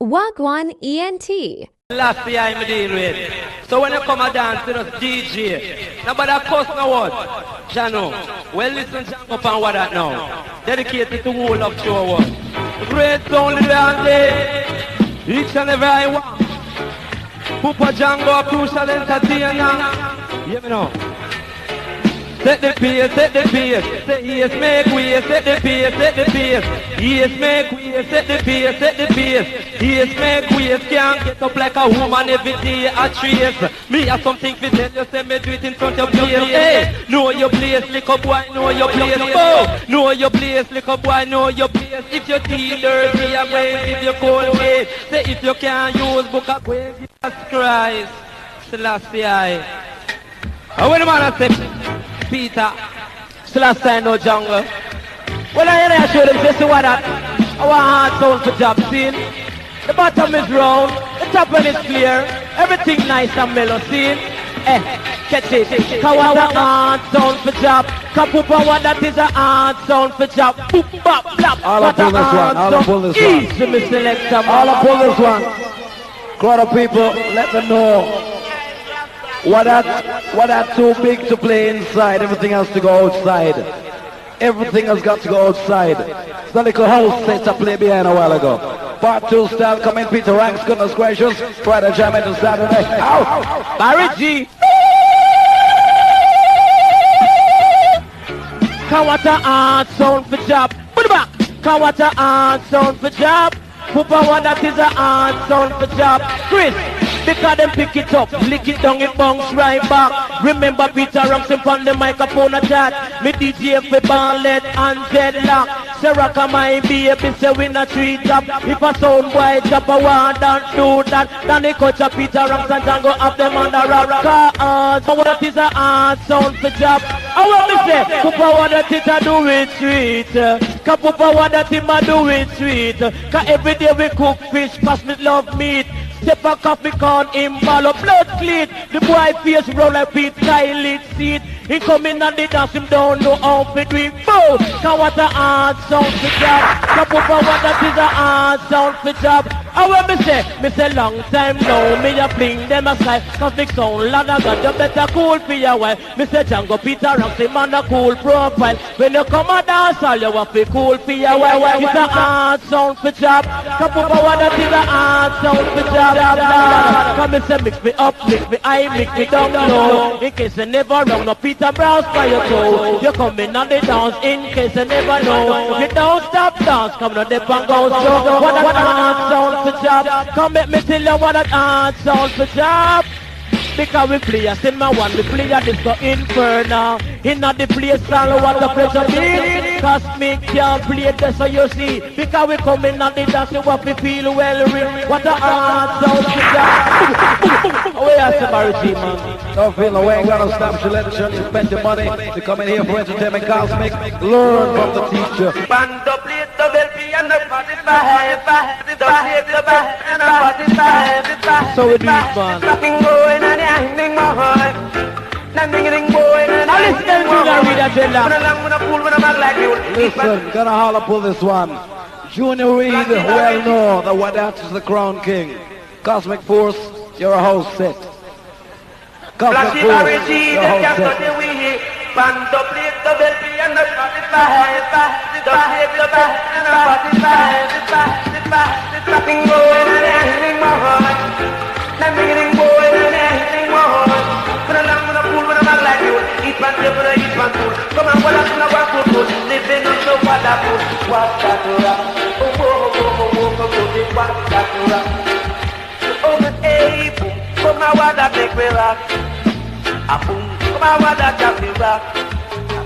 Wagwan ENT. Last year I'm dealing with. So when you come and dance, it's DJ. Nobody cuss no word. Jano. Well, listen to up and what that now. Dedicated to whole of show world. Great sound in the each and every I want. Pupa Django, crucial entertainer. You know. Set the pace, set the pace. Say yes, make way, set the pace, set the pace. Yes, make way, set the pace, set the pace. Yes, make way, can't get up like a woman every day a trace. Me have something to tell you, say me do it in front of your face. Hey, know your place, little boy, know your place. Oh, know your place, little boy, know your place. If your teeth dirty, I'm going to give you cold way. Say if you can't use book, I'm going to give Jesus Christ. Selassie. I want the man to say, Peter, Selassie no jungle. Well, I hear show them just what that. Our heart sound for job scene. The bottom is round, the top one is clear. Everything nice and mellow scene. Catch it. Cause our heart sound for job. Kapupa what that is a heart sound for job. Boop bop blap. All up pull this one, all up pull this one. Easy, me select some. All up pull this one. Crowd of people, let them know. What that too big to play inside, everything has to go outside. Everything has got to go outside. It's not like a house set to play behind a while ago. Part 2 style coming, Peter Ranks, goodness gracious. Friday jam into Saturday. Ow! Barry G. Kawata art sound for job. Put it back. Kawata art sound for job. Pupa one that is a art sound for job. Chris. Because them pick it up, lick it down, it bounce right back. Remember Peter Ramsey on the microphone a chat. Me DJ for Barlet and Zedlock. Saraka my baby say we not treat up. If a sound boy drop a one, don't do that. Then they coach a Peter Ramsey and go up them on the rock. So what is a art sound for job? I want to say, Pupa what that it a do it sweet. Cause Pupa what that him a do it sweet. Cause every day we cook fish, pass me love meat. Step a coffee corn, him ball of blood clean. The boy face roll like Pete Kylie seat. He come in and they dance him down, no outfit we bow. Cause what a hard sound for job. Come over what that is a hard sound for job. I want me say long time now, me a fling them aside. Cause big sound lad I got you better cool for your while. Me say Django Peter Ramsey man a cool profile. When you come a dance all you have to cool for your while. It's a hard sound for job. Come over what that is a hard sound for job. Come and say mix me up, mix me high, mix me down low. In case you never run no Peter Browse by your toe. You come in on the dance in case you never know. You don't stop dance, come on the and go so. What a hard sound for job. Come make me tell you what a hard sound for job. Because we play a cinema one, we play a disco inferno. In the place all what the pleasure be. Cause me can't play this so you see. Because we come in on the dance you have to feel well real. What a hard sound for job. Where are the Barry G, man? Don't feel no way, ain't gonna stop selection. You spend your money to come in here for entertainment cosmic. Learn from the teacher. Band up late the belly and the party so we do it, man. Now listen, gonna holler pull this one. Junior Reed, well know that what that is the crown king. Cosmic Force, you're a house set. Cosmic Force, you're a house set. Band up late the belly and the come on, what I'm gonna put, living on the water, what that rock. Oh, hey, boom, come on, what that make me rock. A boom, come on, what that got me rock.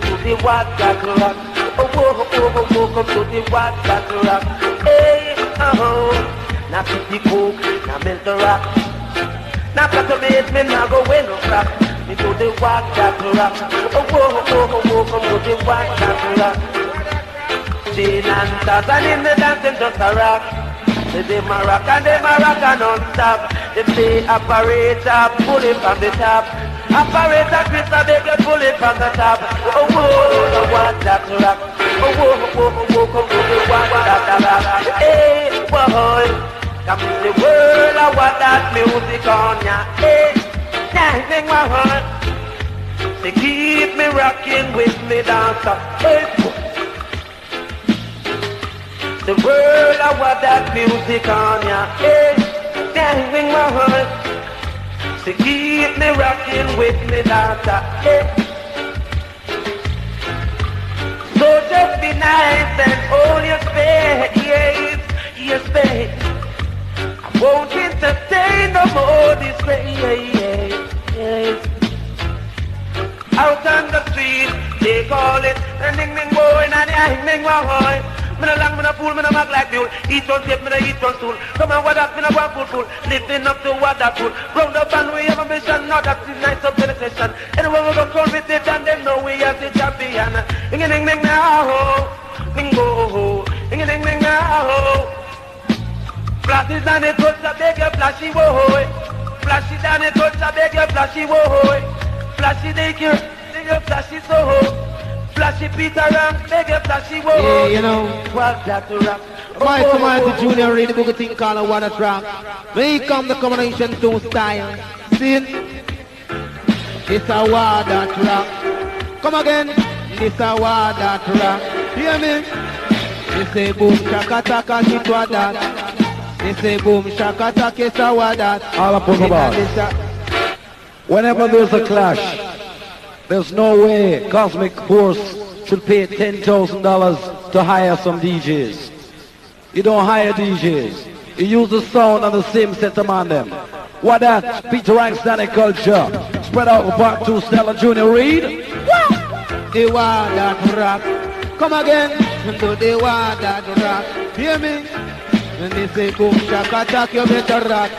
To the water rock. Oh, come to the water rock. Hey, oh, now pick the coke, now melt the rock. Now got to make me now go in no crack. Into the water rock. Oh, come to the water rock. Gin and Tatan in the dancing just a rock. They rock and non-stop. They play operator, pull it from the top. Operator, Christa, they can pull it from the top. Oh, the water rock. Oh, come to the water rock. Hey, boy. Come in the world, I want that music on ya. Hey, dancing my heart. They keep me rocking with me dancer. Hey, the world, I want that music on ya. Hey, dancing my heart. They keep me rocking with me dancer. Hey. So just be nice and hold your space. Yes, your space. Won't entertain no more this way, yes. Out on the street, they call it a ding ding boy, and I ding boy. Me no long, me no fool, me no mag like mule. Eat one tape, me no eat one stool. Come on, what that, me no want fool. Living up to what that fool. Round up and we have a mission, not that is nice of penetration. Anyway, we go call with it and they know we are the champion. Ding ding ding now, ding go, ding ding ding now. Flashes down the touch, I beg you, flashy boy. Flashy down the touch, I beg you, flashy boy. Flashy they give you flashy so. Flashy Peter and beg you, flashy boy. Yeah, you know. What that to rap? Mighty Junior read the book of thing called What a Track. When he come the combination two style. See? It's a What that rock. Come again. It's a What that rock. Hear me? They say boom, shaka taka, hit what that. They say boom, shaka taka, it's a What that. All up on the bar. Whenever there's a clash, there's no way Cosmic Force should pay $10,000 to hire some DJs. You don't hire DJs. You use the sound and the same set on them. What that? Peter Einstein culture. Spread out back to Stella Junior Reed. The What that rock. Come again. Do the What that rock. Hear me? When they say boom, shaka taka, you better rock.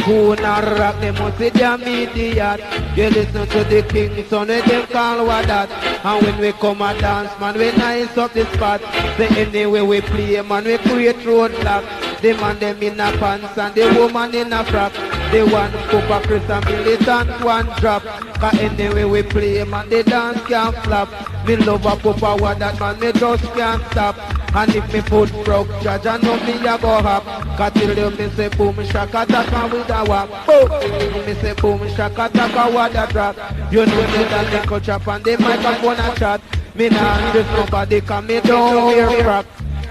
Who not rock, they must say damn idiot. You listen to the king, son, they them call what that. And when we come a dance, man, we nice up the spot. Say anyway we play, man, we create roadblock. The man them in a pants and the woman in a frock. The one Cooper Chris and militant one drop. Cause anyway we play, man, the dance can't flop. Me love a Papa what that man, me just can't stop. And if me foot broke, judge I know me a go hop. Cause till you me say boom, shaka taka with a wap. Boom, me say boom, shaka taka with a drop. You know me that the culture and the microphone a chat. Me nah just nobody cause me don't hear crap.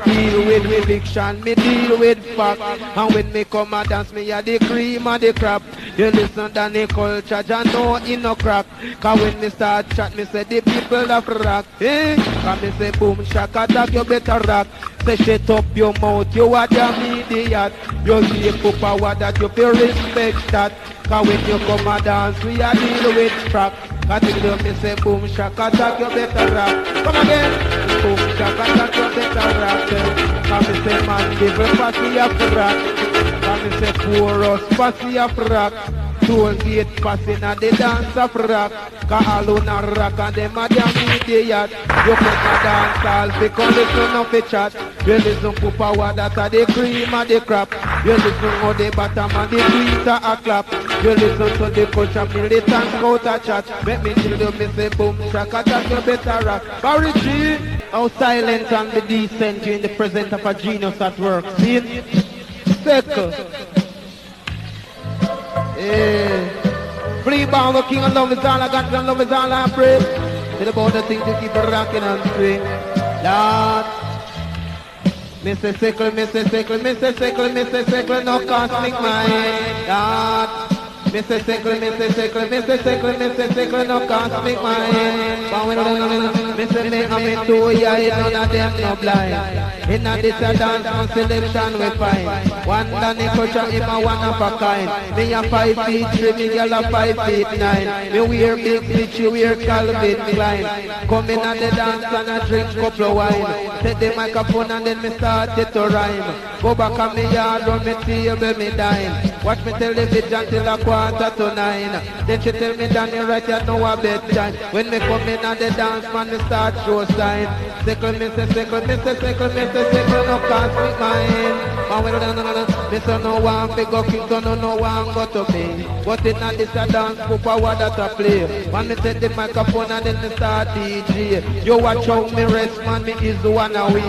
Deal with fiction, me deal with fact. And when me come a dance, me a the cream and the crap. You listen to the culture, you know in no crack. Cause when me start chat, me say the people of rock. Cause me say boom, shaka tak, you better rock. Say shut up your mouth, you are damn idiot. You hear Papa that you feel respect that. Cause when you come a dance, we a deal with track. Cause till me say boom, shaka tak, you better rock. Come again. Boom, shaka tak, you better rock. Cause me say man, give a passy a rock. Cause me say poor us, passy a rock. Toll gate passing and the dance of rock. Cause alone a rock and them a damn idiot. You come a dance all because listen up a chat. You listen to power that a the cream and the crap. You listen to the bottom and the tweeter a clap. You listen to the culture militant out a chat. Make me tell you me say boom, shaka tak, you better rock. Barry G, how silent and be decent you in the presence of a genius at work. See it? Circle. Yeah. Free bound, the king of love is all I got, and love is all I pray. Tell about the thing to keep it rocking and string. Lord. Mr. Sickle, Mr. Sickle, Mr. Sickle, Mr. Sickle, no cosmic mind. Lord. Mr. Sickle, Mr. Sickle, Mr. Sickle, Mr. Sickle, no cosmic mind. Mr. Make me too, yeah, none of them no blind. In a this a dance on selection we find. One Danny culture, him a one of a kind. Me a 5 feet 3, me girl a 5 feet 9. Me wear big bitch, you wear Calvin Klein. Come in on the dance and a drink couple of wine. Take the microphone and then me start it to rhyme. Go back on me yard, run me table, me dine. Watch me television till a 8:45. Then she tell me Danny right here know a bedtime. When me come in on the dance man, me start show sign. Sickle, Mr. Sickle, Mr. Sickle, Mr. Sickle, no can't speak mine. And when no, Mr. No one figure Kingston, no one go to me. But it not this a dance, book what that a play. When me take the microphone and then me start DJ. You watch how me rest, man, me is the one away.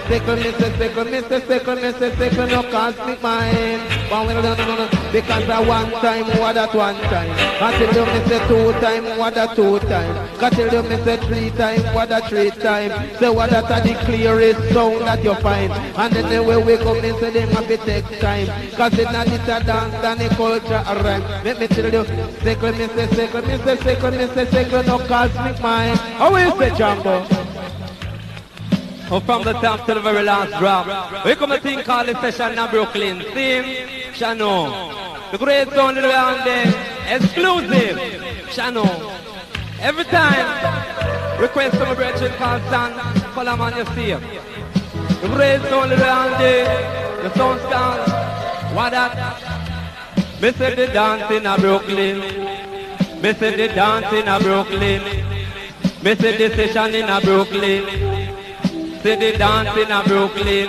Sickle, Mr. Sickle, Mr. Sickle, Mr. Sickle, no can't speak mine. And when no, because I one time, what that one time. Until you me say two time, what that two time. Until you me say three time, what that three time. Say what that are the clearest sound that you find. And then the way we come in, say them have to take time. Cause it's not this a dance than a culture a rhyme. Let me tell you, Sickle, Mr. Sickle, Mr. Sickle, Mr. Sickle, no cosmic mind. How is the Jumbo? Oh, from the top to the very last drop. We come a thing called the session in Brooklyn. Team Shano. The great sound of the land there. Exclusive. Shano. Every time. Request from a brethren called Stan. Follow man you see. The great sound of the land there. The sound stars. What that? Me say the dance in a Brooklyn. Me say the dance in a Brooklyn. Me say the session in a Brooklyn. Say the dance in a Brooklyn.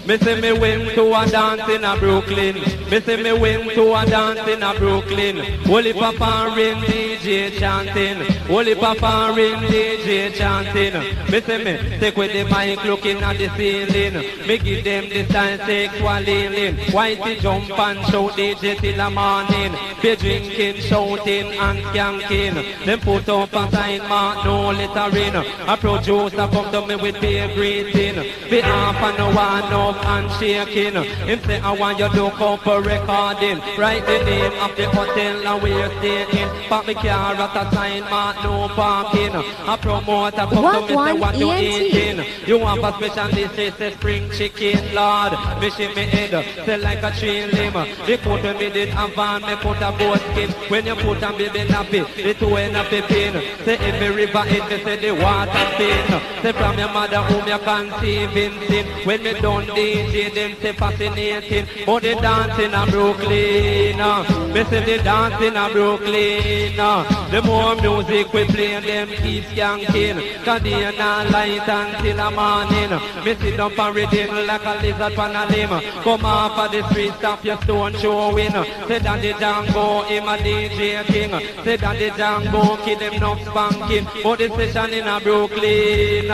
Me say me went to a dance in a Brooklyn. Me say me went to a dance in a Brooklyn. Holy Papa ring DJ chanting. Holy Papa ring DJ chanting. Me say me take with the mic looking at the ceiling. Me give them the sign sexual healing. Whitey jump and shout DJ till the morning. Be drinking, shouting and skanking. Them put up a sign mark no lettering. A producer come to me with beer greeting. Be half an hour no and shaking. Him say I want you to come for recording. Write the name of the hotel and where you're staying. Park me car at a sign mark no parking. A promoter come to me say what you eating. You want a special dish, say spring chicken, Lord. Me shake me head, say like a tree limb. They put me in a van, me put a goat skin. When you put a baby nappy, the two end of the pin. Say every river it, me say the water thin. Say from your mother whom you conceiving sin. When me done DJ them say fascinating. But they dance in a Brooklyn. Me say they dance in a Brooklyn. The more music we play them keep skanking. Cause they not light until the morning. Me sit down for reading like a lizard on a limb. Come off of the street, stop your stone showing. Say that the Django him a DJ king. Say that the Django kid them not spanking. But the session in a Brooklyn.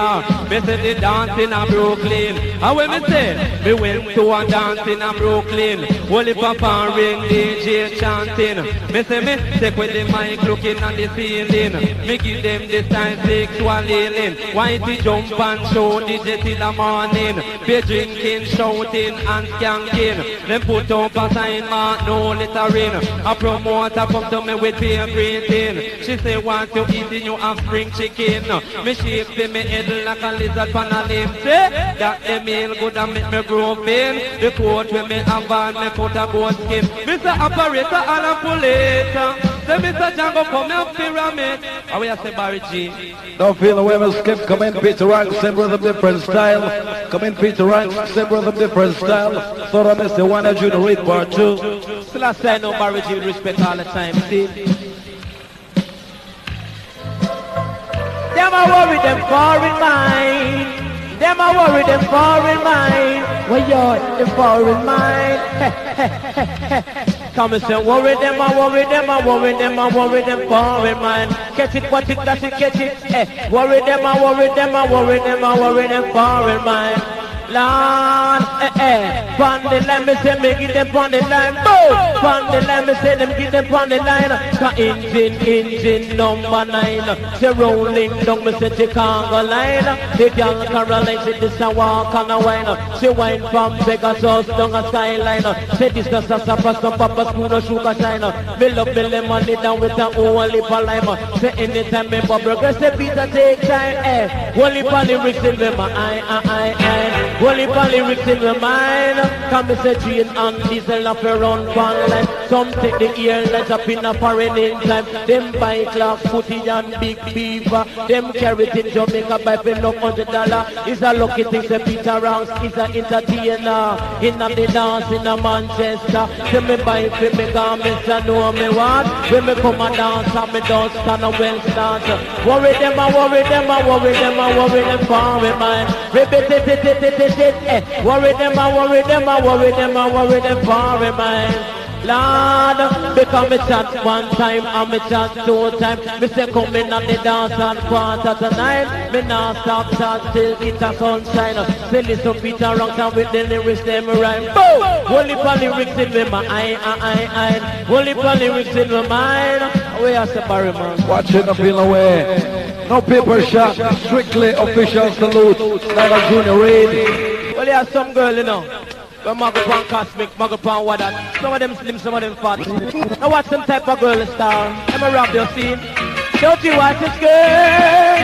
Me say they dance in a Brooklyn. And when me say me went to a dance in a Brooklyn. Holy Papa ring DJ chanting. Me say me take with the mic looking at the ceiling. Me give them the sign sexual healing. Whitey jump and show DJ till the morning. Be drinking, shouting and skanking. Them put up a sign mark no lettering. A promoter come to me with beer greeting. She say want to eat in you have spring chicken. Me shake to me head like a lizard pan a limb. Say that the meal good and make me grow in. The coat when me have on me put a goat skin. Mr. Operator and a police. Say Mr. Django come up pyramid. How we say Barry G? Don't feel the way we skip. Come in Peter Ranks, same rhythm, different style. Come in Peter Ranks, same rhythm, different style. So that Mr. Wanna do the read part 2. Still I say no Barry G with respect all the time. See? Them a worry them foreign mind. Them a worry them foreign mind. Well you're the foreign mind. Come and say worry them, I worry them, I worry them, I worry them foreign mind. Catch it, watch it, dash it, catch it. Worry them, I worry them, I worry them, I worry them foreign mind. Lord, pon the line, me say me give them pon the line, boom. Pon the line, me say them give them pon the line. Cause engine number 9. Say rolling down, me say Chicago line. The girl Caroline, she this a walk on a wine. She wine from Pegasus down a skyline. Say this a sasa some papa spoon of sugar shine. Me love me lemonade down with a whole heap of lime. Say anytime me bubble girl, say Peter take time, whole heap of lyrics in them, I. Holy lyrics in my mind. Come me say Jane and Diesel up around one line. Some take the airlines up in a foreign in time. Them buy clocks, footy and big beaver. Them carry it in Jamaica by paying up $100. It's a lucky thing say Peter Ranks is an entertainer. In the dance in a Manchester. Say me buy for me garments and know me what. When me come and dance and me don't stand and well stand. Worry them, I worry them, I worry them, I and worry them foreign mind. Worry them and worry them and worry them and worry them foreign mind. Lord, because me chat one time and me chat two time. Me say come in on the dance and quarter to nine. Me now stop chat till it's a sunshine. Say listen Peter rock and with the lyrics them rhyme. Boom! Only for lyrics in my eye. Only for lyrics in my mind. Where I say Barry man? Watch it, not feel away. No paper shot, strictly official salute. Like a junior raid. Well, there's some girl, you know. But Magapan Cosmic, Magapan what that. Some of them slim, some of them fat. Now watch some type of girl star. Let me rap your scene. Don't you watch your skirt?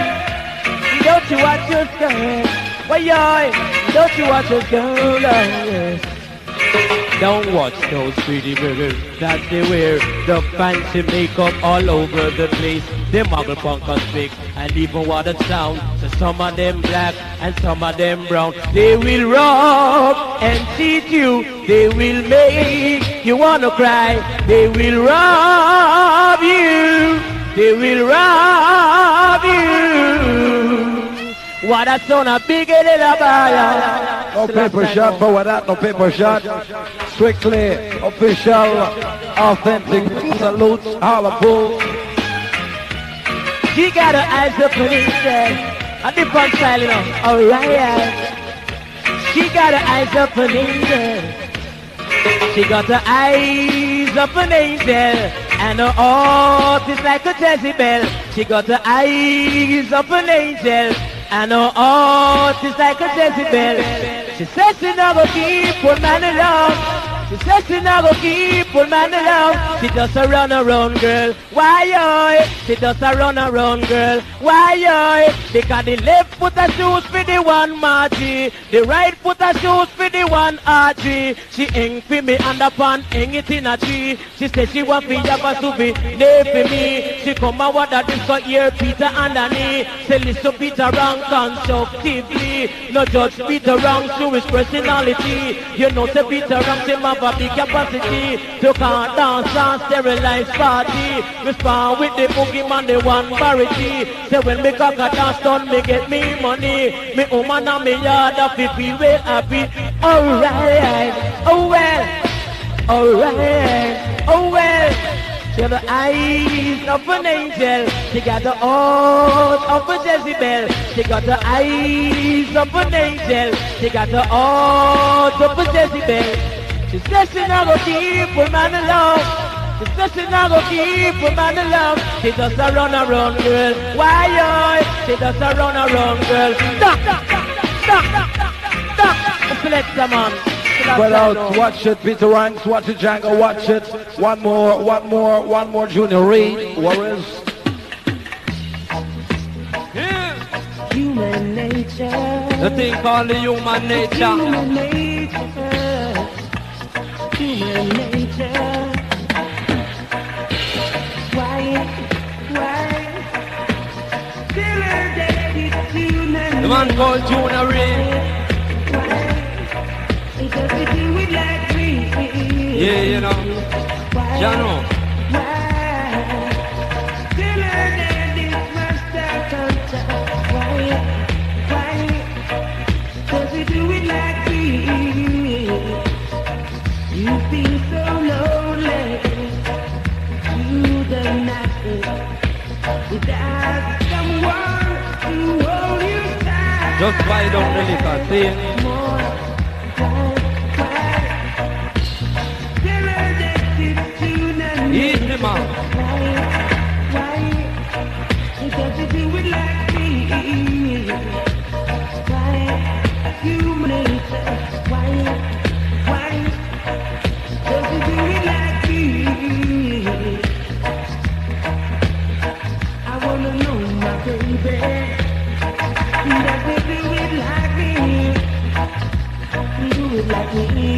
Don't you watch your skirt? Why yo? Don't you watch your skirt? Yes. Don't watch those pretty girls that they wear the fancy makeup all over the place. They muggle punk cosmic and even what it sound. So some of them black and some of them brown. They will rob and cheat you. They will make you wanna cry. They will rob you. They will rob you. What a son of big little buyer. No paper shot, but what that? No paper shot. Strictly official, authentic salute, holla bull. She got her eyes up on himself. A different style, you know. Alright. She got her eyes up on angel. She got her eyes up an angel. And her heart is like a Jezebel. She got her eyes up an angel. And her heart is like a Jezebel. She says she never keep one man alone. She says she never keep one man alone. She just a run around, girl. Why, oh? She just a run around, girl. Why, oh? Because the left foot a shoes for the one Margie. The right foot a shoes for the one Audrey. She hang for me underpants, hang it in a tree. She says she want me have a souvenir for me. She come and what that this got here, Peter underneath. Say listen Peter wrong constructively. No judge Peter wrong through his personality. You know say Peter wrong say have a big capacity to can't dance and sterilize party. Respond with the boogie man, the one parity. Say when me cock a dance done, me get me money. Me woman and me yard of it feel real happy. Alright, oh well, alright, oh well. She got the eyes of an angel. She got the heart of a Jezebel. She got the eyes of an angel. She got the heart of a Jezebel. She says she not gonna keep a man alone. She says she not gonna keep a man alone. She just a run around girl. Why yo? She just a run around girl. Duck, duck, duck, duck, duck. Select the man. Spread out, watch it, Peter Ranks, watch it, Django, watch it. One more, Junior Reed, Warriors. Yeah. Human nature. The thing called the human nature. Human nature. Human nature. Why? Still addicted to human nature. The man called Junior Reed. Because we do it like we. Yeah, you know. Jano. Still addicted master contact. Why? Because we do it like we. You feel so lonely. You the night without someone to hold you tight. Just buy down the liquor, see? Easy man. Why? Because you do it like me. Why? Human nature. Why? Because you do it like me. I wanna know my baby. That they do it like me. Do it like me.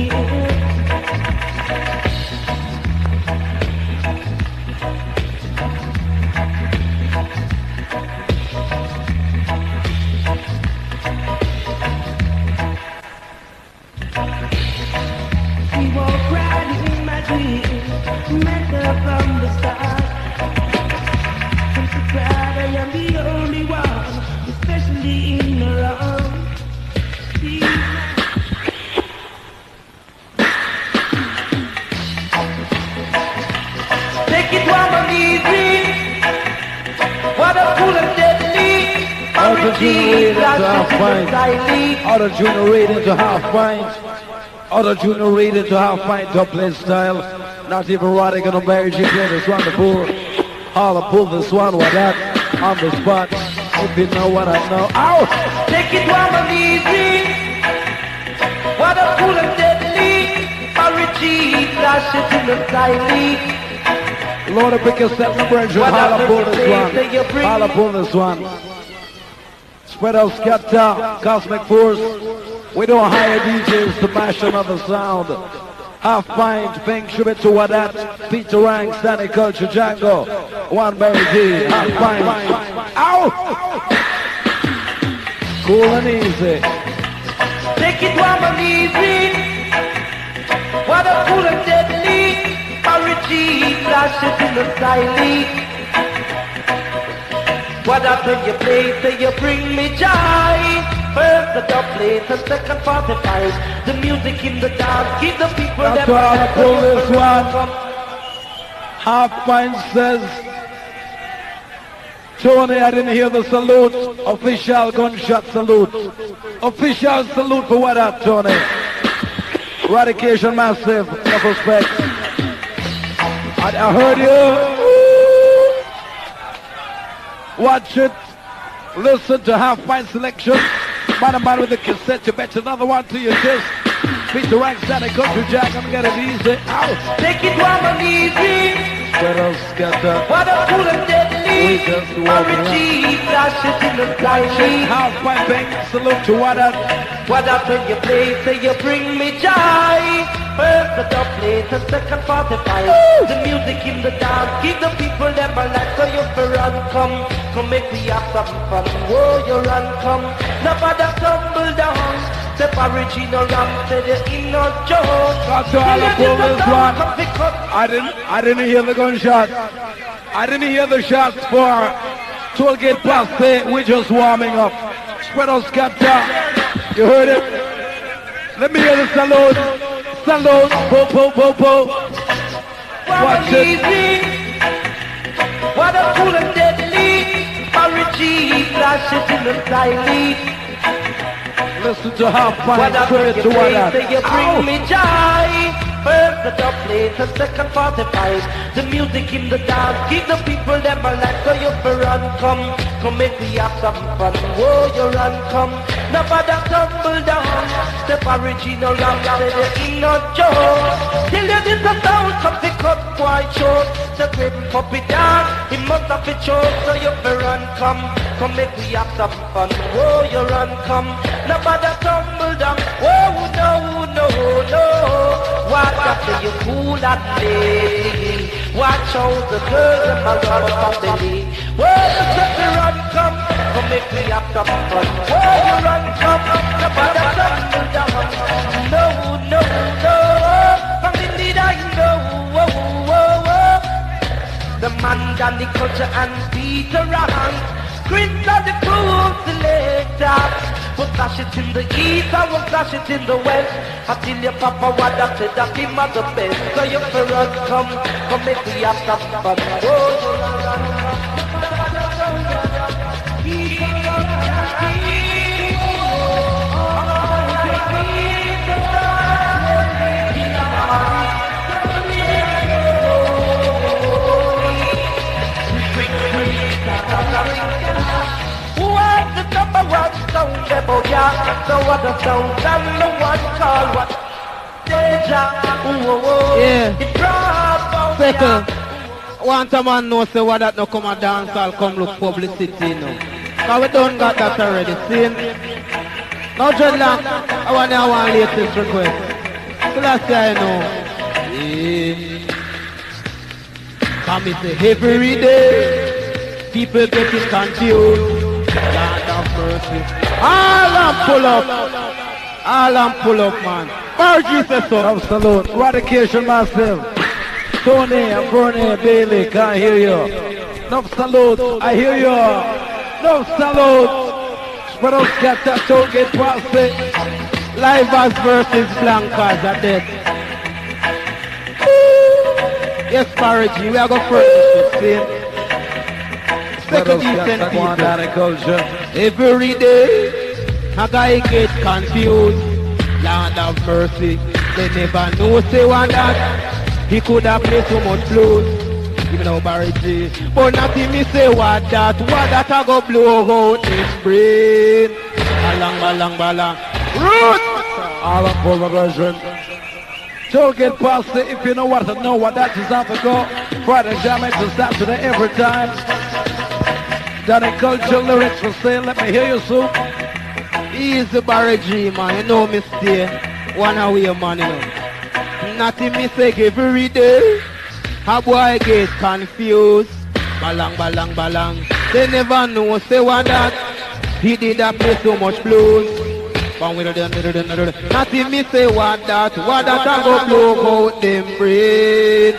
Met her from the start. I'm so proud I am the only one, especially standing around. Take it warm and easy. What a cool and deadly. Auto-generated into half pint. Auto-generated into half pint. Auto-generated into half pint double style. Not even Roddy gonna marry you play this one the bull. Holla pull this one with that on the spot. If you know what I know. Ow! Take it warm and easy. What a cool and deadly. Origin flash it in the sky. Lord, pick yourself the bridge and holla pull this one. Holla pull this one. Spread out scatter, cosmic force. We don't hire DJs to mash another sound. Half pint, pink tribute to what that. Peter Rank, Stanley Culture, Django. One Mary G, half pint. Ow! Cool and easy. Take it warm and easy. What a cool and deadly. Origin flashes in the sky. What after you play, say you bring me joy. First the dub plate and second 45. The music in the dance, keep the people That's why I pull this one. Half pint says, Tony, I didn't hear the salute. Official gunshot salute. Official salute for what up, Tony? Eradication massive, enough respect. I heard you. Watch it. Listen to half pint selection. Man and man with the cassette. You bet another one to your chest. Peter Rank, Santa Country Jack. I'm gonna get it easy. Out. Take it warm and easy. Spread out scatter. What a cool and deadly. We just warm Origin flashes in the Watch it. sky. Half pint bang. Salute to what up. What after you play, say you bring me joy. First the dub plate and second 45. The music in the dance, keep the people them alive. So you for run, come make we have some fun. Whoa, you run, come. Nobody tumble down. Step original ram, say the in no joke. That's all I pull this one. I didn't hear the gunshot. I didn't hear the shots for Tollgate Past. We're just warming up. Spread out scatter. You heard it? Let me hear the salute. Salute. Po, po, po, po. Watch it. What a cool and deadly. Origin flashes in the sky. Listen to half What pint. up Spread you to what play, up. say you bring me joy. First the dub plate and second 45. The music in the dance, keep the people them alive. So you for run, come make we have some fun. Whoa, you run, come. Nobody tumble down. Step original ram, say the in no joke. Till you this a sound, come pick up quite short. Step in, pop it down, it must have it short. So you for run, come make we have some fun. Whoa, you run, come. Nobody tumble down. Whoa, no. Watch after you cool and play. Watch out the girls and my run from the league. Where the second run come make me have some fun. Where you run come, nobody tumble down. No. From the lead I know. The man done the culture and Peter Rank. Chris are the cool selector. We'll flash it in the east, I will flash it in the west. Until your papa what that said that him are the best. So you for us come make we have some fun. So what the sound and the one call what Deja. Yeah. Second. Want a man know say what that no come a dance, I'll come look publicity now. Cause we done got that already, see? Now dreadlock, I want our latest request. So that's why I know. Yeah. Come me say every day people getting confused. Land of mercy. All I'm pull up, man. Margie says so. Absolute. Eradication massive. Tony and Bernie Bailey, can't hear you. No salute. I hear you. No salute. Spread out, scatter, don't get past it. Livers versus Blancas are dead. Yes, Barry G, we are going first. See? Second decent people. Culture. Every day, a guy gets confused. Lord of mercy, they never know say what that. He could have played so much blues, even though Barry G. But nothing me say what that I go blow out his brain. Balang, balang. Root! All up for my version. Don't get past it if you know what to know what that is on the go. Friday Jamaica to Saturday every time. Danny Culture lyrics for sale, let me hear you soon. Easy Barry G, man, you know me stay one away, man, you know. Nothing me say every day. A boy get confused. Balang, balang, balang. They never know, say what that. He did a play so much blues. Nothing me say what that I go blow out them brain.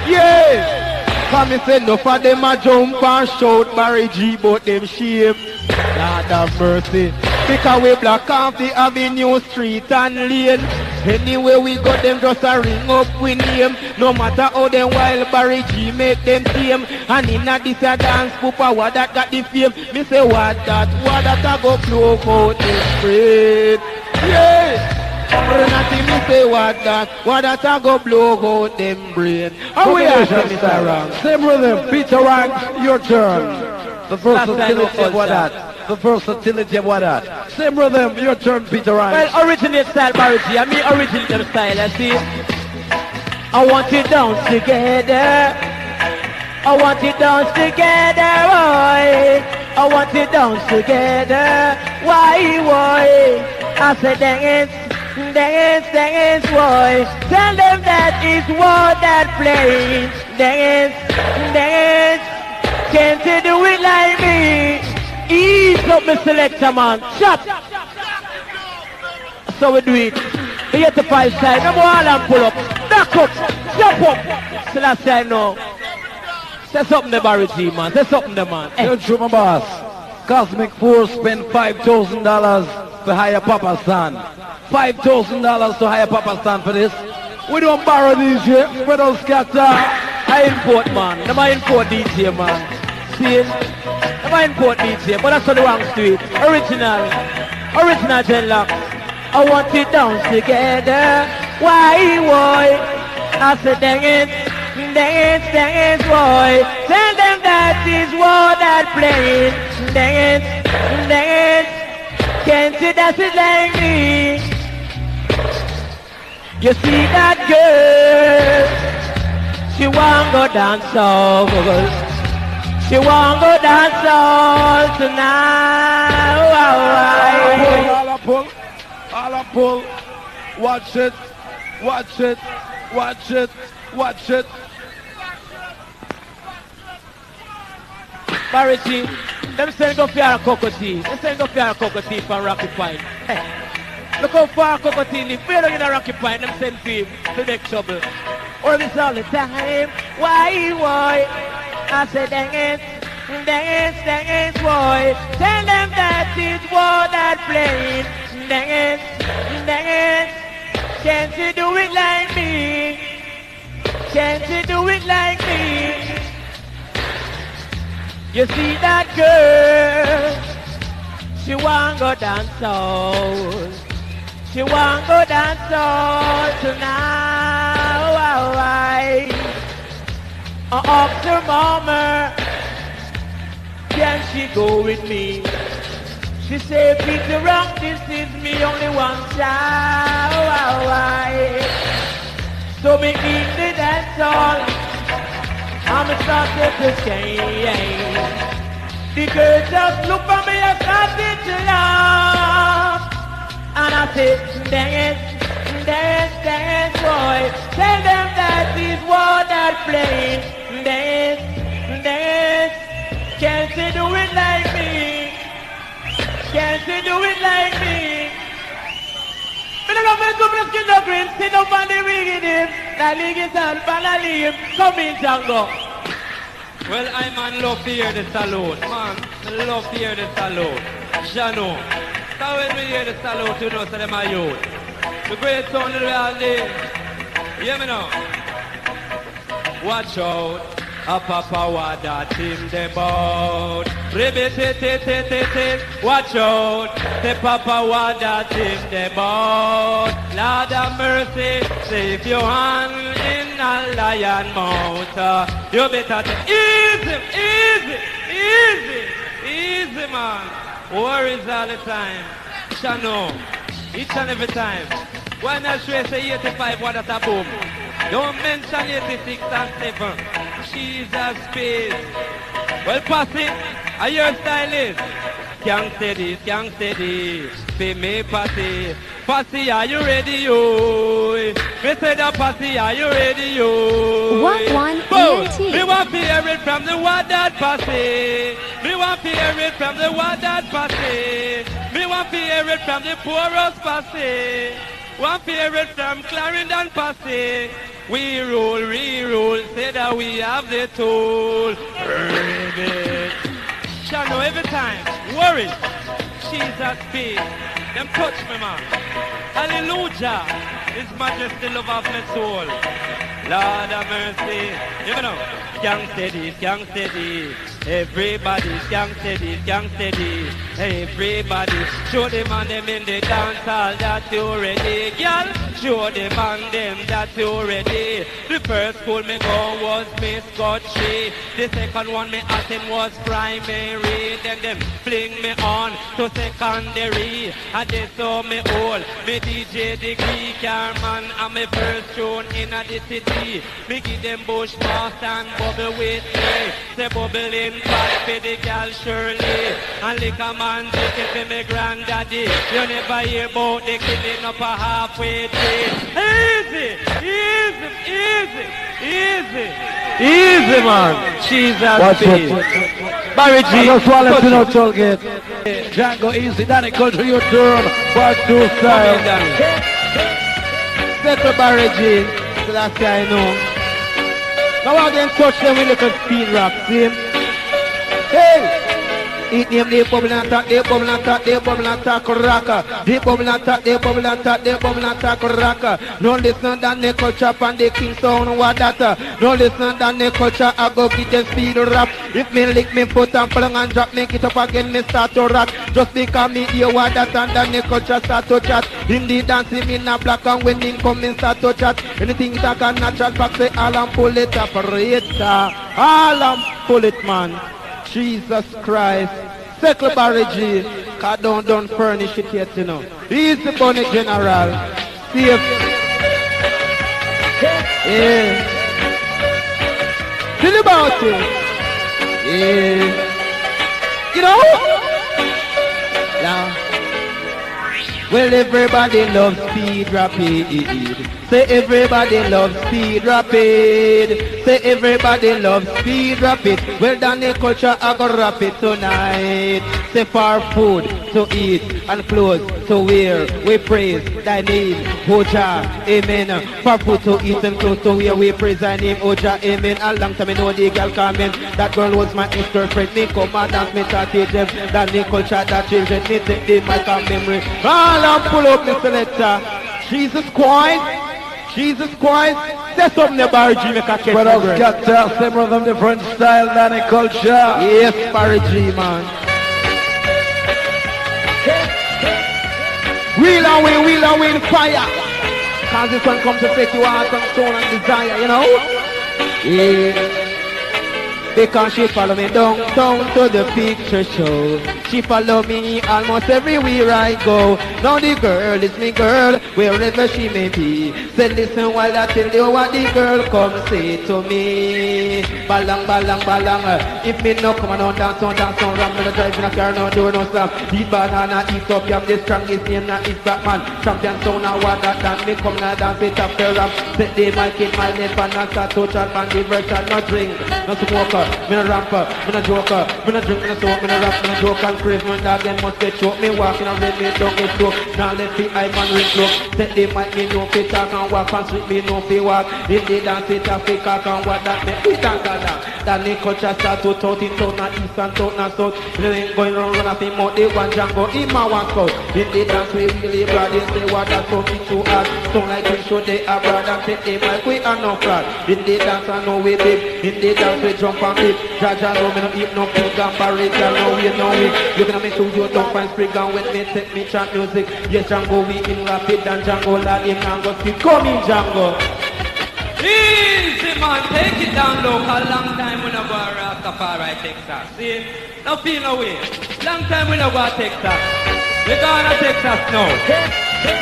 Yeah! Come me say enough of them a jump and shout Barry G but them shame. Lord have mercy. Because we block off the avenue, street and lane. Anywhere we go them just a ring up we name. No matter how them wild Barry G make them tame. And in a this a dance poopa what that got the fame. Me say what that I go blow out them brain. Yeah! Nothing me say what that I go blow out them brain. How we are Mr. Rank? Same rhythm, Peter Rank, your turn. The versatility of what that. The versatility of what that. Same rhythm, your turn, Peter Rank. Well, originate style, Barry G. I mean original them style, I see. I want it dance together. I want it dance together, boy. I want it dance together. Why? I said dance, boy. Tell them that is what that plays. Dance. Can't you do it like me? Ease up, my selector, man. Shut. So we do it. Here to 5 side. No more and pull up. Back up. Jump up. So last time now. Say something the Barry G, man. Say something the man. You're true, my boss. Cosmic Force spent $5,000 to hire Papa Stan. $5,000 to hire Papa Stan for this. We don't borrow these here. We don't scatter. I import, man. Them I import DJ, man. See it? Them I import DJ, but that's on the wrong street. Original Genlock. I want it dance together. Why? I said dance, boy. Tell them that is what that playing. Dance. Can't you dance it like me? You see that girl? She want go dance all. She want go dance all tonight. All I pull. Watch it. Barry G, them saying go for a cockatoo. Them saying go for a cockatoo from Rocky Point. Hey, look how far cockatoo live. We're in a Rocky Point. Them send for him to make trouble. Or this all the time. Why? I said dance, boy. Tell them that is what that playing. Dance. Can't you do it like me? Can't you do it like me? You see that girl? She want go dance all. She want go dance all tonight. I asked her mama, can she go with me? She said, Peter Rock, this is me only one child. So me eat the dance all. I'm started to change. The girl just look at me and started to laugh. And I said, dance, boy. Tell them that is what they're playing. Dance. Can't you do it like me? Can't you do it like me? Me no love me to bring skin no green. Sit up on the rigging. Like liggins and balalim. Come in, Django. Well, I man love to hear the salute, man. I love to hear the salute. Shano. So when we hear the salute, you know, so them are youth. The great sound of the real day. Hear me now. Watch out. A papa wada team them out. Watch out. The papa wada team them out. Lord of mercy, save your hand in a lion mouth. You better easy man. Worries all the time. Shano, each and every time. Why not say 85 what at a boom? Don't mention 86 and 7. Jesus space. Well, pass it. Are your stylist? Can't steady. Pay me passy. Passy, are you ready, yo? Me say the passy, are you ready, yo? One Boom. ENT. Me want to hear it from the one that passy. Me want to hear it from the one that passy. Me want to hear it from the poorest passy. Want to hear it from Clarendon passy. We rule, say that we have the tool. Reggae. Channel every time, worry. Jesus peace. Them touch me, man. Hallelujah. His majesty love of my soul. Lord of mercy. You know, gang steady. Everybody gang steady. Everybody show them and them in the dance hall that you ready, girl. Show them and them that you ready. The first school me go was Miss Scotchy. The second one me attend was primary. Then them fling me on to secondary. And they saw me all. Me DJ degree carman and me first tune in a the city. Me give them bush pass and bubble with me. Say bubble in pipe for the girl Shirley. And lick a man take it for me granddaddy. You never hear about the killing up a halfway tree. Easy man. Jesus Watch peace. it. Barry G. I just want to let you know, Tollgate. Django easy, Danny Culture, your turn. Part 2 style. Settle Barry G. So that's how I know. Now I then touch them with little speed rap, see him? Hey! Eat them, they bubble and talk, they bubble and talk, they bubble and talk, rocker. They bubble and talk, they bubble and talk, they bubble and talk, rocker. No listen than the culture and the Kingston, what that? No listen than the culture, I go get them speed rap. If me lick me foot and plung and drop, make it up again, me start to rock. Just because me hear what that and then the culture start to chat. In the dancing me in a black and when in come in start to chat. Anything that can natural back say all and pull it up, all and pull it, man. Jesus Christ, Settle Barry G, cause don't furnish it yet, you know. He's the bunny general. Safe. Yeah. Feel about it. Yeah. You know? Yeah. Well, everybody loves speed rapid. Say everybody loves speed rapid. Say everybody loves speed rapid. Well done the culture, I go rapid tonight. Say for food to eat and clothes to wear, we praise thy name, WHA, amen. For food to eat and clothes to wear, we praise thy name, WHA, amen. A long time I know the girl coming. That girl was my ex-girlfriend. Me come and dance, me start teach them. That the culture, that children, me take the mic and memory. All and pull up the selector. Jesus Christ. Jesus Christ, say something the Barry G make a catch. But I've got to same rhythm, different style, Danny Culture. Yes, Barry G, man. Wheel and win fire. Cause this one comes to take you out from stone and desire, you know? Yeah. Because she follow me down to the picture show. She follow me almost everywhere I go. Now the girl is me girl, wherever she may be. Say listen while I tell you what the girl come say to me. Balang, balang, balang. If me no come on dance on, ram me no drive in a car, no door, no stop. Eat banana, eat up, yam the strongest name, na eat that man. Champion sound and what that dance, me come na dance it up the rap. Set the mic in my left and I start to chat, man, the virtual, no drink, no smoker. Me no ramper, me no joker, me no drink, me no smoke, me no rap, me no joke and Christmas dog, them must get choked. Me walking and red, me don't get choked. Now let the eye man ring cloak. Set the mic, me no fit talk and walk and street, me no fit walk. If they dance it, I fit cock and what that make me dance that. That the culture start to tout in town and east and town and south. They ain't going round and up in mouth, they want Django, in my one coat. If they dance, we really broad, they say what that something too hard. Sound like we show they are broad and take the mic, we are no fraud. If they dance, I know we big. If they dance, we jump and beat. Jaja know me no eat no pig and barrage, I know we know we. Looking at me studio, don't find spring and with me, take me chant music. Yes, Django, we in rapid and Django, lad, him and go speak. Come in, Django. Easy man, take it down low. A long time we no go to Rastafari, Texas. See, no feel no way. Long time we no go to Texas. We gonna Texas now.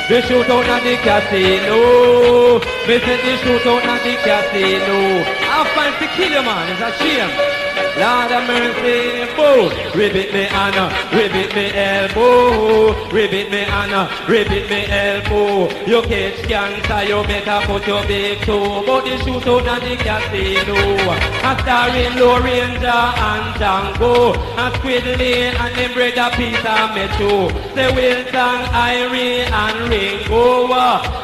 The shootout at the casino. Me said the shootout at the casino. I find to kill you man, it's a shame. Lord of mercy, boom, ribbit me Anna, ribbit me elbow, ribbit me Anna, ribbit me elbow. You catch cancer, you better put your big toe. But the shootout at the casino, a starring Low Ranger and Django, and Squidly and them brother Peter Metro. Say Wilson, Irie and Ringo.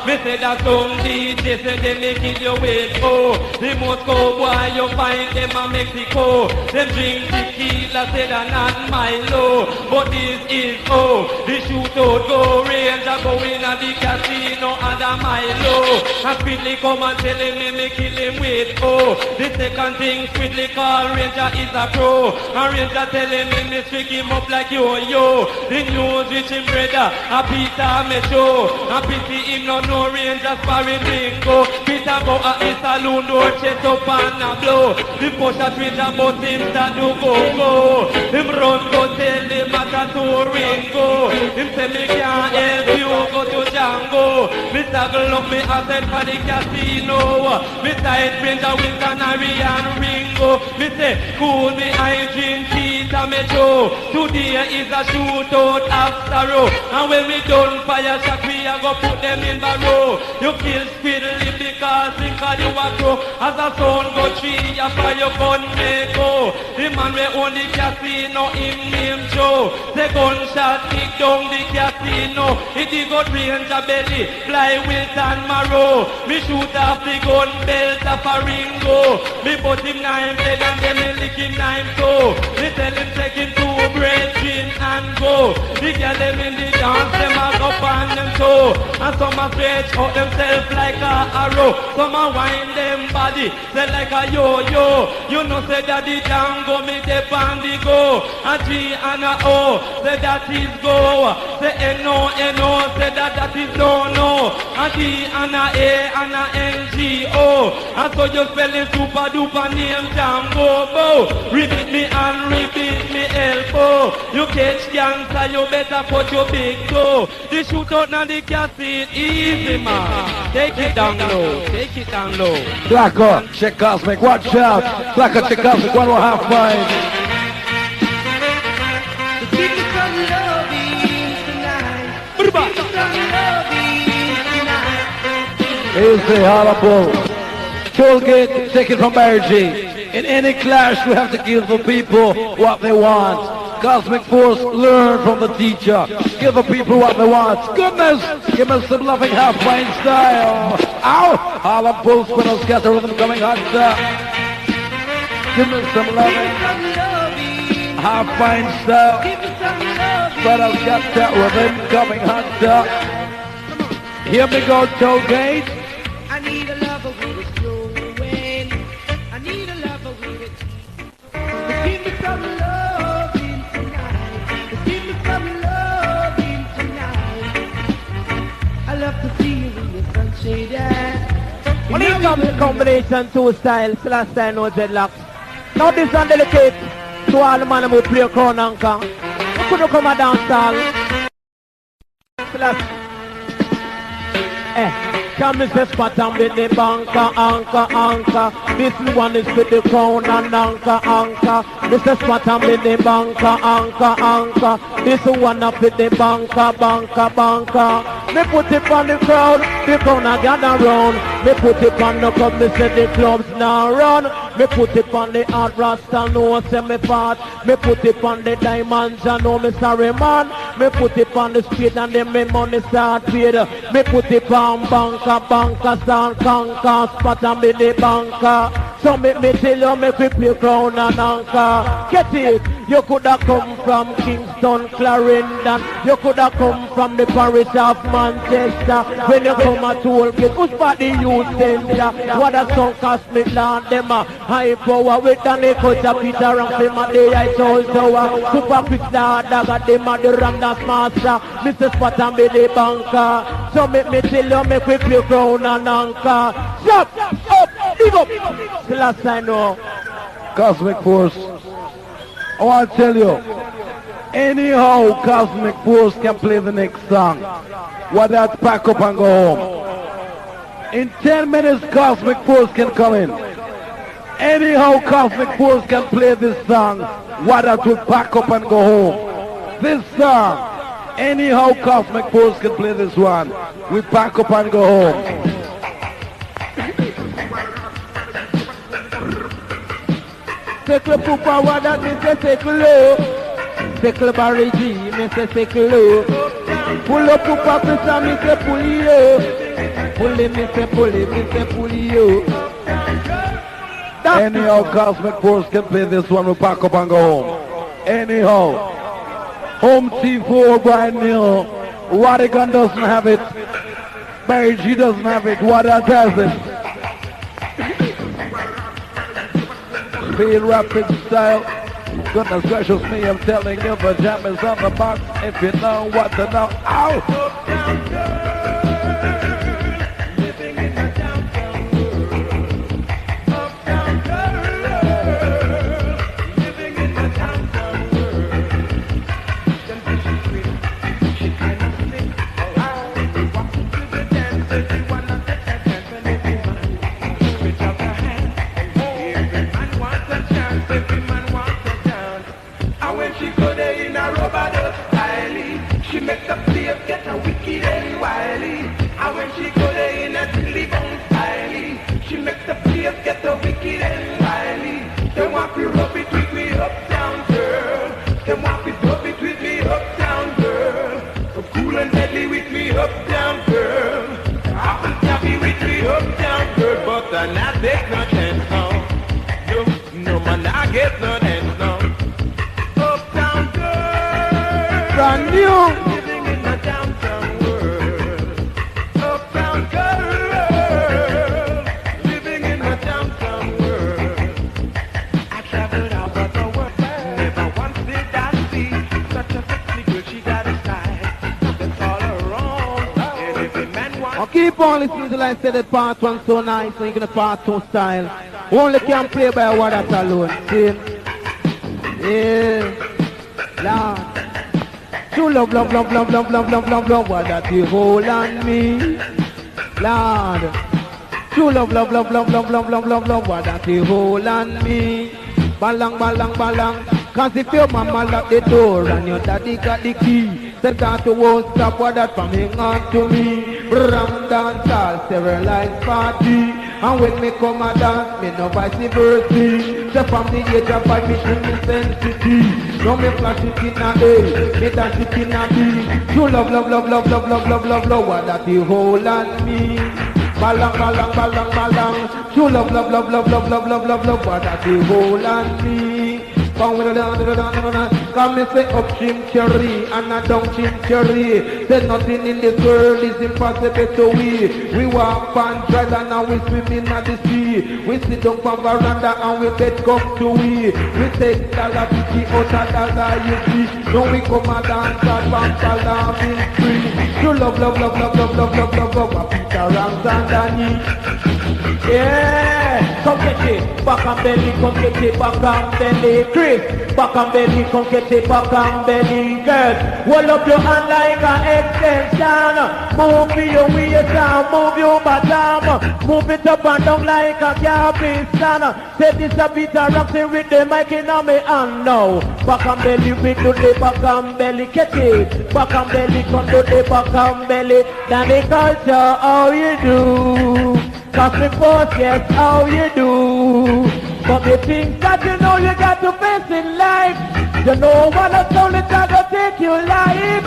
Me say that some DJs say they make it your way. Oh, the most cowboy you find them in Mexico. Them drink tequila, say that not Milo. But this is the shootout go Ranger go in at the casino and a Milo. And Squidly come and tell him me kill him with the second thing Squidly call Ranger is a pro. And Ranger tell him me trick him up like yo-yo. The news reach him brother, a Peter Metro. And pity him no Ranger sparring bingo. Peter go at his saloon door, chest up and a blow. The push a Ranger but him start to go. Him run go tell the matter to Ringo. Him say me can't help you go to Django. Mr. Glove me I said for the casino. Mr. Ranger Wilson, Harry and Ringo. Me say cool me I drink Peter Metro. Today is a shootout after row. And when we done fire shot we a go put them in barrow. You kill Squidly because think you a crow. As a son go tree a fire gun me go. The man we own the casino him name Joe. The gunshot kick down the casino. It is got Ranger belly fly Wilson Marrow. Me shoot off the gun belt of a Ringo. Me put him 9 bed and then me lick him 9 toe. Me tell him take him to bread and go. The girl them in the dance them a go on them toe. And some a stretch out themselves like a arrow. Some a wind them body say like a yo-yo. You know say that the Django me dip on the go. A G and a O say that is go. Say N-O, N-O say that is no. A D and a A and a N-G-O. And so you spelling super duper name Django Bo. Repeat me and repeat me elbow. You catch cancer, you better put your big toe. The shootout now the casino, easy man. Take it down low, take it down low. Blacker, check Cosmic, watch out. Blacker, check Cosmic, 1.5. Give me some loving tonight. Give me some loving tonight. Easy, horrible. Tollgate, take it from Mary G. In any clash, we have to give the people what they want. Cosmic Force, learn from the teacher. Give the people what they want. Goodness, give us some loving half-pine style. Ow! Harlem Pulse, Spinners, get the rhythm coming hot. Give me some loving half-pine style. Spinners, get that rhythm coming hot. Here we go, Tollgate. I need a lover with it flowing. I need a lover with it. Give me some loving tonight. Give me some loving tonight. I love to see you in the sunshade. When it comes to combination two styles, last time no dreadlocks. Now this one delicate to all the man who play crown anchor. You couldn't come a dancehall. Come and say spot and with the anchor. This one is with the crown and anchor. This is spot and with the anchor. This one up with the banker. Me put it on the crowd, the crowd a gather round. Me put it on the club, me say the clubs now run. Me put it on the hard rasta, no say me fat. Me put it on the diamonds, I know me sorry man. Me put it on the street and then me money start paid. Me put it on banker, stand conquer, spot and be the banker. So make me tell you, make we play crown and anchor. Get it? You coulda come from Kingston, Clarendon. You coulda come from the parish of Manchester. When you come at Tollgate, who's body you center? What a song cosmic land, them a high power. With Danny Coach, Peter and them a day I told tower. Super quick dog, them a the Ramdas master. Mr. Spot and be the banker. So make me tell you, make we play crown and anchor. Jump, up, big up. The last I know. Cosmic Force. I want to tell you, anyhow Cosmic Force can play the next song. What that pack up and go home. In 10 minutes Cosmic Force can come in. Anyhow Cosmic Force can play this song. What that will pack up and go home. This song, anyhow Cosmic Force can play this one. We pack up and go home. Take the pupa, what that means, take low. Take the Barry G, me say take low. Pull up pupa, Christian, me say pull you. Pull it, me say pull it, me say pull you. Anyhow, Cosmic Force can play this one, we pack up and go home. Anyhow, Home T4, Brian Neal, Radigan doesn't have it. Barry G doesn't have it, what that has it. Speed rapid style. Goodness gracious me, I'm telling you, the jam is on the box. If you know what to know. Ow! She make the place get a wicked and wily. And when she go there in a silly bone style, she make the place get a wicked and wily. They want to rub it with me uptown girl. They want to rub it with me uptown girl. So cool and deadly with me uptown girl. Apple taffy with me uptown girl. But I not take no chance now. No man I get no chance now. Uptown girl. Brand new. Keep on listening till I said that part one so nice, so you're gonna part two style. Only can play by one that alone. See? Yeah. Lord. True love, love, love, love, love, love, love, love, love, what that you hold on me. Lord. True love, love, love, love, love, love, love, love, love, what that you hold on me. Balang, balang, balang. Cause if your mama lock the door and your daddy got the key, the daughter won't stop what that from hang on to me. Ram dancehall, sterilized party. And when me come a dance, me no vice versa. So from the age of 5, me show me sensitivity. Now me flash it in a A, me dash it in a B. You love, love, love, love, love, love, love, love, love, what that you hold on me. Balang, balang, balang, balang. You love, love, love, love, love, love, love, love, love, what that you hold on me. Come me say up chim cherry and a down chim cherry. Say nothing in this world is impossible to we. We walk on dry land and we swim in the sea. We sit down on veranda and we bet come to we. We take dollar 50 out of dollar you see. Now we come and dance at Bank in free. You love, love, love, love, love, love, love, love, love, Peter Rams and Danny. Yeah, come get it, back and belly, come get it, back and belly, Chris, back and belly, come get it, back and belly, girls, hold up your hand like an extension, Move your waist and move your bottom. Move it up and down like a carpet. Say this a bit of rocking with the mic in on me hand now. Back and belly with the back and belly. Catch it. Back and belly come to the back and belly. Then the culture, how you do. Cosmic force, yes, how you do. But the things that you know you got to face in life. You know what a soul it's gonna take your life.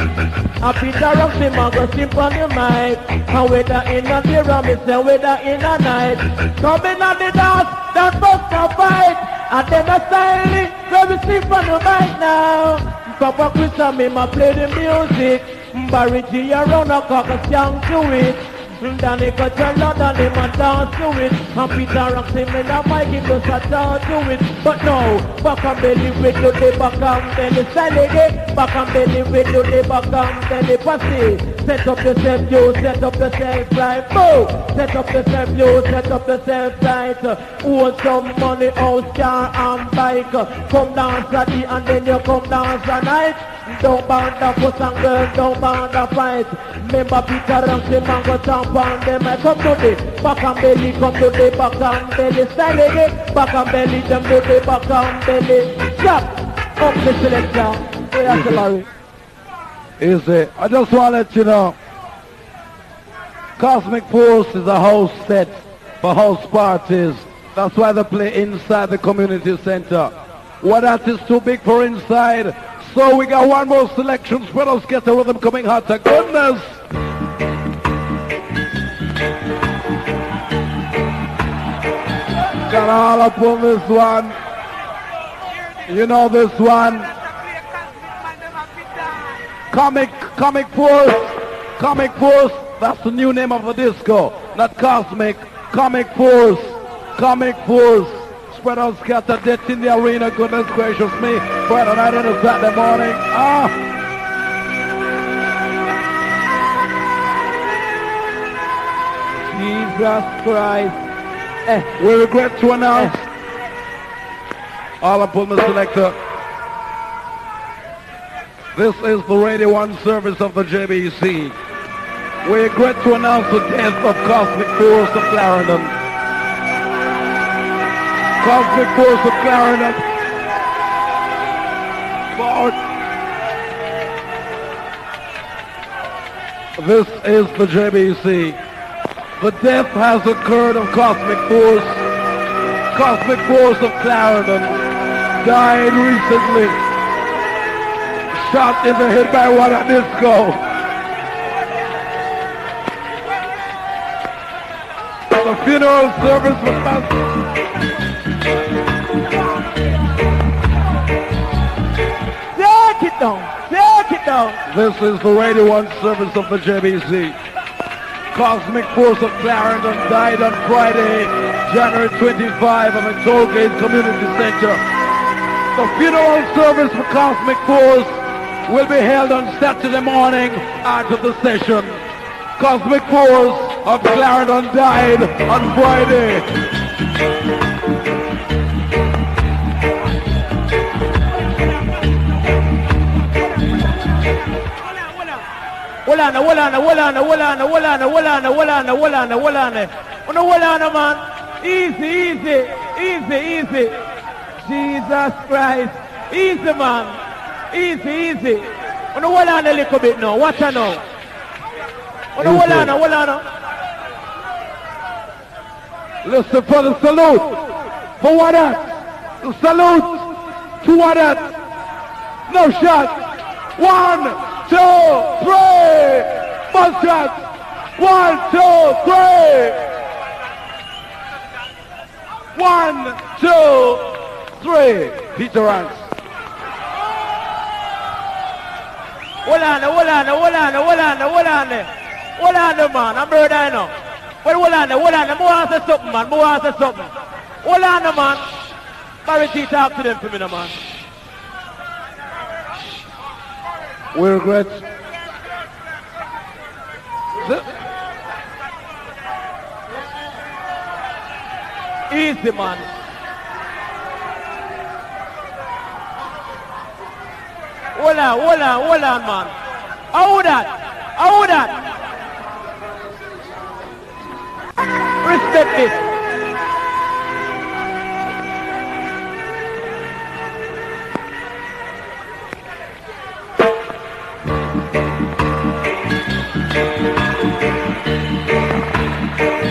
I beat the rock, the man go sleep on your mic. And whether in a day, me say whether in a night. Coming on the dance, that bust a fight. And then a styling, so we sleep on the mic now. Papa Chris and me, ma play the music. Barry G around a cock a song to it. Danny got your lot and him a dance to it. And Peter rocks him in a mic, he goes a dance to it. But no, back and belly with the back and belly style again. Back and belly with the back and belly pussy. Set up yourself, you set up yourself right. Move! Set up yourself, you set up yourself right. Own some money, house, car and bike. Come dance at the and then you come dance at night. Don't bound the puss and girls, don't bound the fight. Remember Peter and the man go jump on them. I come to the back and belly, come to the back and belly. Style again, back and belly, them to the back and belly. Stop! Up the selector. Where are the Larry? Easy. I just want to let you know, Cosmic Force is a house set for house parties. That's why they play inside the community center. What that is too big for inside. So we got one more selection. Spread us get the rhythm coming hot to goodness. Got all up on this one. You know this one. Comic Force. That's the new name of the disco. Not Cosmic. Comic Force. Spread out scatter death in the arena, goodness gracious me. Friday night and a Saturday morning. Jesus Christ. We regret to announce all up on the selector. This is the Radio 1 service of the JBC. We regret to announce the death of Cosmic Force of Clarendon. Cosmic Force of Clarendon. Forward. This is the JBC. The death has occurred of Cosmic Force. Cosmic Force of Clarendon died recently. Shot in the head by one at disco. The funeral service was passed. Take it down. This is the Radio 1 service of the JBC. Cosmic Force of Clarendon died on Friday, January 25 at the Tollgate Community Center. The funeral service for Cosmic Force will be held on Saturday morning after the session. Cosmic Force of Clarendon died on Friday. Hold on, man. Easy. Jesus Christ. Easy, man. Easy. Hold on a little bit now. Watch out now. Hold on. Listen for the salute. For what that? The salute. To what that? No shot. 1, 2, 3. Bus shots. 1, 2, 3. 1, 2, 3. Peter Ranks. Hold on, man. I'm bird I know. Well, hold on. More answer something, man. Hold on, man. Barry T, talk to them for me, man. We regret. Easy, man. Hold on, man. How that? Take this.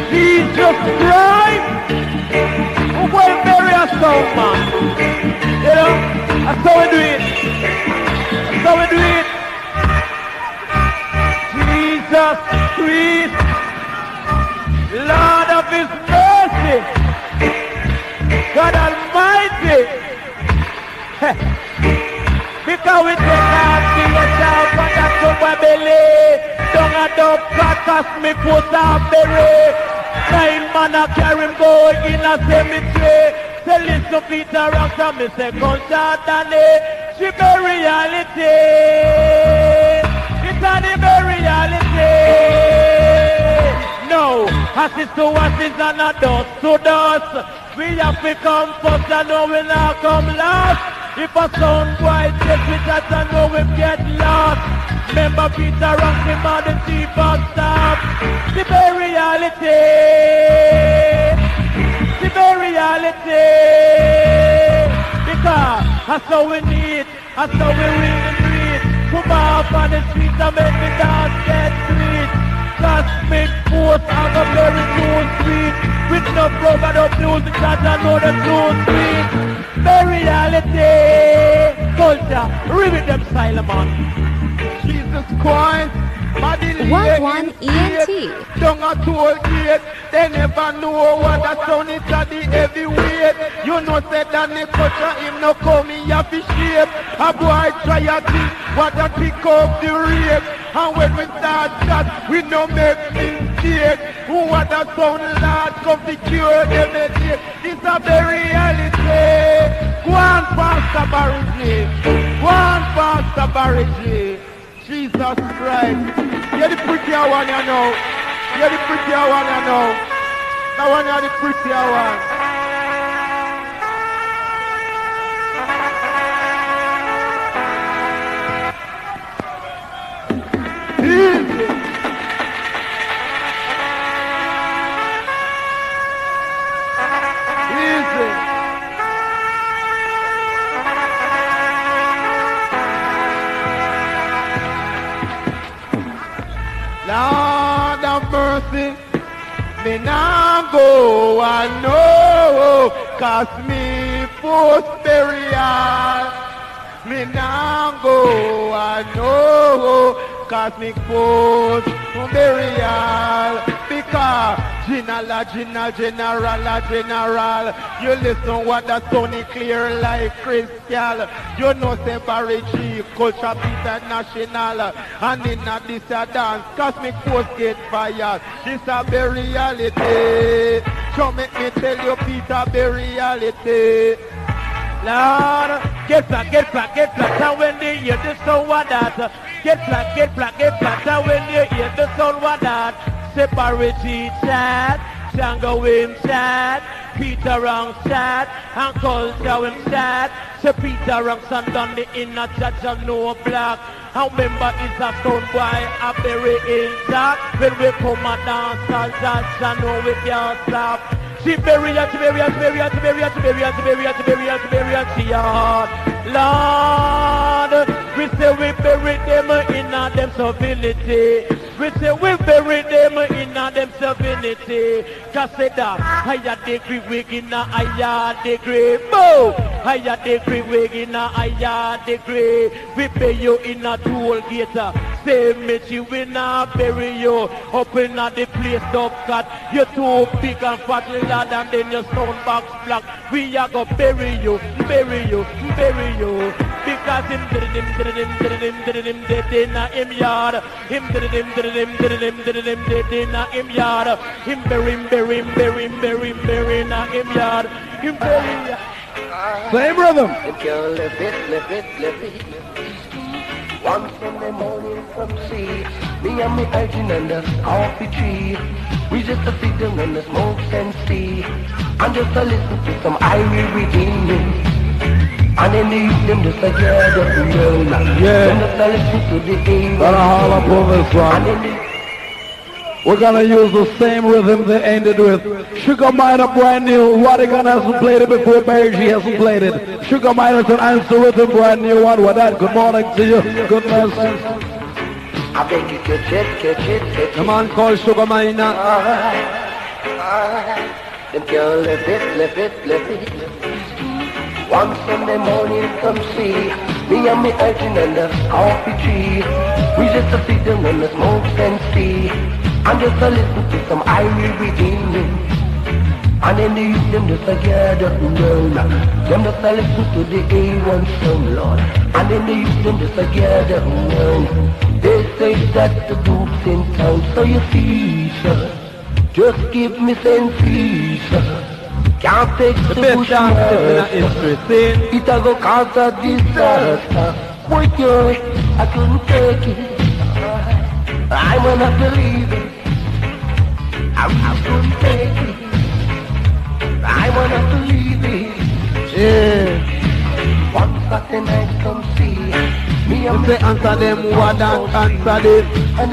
Jesus Christ! Who will bury a soul, man? You know? That's how we do it. That's how we do it. Jesus Christ, Lord of His mercy, God Almighty. Because we take our feet out from that super belly, don't have no crackers, me put our berry. 9 man a carry him go in a cemetery. Say listen Peter Rock and me say culture Danny. She be reality. It's a the reality. No, asses to asses and a dust to dust. We have to come first and know we not come last. If a sound boy takes with us and know we get lost. Remember Peter Rock him on the chief of staff. The bare reality. The bare reality. Because that's how we need. That's how we really need. Come off on the streets and make the dance get sweet. Cosmic force on the very blue street. With no program, no blues, because I know the blue street. The reality. Culture, rivet them Solomon. Jesus Christ. What one ENT? Down a toll gate, they never know what the sound is at the heavyweight. You know said that the culture him no come in a fish shape. A boy try a thing, what a pick up the rate. And when we start that, we no make mistake. Who what the sound lad come to cure them headache. It's a very reality. Go on Pastor Barry. Go on Pastor Barry. Jesus Christ. You're the prettier one, you know. You're the prettier one, you know. That one you're the prettier one. Easy. Easy. Lord of mercy, me nah go and know, cause me post burial. Me nah go and know, cause me post burial. Because general, you listen what the Tony clear like crystal. You know say Barry G, culture international. And in a this a dance, cosmic force get fired. This a be reality. So make me tell you Peter be reality. Lord, get flat, get flat, get flat. And when they hear the sound what that, get flat, get flat, get flat. And when they hear the sound what that. Separate chat, Django him chat, Peter Wrong chat, and Culture him chat. Say Peter Wrong son done the inner judge and no black. And remember it's a stone boy, a very intact. When we come and dance, all judge and know we can't stop. Siberia, Lord, we say we bury them in them civility. We say we bury them in them civility. Cause say that higher degree wig in a higher degree. Boom! Higher degree wig in a higher degree. We pay you in a toll gate. Say me we not bury you up in the place up cut. You're too big and fat lad and then your stone box black. We are gonna bury you, bury you, bury you. Because him did him dead in a him yard. Him did him dead in a him yard. Him bury in a him yard. Him bury. Same rhythm. If you lift it. Once in the morning from sea, me and me hygiene under coffee tree. We just a sit down and smoke and see, and just a listen to some Irish reading. And then the evening just a get up and roll. Yeah. And just a listen to the game. Gotta haul up on this one. And then We're gonna use the same rhythm they ended with. Sugar Minor brand new. Rodigan hasn't played it before. Barry G hasn't played it. Sugar Minor's an answer rhythm brand new one. With that, good morning to you. Good message. I beg you catch it. The man called Sugar Minor. Them can't left it. One Sunday morning, come see me and me urging under coffee tree. We just a sit down and smoke and see, and just a listen to some Irish redeeming. And then the youth them just a gather round. Them just a listen to the A1 song, Lord. And then the youth them just a gather round. They say that the group's in town, so you see, sir, just give me sensation. Can't take the best dance in history, see? It a go cause a disaster. Boy, I couldn't take it. I wanna believe it. I couldn't take it. I wanna believe it. Yeah. One Saturday night, come see me. You say answer them, Wadan answer them.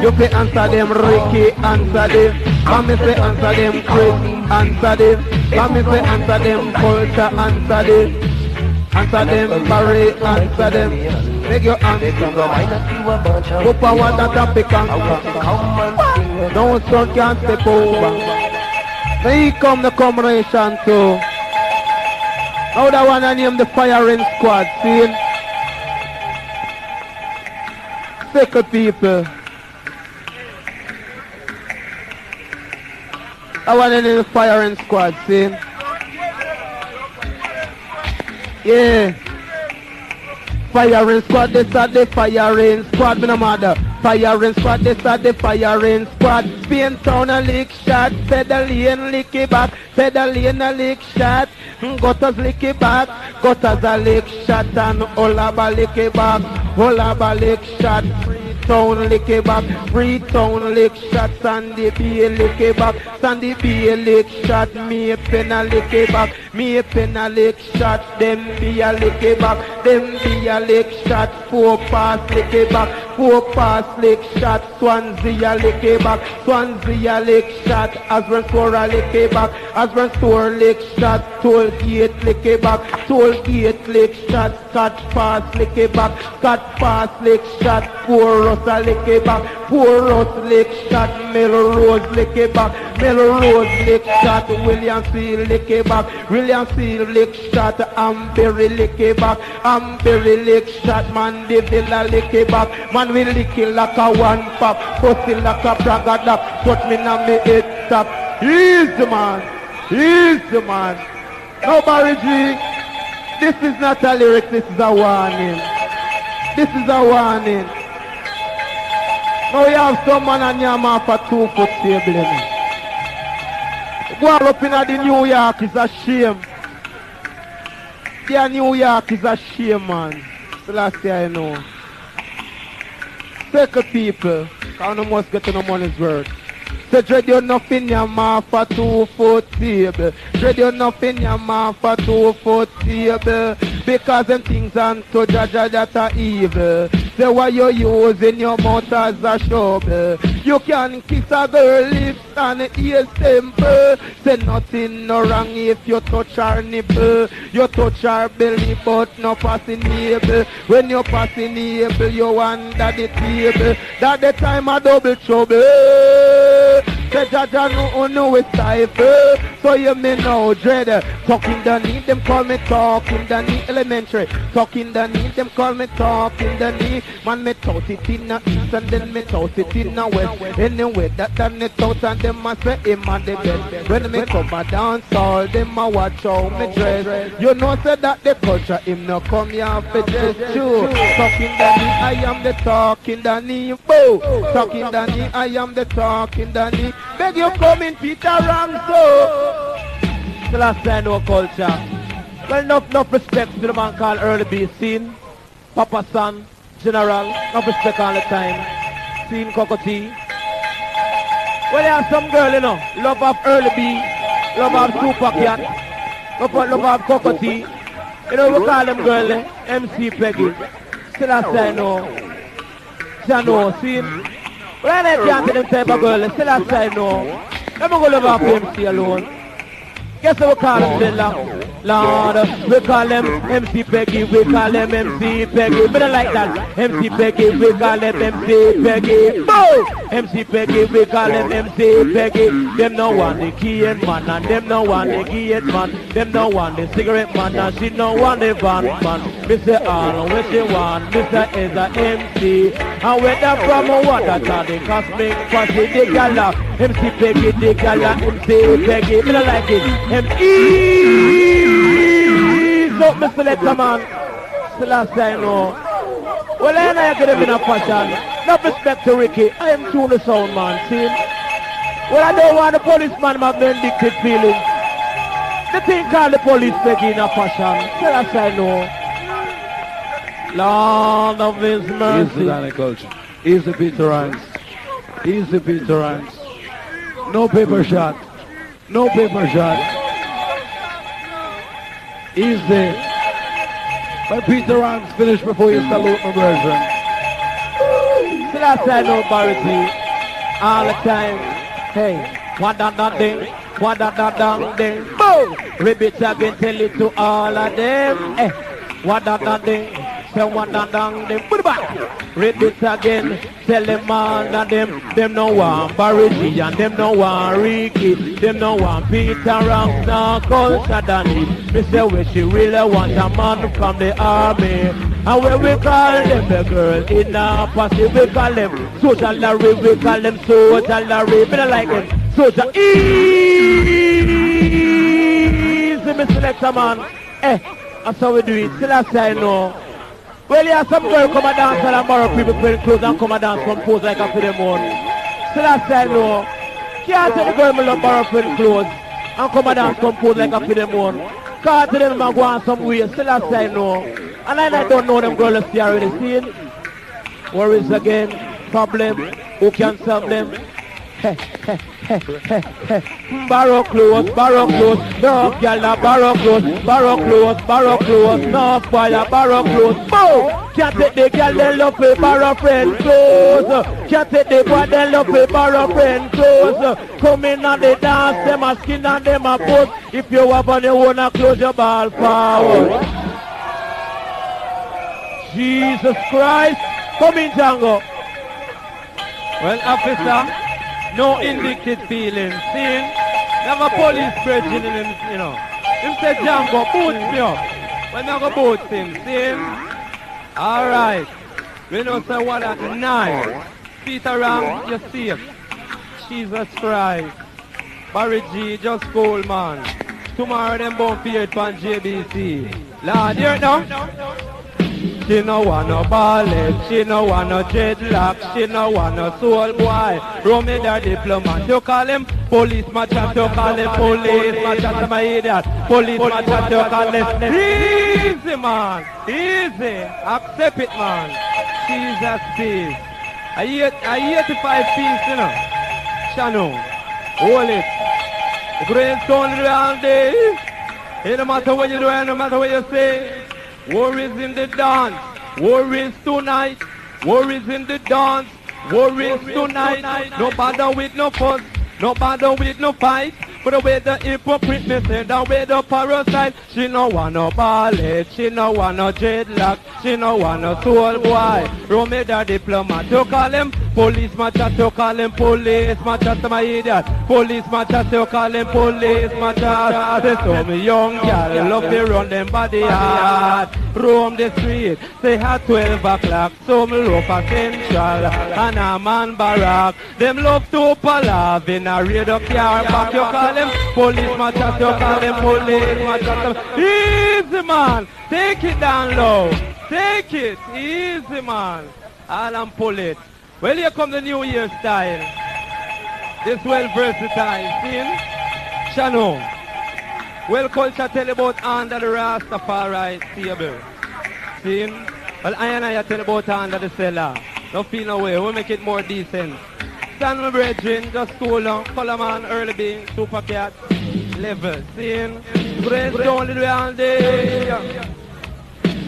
You say answer them, Ricky answer them. Mommy say answer them, Chris answer them. Mommy say answer them, Culture answer them. Answer them, Barry answer them. Make your answer. Papa want that topic answer. No son can step over. Here come the combination too. Now that one I name the firing squad, see? Sick people. I want in the firing squad, see? Yeah. Firing squad, this are the firing squad, me no matter. Firing squad, this are the firing squad. Spain town a lick shot, pedal lane lick it back, pedal lane a lick shot. Gutters lick it back, gutters a lick shot, and Olaba lick it back, Olaba lick shot. Town lick it back, Freetown lick shot, Sandy Bay lick it back, Sandy Bay lick shot, me penna lick it back, me penna lick shot, them be a lick it back, them be a lick shot, 4 pass lick it back, 4 pass lick shot, Swansea lick it back, Swansea lick shot, Asbrandstora lick it back, Asbrandstora lick shot, Tollgate lick it back, Tollgate lick shot, Scott pass lick it back, Scott pass lick shot, 4 Rosa lick it back, 4 Rosa lick shot, Melrose lick it back, Melrose lick shot, William Seal lick it back, William Seal lick shot, Amberry lick it back, Amberry lick shot, Mandevilla lick it back, man we lick it like a one pop, pussy like a bragada, put me on me head top. Easy man, easy man. Nobody G, this is not a lyric, this is a warning. This is a warning. Now you have some man and your man for 2 foot table. Go up in the New York is a shame. The New York is a shame, man. The last year I know. Take people, because no must get no money's worth. Say dread you nothing your man for 2 foot table. Dread you nothing your man for 2 foot table. Because them things unto Jaja that are evil. Say what you using your mouth as a shovel. You can kiss a girl lips and ears temple. Say nothing no wrong if you touch her nipple. You touch her belly but no passing nipple. When you passing nipple you under the table. That the time a double trouble. Say Jaja no we stifle. So you may know dread. Talking the need them call me talking the need elementary. Talking the need them call me talking the need. Man me toss it in the east and then me toss it in the west. Anyway that done it out and them a say him and the best. When me come a dance all them a watch how me dress. You know say that the culture him no come here for dress too. Talking the knee I am the talking the knee. Boo. Talking the knee I am the talking the knee. Beg you come in Peter Ramso. The last time no culture. Well enough respect to the man called Early B. Scene, Papa Son, General, enough respect all the time. Scene Cocotti. Well, there are some girl, you know, love of Early B, love of Super Cat, love of Cocotti. You know, we call them girl, MC Peggy. Still I say no. Jano, see? When I can't see them type of girl, still outside no. Let me go live off MC alone. Guess what we call them then, Lord, we call them MC Peggy, we call them MC Peggy. We don't like that. MC Peggy, we call them MC Peggy. Boom! MC Peggy, we call them MC Peggy. Them no want the key man, and them no want the key man. Them no want the cigarette man, and she no want the van man. Mr. Arnold, what she want, Mr. is a MC. And where they from, what that are the cosmic, fussy, the gala. MC Peggy, the gala, MC Peggy. We don't like it. Ease up, Mr. Selector man. Still I say no. Well, I ain't get him in a fashion. No respect to Ricky. I am tune the sound, man. See? Well, I don't want the policeman to have vindictive feelings. The thing called the police Peggy in a fashion. Still I say no. Lord of His mercy. Easy, Danny Culture. Easy, Peter Ranks. Easy, Peter Ranks. No paper shot. No paper shot. Easy. But Peter Ranks finish before you salute my brethren. Still I say no barity. All the time. Hey, what that ding? What that ding? Boom! Ribbit again, tell it to all of them. Hey, what that ding? Say what that ding? Put it back. Ribbit again, tell them all of them. Them no want Barry and them no want Ricky. Them no want Peter Ranks, no culture than it. Me say where she really want a man from the army. And when we call them the girl in a posse, we call them Soldier Larry, we call them Soldier Larry. Me don't like them. Soldier easy, me selector man. Eh, that's how we do it. Still I say no. Well, yeah, some girl come and dance and borrow people wearing clothes and come and dance compose like a for them on. Still I say no. Can't tell the girl me love borrow wearing clothes and come and dance compose like a for them on. Can't tell them I go on some way. Still I say no. And I don't know them girls see already seen. Worries again, problem, who can solve them? Borrow clothes, no girl, borrow clothes, no fire, borrow clothes, boom! Can't take the girl, they love me, borrow friend clothes. Can't take the boy, they love me, borrow friend clothes. Come in and they dance, them a skin and them a pose. If you have on your own, close your ball forward. Jesus Christ, come in, Django. Well, officer, no indicted feelings. See, never police bridging in him, you know. Him said Django, boot me up. When I go boot him, see? Alright. We know say what at night. Peter Ram, you're safe. Jesus Christ. Barry G, just cool, man. Tomorrow them bump here on JBC. Lord, hear it now? She no want no ballet, she no want no dreadlock, she no want no soul boy. Romy the diplomat, you call him police machat, you call him police machat, my idiot. Police machat, you call him easy man, easy. Accept it man. Jesus peace. I 85 piece, you know. Channel, hold it. The grandson around there. It no matter what you do, no matter what you say. Worries in the dance, worries tonight, worries in the dance, worries tonight. No bother with no fuss, no bother with no fight. But the way the hypocrite me say, the way the parasite. She no want no ballet, she no want no dreadlock, she no want no soul boy. Romy the diplomat, you call him police machat, you call him police machat, my idiot. Police machat, you call him police machat. They saw me young girl, love to run them body hard. Roam the street, say at 12 o'clock, some love for Central and a man barrack. Them love to palav in a radio car back, you call him police machat, you call him police machat. Easy man, take it down low, take it, easy man. All and pull it. Well, here come the New Year style. This well versatile, see? Shannon. Well, culture tell about under the Rastafari table. See? Well, I tell about under the cellar. Don't feel no way, we'll make it more decent. Stand my brethren, just cool down. Color man, early being, super cat, level. See? Brains down the way on there.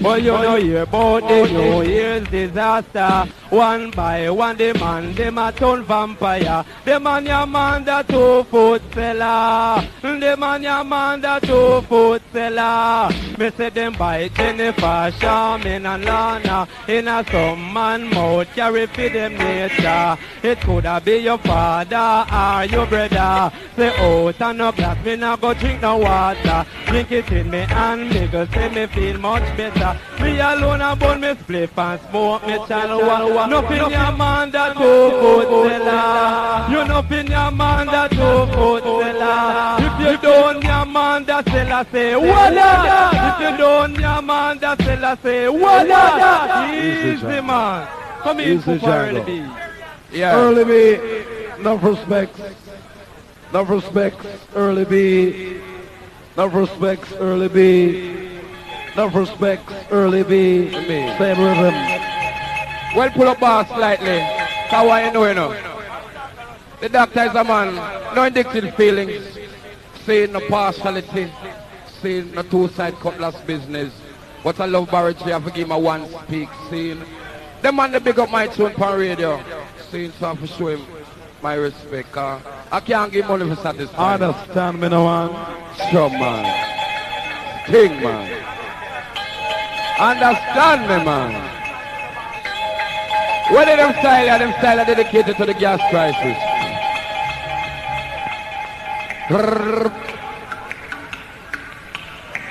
But you know hear about the New Year's disaster. One by one the man, them a turn vampire. The man ya man the 2-foot seller. The man ya man the 2-foot seller. Me say them buy Jennifer, Charmin and Lana. In a some man mouth carry for them nature. It coulda be your father or your brother. Say out and no glass, me not go drink no water. Drink it in me and me go say me feel much better. Me alone and burn me spliff and smoke me channel. Nothing your man that 2-foot seller. You nothing your man that 2-foot seller. If you don't your man that seller say what? If you don't your man that seller say what? Easy man. Come in for Early B. Yeah. Early B. No respects. No respects. Early B. No respects. Early B. No respects. Early B. Same rhythm. Well, pull up bar slightly. How I know, you know. The doctor is a man, no addicted feelings, saying no partiality, saying no two-side cutlass business. But I love Barrett, I forgive my one speak, saying, the man that big up my tune on radio, saying so I for show him my respect. I can't give money for satisfaction. Understand me no one. Sure, man. King, man. Understand me, man. What are them style? Them style are dedicated to the gas crisis.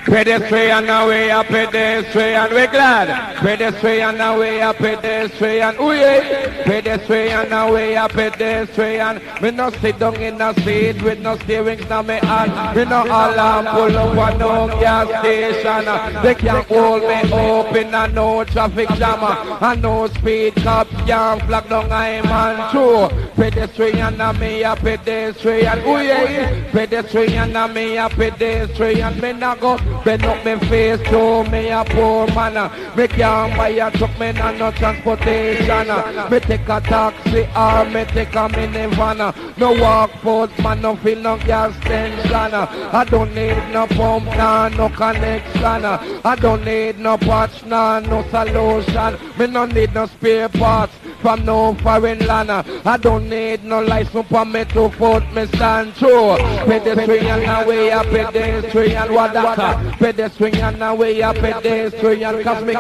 Pedestrian away, a pedestrian, we glad. Pedestrian away, a pedestrian, ooh yeah. Pedestrian away, a pedestrian. Me no sit down in a seat with no steering na me hand. Me no alarm pull up a no gas station. They can't hold me up in a no traffic jam. And no speed cops can't flag down I man true. Pedestrian a me a pedestrian, ooh yeah. Pedestrian a me a pedestrian. Me na go bend up me face to me a poor man. Me can't buy a truck, me not no transportation. Me take a taxi or me take a minivan. No walk foot, man, no feel no gas tension. I don't need no pump, nah, no connection. I don't need no patch, nah, no solution. Me no need no spare parts from no foreign land. I don't need no license for me to foot me stand true. Pedestrian away, a pedestrian, what that? Pedestrian away, a pedestrian, cosmic.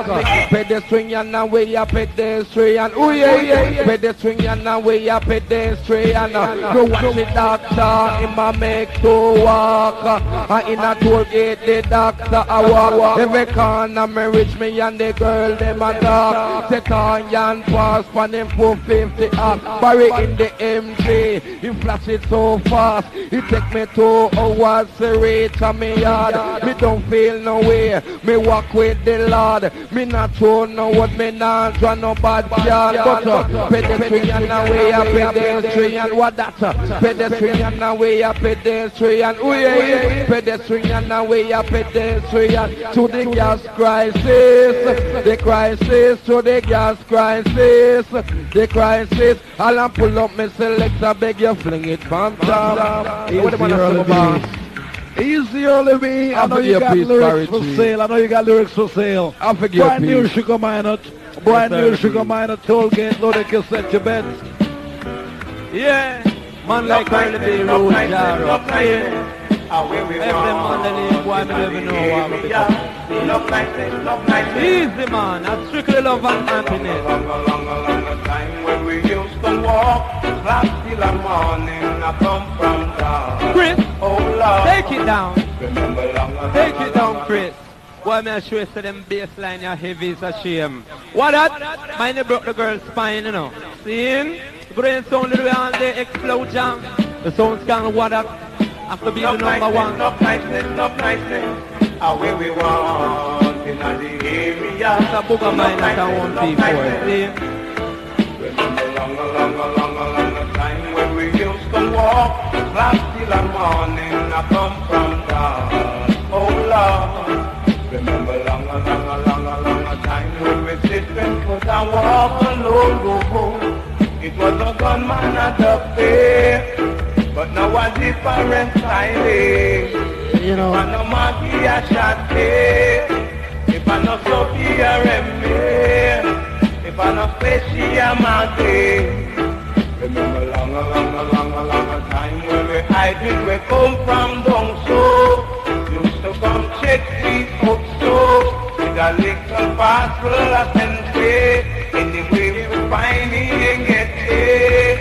Pedestrian away, a pedestrian, ooh yeah, yeah. Pedestrian away, a pedestrian. No watch the doctor, him a make to walk. In a toll gate, the doctor a walk. Every corner me reach me and the girl them a talk. Set on and pass for them 450 up. Barry in the MG, he flash it so fast. He take me 2 hours to reach me yard. Me don't feel no way, me walk with the Lord. Me not sure no what me not draw no bad yard. But pedestrian away, a pedestrian, what that? Pedestrian away, a pedestrian, ooh yeah, yeah. Pedestrian away, a pedestrian. To the gas crisis, the crisis, to the gas crisis, the crisis. I'll pull up me selector, beg you fling it from top. Easy early B. I know you got lyrics for sale. I know you got lyrics for sale. I forgive Brand new Sugar Minot. Brand new Sugar Minot. Toll gate, loaded cassette your beds. Yeah, man like Early B, Rose Jar up here. Every man that live, why me never know why me become. Easy man, I strictly love and happiness. Long time when we used to walk, class till the morning, I come from town. Chris, Oh Lord, take it down. remember long Take it down, Chris. Why me I show you them baseline your heavy is a shame. What that? Mine broke the girl's spine, you know. See? The brain sound the way all day explosion. The sounds can what that? Have to be the number one. no prices, away we want in the area. It's a booger mine that I want people. See? Remember long time when we used to walk, class till the morning, I come from town. Oh Lord, remember long time when we sit and put and walk alone, go home. It was a gunman at the fair, but now a different styling. You know. If I no Maggie, I shot it. If I no Sophie, on a fishy amate. Remember long time when we hide it, we come from down so. Used to come check these up so. With a little parcel of sense. Anyway we find it and get it.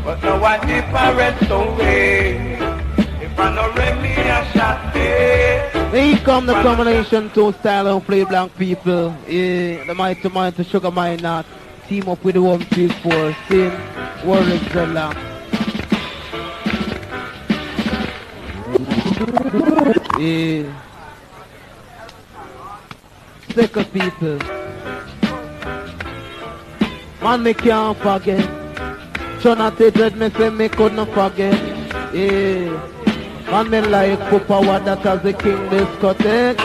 But now I different away. If I no remedy I shot it. Here come the combination two style of play black people. The mighty sugar mine not. Team up with the 134, same word is dreadlock. Sick of people. Man, me can't forget. Jonathan dread me say me couldn't forget. Man, me like Papa that as the king discotheque.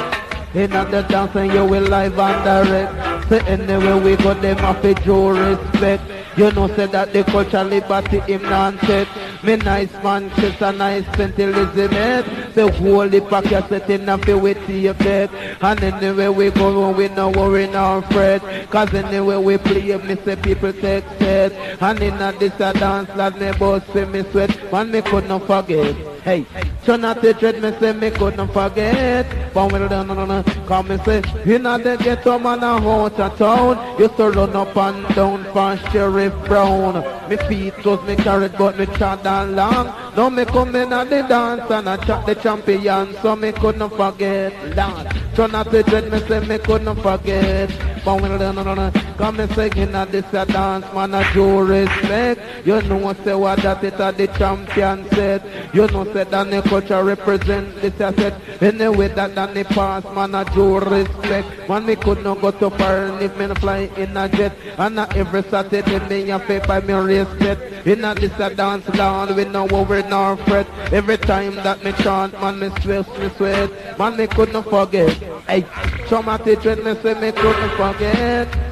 In the dancing you will live and direct. Say anyway we got them off a Joe respect. You know say that the culture liberty him non-set. Me nice Manchester, nice St. Elizabeth. The whole pack setting up with your bed. And anyway we go we no worry no fret. Cause anyway we play me say people take set. And in this a dance lad me boss say me sweat. Man me could not forget. Hey, so not the dread me say me could not forget. But when no, come me say, you know they get some man out of town. Used to run up and down for Sheriff Brown. Me feet was me carried but me chat down long. Now me come in at the dance and I chat the champion. So me could not forget, Lord. So not the dread me say me could not forget. But when no, come me say, you know this a dance man a due respect. You know say what that it a the champion said. You know say that the culture represent this a set. Anyway that the past man a due respect. Man me could not go to foreign if me fly in a jet. And every Saturday me a pay by me respect. In a this a dance land with no worry nor fret. Every time that me chant man me sweat. Man me could not forget. Hey, somebody dread me say me could not forget.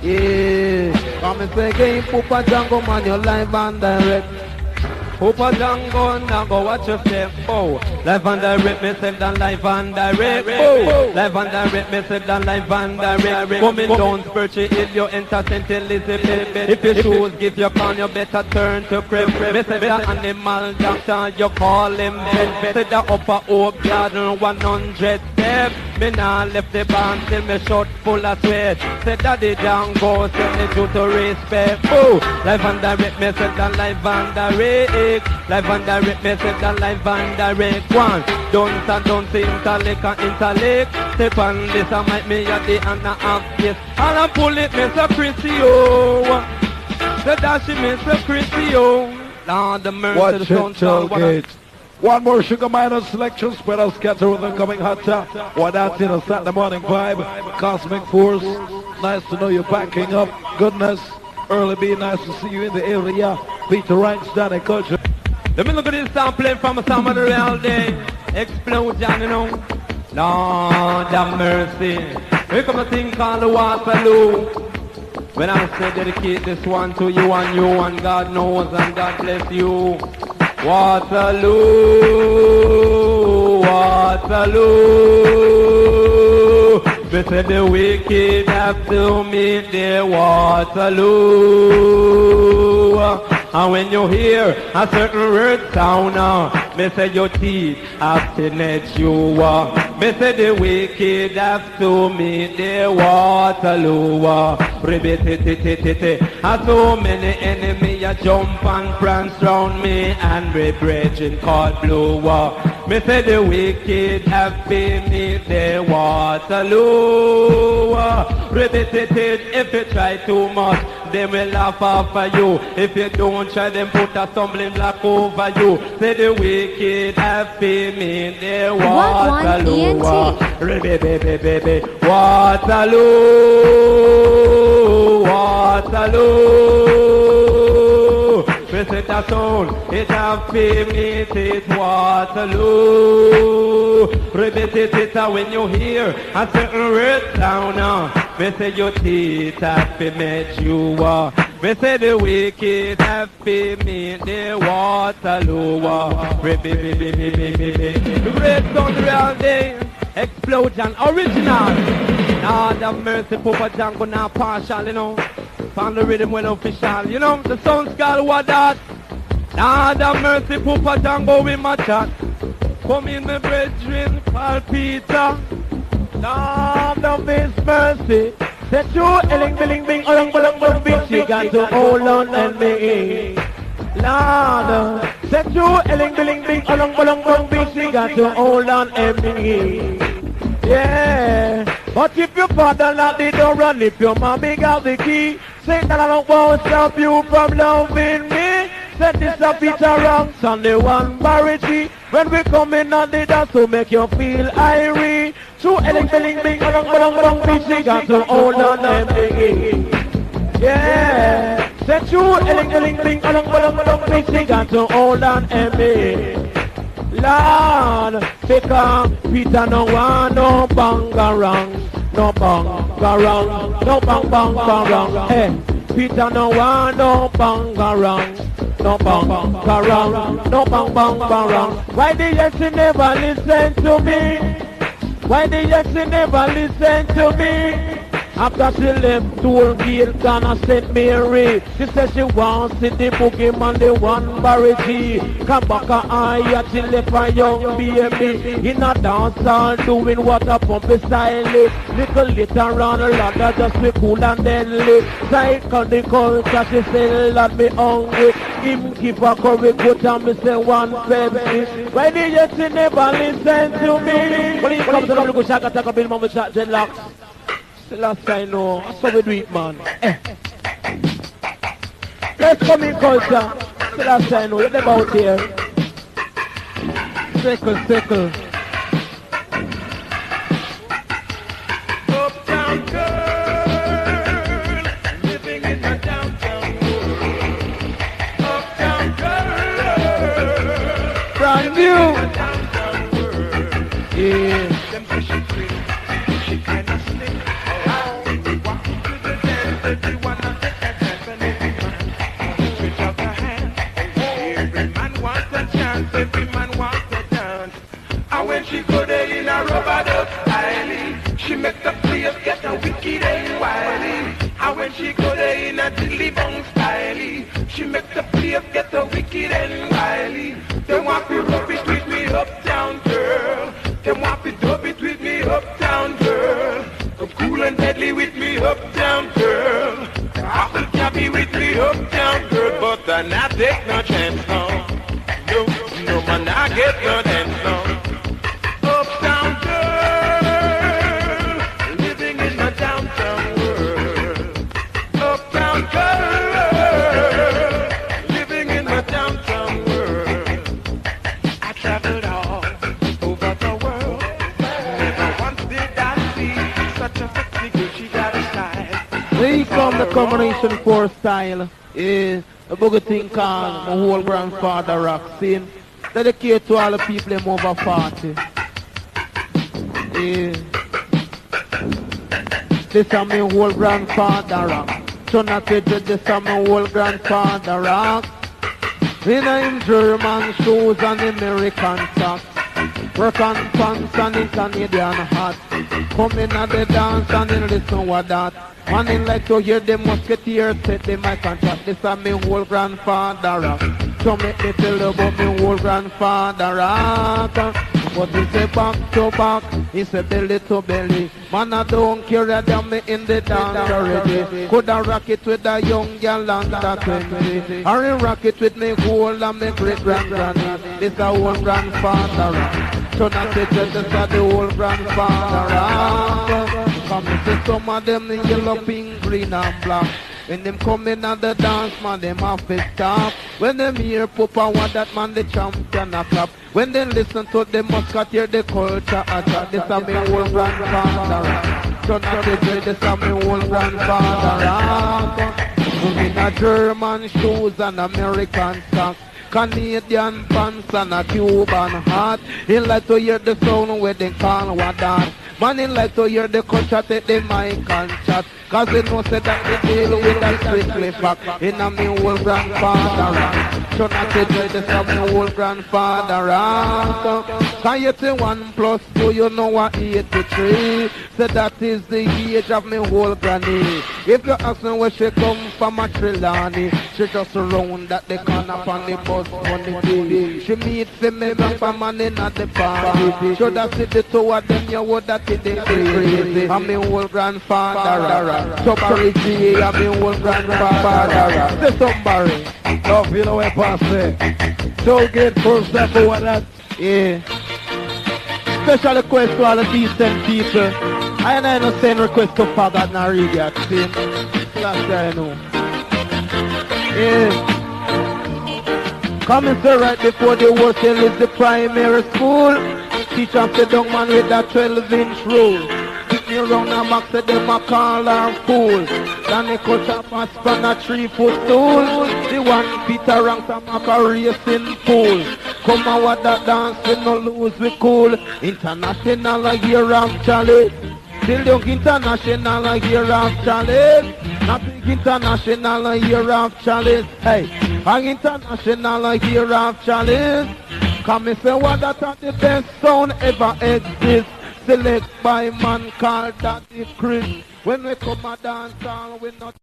Yeah, come and say game Papa Django man you live and direct. Papa Django now go watch your step. Oh, live and direct me say that live and direct. Oh, live and direct me say that live and direct. Coming down spiritual if you enter St. Elizabeth. If your shoes give you pan you better turn to crib. Me say that animal doctor you call him bed. Say that upper Oak Garden 100 step. Me nah left the band till me shot full of sweat. Say daddy Django send me due to respect. Oh, live and direct me say that live and direct. Live and direct me say that live and direct. One, don't see intellect. Step on this I might me at the and I have this. And I pull it me say Chrissy oh. The dash me say Chrissy oh. Lord the mercy Watch the front it, tailgate. One more Sugar Minor selection, spread out scatter with them coming hotter. What that's in a Saturday morning vibe. Cosmic Force, nice to know you're backing up. Goodness, early be nice to see you in the area. Peter Ranks, Danny Culture. Let me look at this sampling from a summer the real day. Explosion, you know. Lord have mercy. Here come a thing called the Waterloo. When I say dedicate this one to you and God knows and God bless you. Waterloo, Waterloo. They said the wicked have to meet their Waterloo. And when you hear a certain word sound, me say your teeth have to net you. Me say the wicked have to meet their Waterloo. And so many enemies a jump and prance round me and be bridging called blue. Me say the wicked have to meet their Waterloo. If you try too much, they will laugh after you. If you don't try, them put a stumbling block over you. Say the wicked have been in their Waterloo. Waterloo, Waterloo. We set a soul, it have been it Waterloo. Repeat it when you hear a certain word sound. We say your teeth have been met you. We say the wicked have been in the Waterloo. Red Sun Real Day, Explosion, original. Lord have mercy, Papa Django now partial, you know. Found the rhythm when official. You know, the sound's called what that. Lord have mercy, Papa Django with my chat. Come in the brethren, Paul Peter. Lord of his mercy. Set you eling billing bing along balong bing. She got to hold on and me. Lord, set you eling billing bing along balong bing. She got to hold on and me. Yeah. But if your father not the door run, if your mommy got the key, say that I don't want to stop you from loving me. Set this up, it's a wrong Sunday one barity. When we come in on the dance to make you feel irie. True eling billing bing along bing. She got to hold on and me. Yeah. Set you eling bing along bing. She got to hold on and me. Lord, because Peter no want no bangarang, no bangarang, no bangarang. Hey, Peter no want no bangarang, no bangarang, no bangarang. Why the yes you never listen to me? Why the yes you never listen to me? After she left tour gate, gonna St. Mary. She said she wants to see the boogeyman, the one barity. Come back her eye, she left her young baby in a dance hall doing what a pump style. Little later on, a ladder just be cool and deadly. Cycle the culture, she say, Lord, me hungry. Him keep a curry good and me say one Pepsi. Why did you she never listen to me? When you come to the local shaka, take a bill, mama shot, dreadlocks. Last I know, so we do it, man. Let's come in culture. Last I know, let them out here. Circle. Uptown girl, living in my downtown world. Uptown girl, Brand new. downtown world. Yeah. Them say she pretty, she kinda slick. Everyone has a chance and every man switch up a hand. Every man wants a chance, every man wants a dance. And when she go there in a rubber duck style, she make the place get a wicked and wily. And when she go there in a dilly bong style, she make the place get a wicked and wily. They want to rub it with me uptown girl. They want to dub it with me uptown girl. Cool and deadly with me uptown girl. Apple cabby with me uptown girl. But I not take no chance no. No man I get no dance no. Uptown girl, living in the downtown world. Uptown girl, living in the downtown world. I traveled all over the world. Never once did I see such a sexy girl, she got a style. We come the combination for style. Yeah, a boogie thing called my whole grandfather rock scene. Dedicate to all the people them over 40. Yeah. This is my whole grandfather rock. So not to judge, this is my whole grandfather rock. In him German shoes and American socks. Work on pants and in Canadian hat. Come in at the dance and then listen what that. Man in like to hear the musketeers set the mic and chat. This is my whole grandfather rock. So make me tell you about my whole grandfather rock. But he say back to back, he say belly to belly. Man I don't care that me in the dance already. Coulda rock it with a young girl under 20. Or rock it with me whole and me great granddaddy. This a whole grandfather rock. So not to tell this is the whole grandfather rock. Come and see some of them in yellow, pink, green and black. When them come in at the dance, man, them have to stop. When them hear Papa want that man, the champion a clap. When they listen to the musketeer, the culture attack. This is my whole grandfather rock. So not to tell this is my whole grandfather rock. In a German shoes and American socks. Canadian pants and a Cuban hat. He like to hear the sound where they call what that. Man, he like to hear the culture take the mic and chat. Cause he know say that they deal with a strictly fact. In a me whole grandfather rock. So not to dread this of my old grandfather ask. Can you say 1 plus 2, you know what 83? So that is the age of my whole granny. If you ask me where she come from a Trelawney, she just round at the corner on the bus on the TV. She meet for me back for money at the party. Should have see the two of them, you would have think they crazy. I'm my old grandfather. Somebody G, I'm my old grandfather. Say somebody. No, you know what I say. Don't get first step for that. Yeah. Special request to all the decent people. I ain't no send request to Father Nariga. See? Last I know. Yeah. Coming so right before the hotel is the primary school. Teacher said, young man with that 12-inch rule. Pick me around and max said them a call and fool. Then they cut up a span a 3-foot stool. The 1 Peter ranks a mac a racing pool. Come on with that dance, we no lose, we cool. International year of challenge. Still young international year of challenge. Not big international year of challenge. Hey, an international year of challenge. Come and say what that are the best sound ever exist. Select by man called Daddy Chris. When we come a dance hall, we not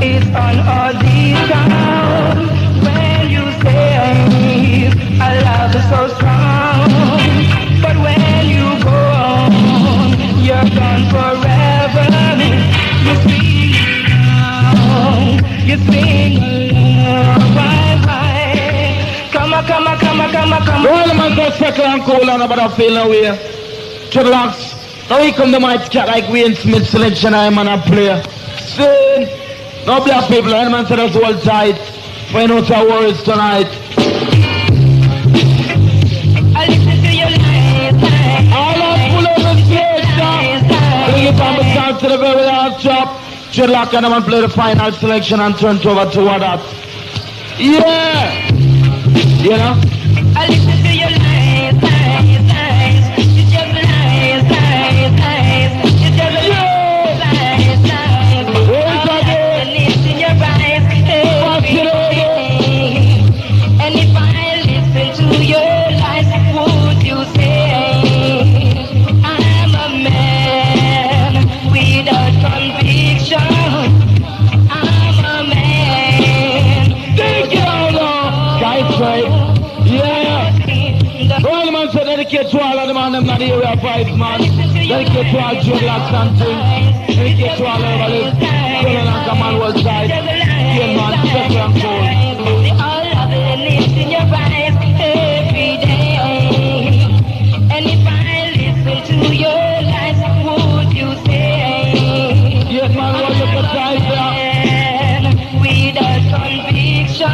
It's on all these times when you say our love is so strong, but when you go on, you're gone forever. You swing along, you swing along, bye. Come on. All the man go second and cool on about a feel no way. Dreadlocks, now we come to my cat like Wayne Smith selection, I'm on a player. Sin, no black people, any man said us all tight. Find out our words tonight. I listen to your lies. All of pull up the stage now. Bring it from the start to the very last drop. Dreadlock and the man play the final selection and turn it over to what that. Yeah! You know? I listen to your lies. You just lies. You just lies. It's in your eyes every day. And if I listen to your lies, would you say I'm a man without conviction? I'm a man. Take it all off! Guys, right? Yeah! All the man said dedicate to all of them and them not the area 5 man. Dedicate to all dreadlocks and things. Dedicate to all herbalist. Feeling like a man was died. Yeah, man, second and cool. All of it lives in your eyes every day. And if I listen to your lies, would you say Yeah, man, what you put right there? without conviction?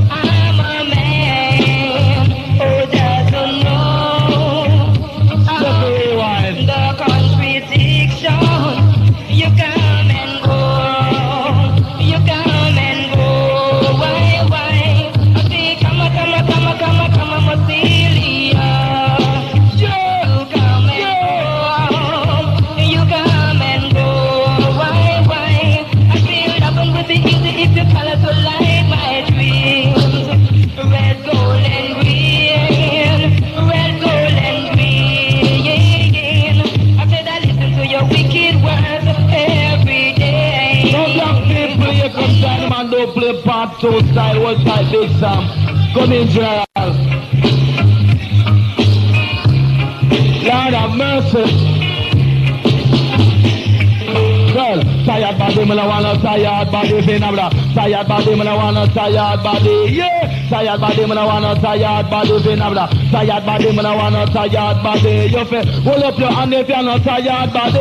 I'm a man who doesn't know the contradiction. You come and go. Why? I say, come on, Celia. You come and go. Why? I feel loving would be easy if you color so like my dreams. Red, gold, and green. I said I listen to your wicked words every day. No black people, you come down, man, don't play part 2 style, one type big Sam. Come in, general. Lord have mercy. Girl, tired body, me no want no tired body, Vinabla. Tired body, me no want no tired body, yeah. Tired body, me no want no tired body, Vinabla. Tired body, me no want no tired body. You feel, hold up your hand if you're not tired body.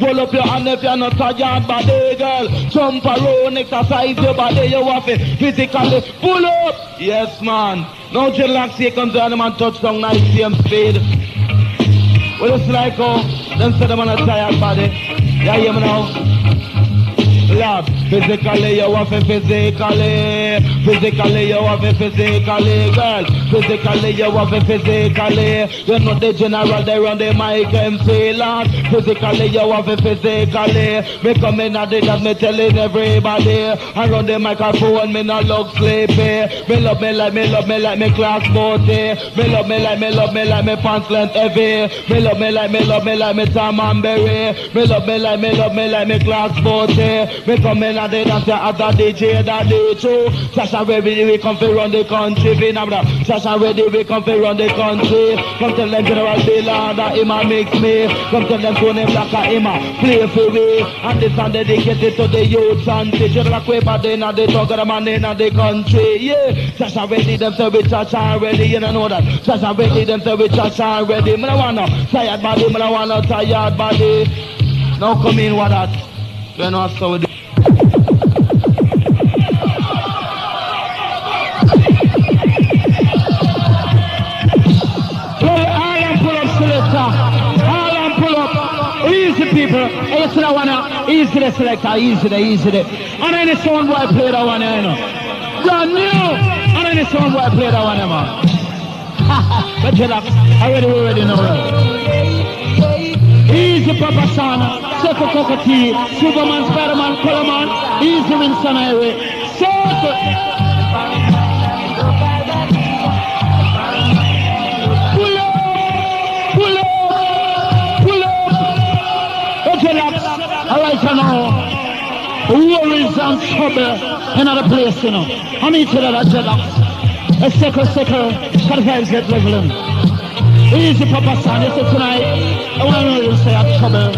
Pull up your hand if you're not tired body, girl. Jump around, exercise your body, you want it physically. Pull up! Yes, man. No dreadlocks here comes down, the man touch down nice, same speed. Well, it's like, oh, them say them on a tired body. Yeah, hear me now? Lord, physically, you want it physically. Physically, you want it physically, girl. physically, you have it physically. You're not the general, they run the mic and feel on. Physically, you have it physically. Me coming at the dance, me telling everybody. I run the microphone, me not look sleepy. Me love me like me class booty. Me love me like me pants length heavy. Me love me like me Tom and Berry. Me love me like me class booty. Me coming at the dance, as a DJ that do too. Sasha ready, we come to run the country. Sasha ready, we come to run the country. Come tell them General Dilla that him a mix me. Come tell them Tony Black that him a play for me. And this and dedicated to the youth and the General Quaver then and the talk of the man in the country. Yeah, Sasha ready, them say we Sasha ready, you know that. Sasha ready, them say we Sasha ready. Me no wanna tired body, me no wanna tired body. Now come in with that. You know so we do. Easy people, easy the one, easy the selector, easy the. And any sound boy play that one, you know. Brand new, and any sound boy play that one, man. But you look, already know that. Easy Papa Sana, Circle Cockatee, Superman, Spider-Man, Colorman, easy Winston Highway, Circle. Alright, I know. Worries and trouble in other place, you know. I mean, to that, a circle, can vibes get leveling. Easy, Papa San, you say tonight, I want to know you say I'm trouble.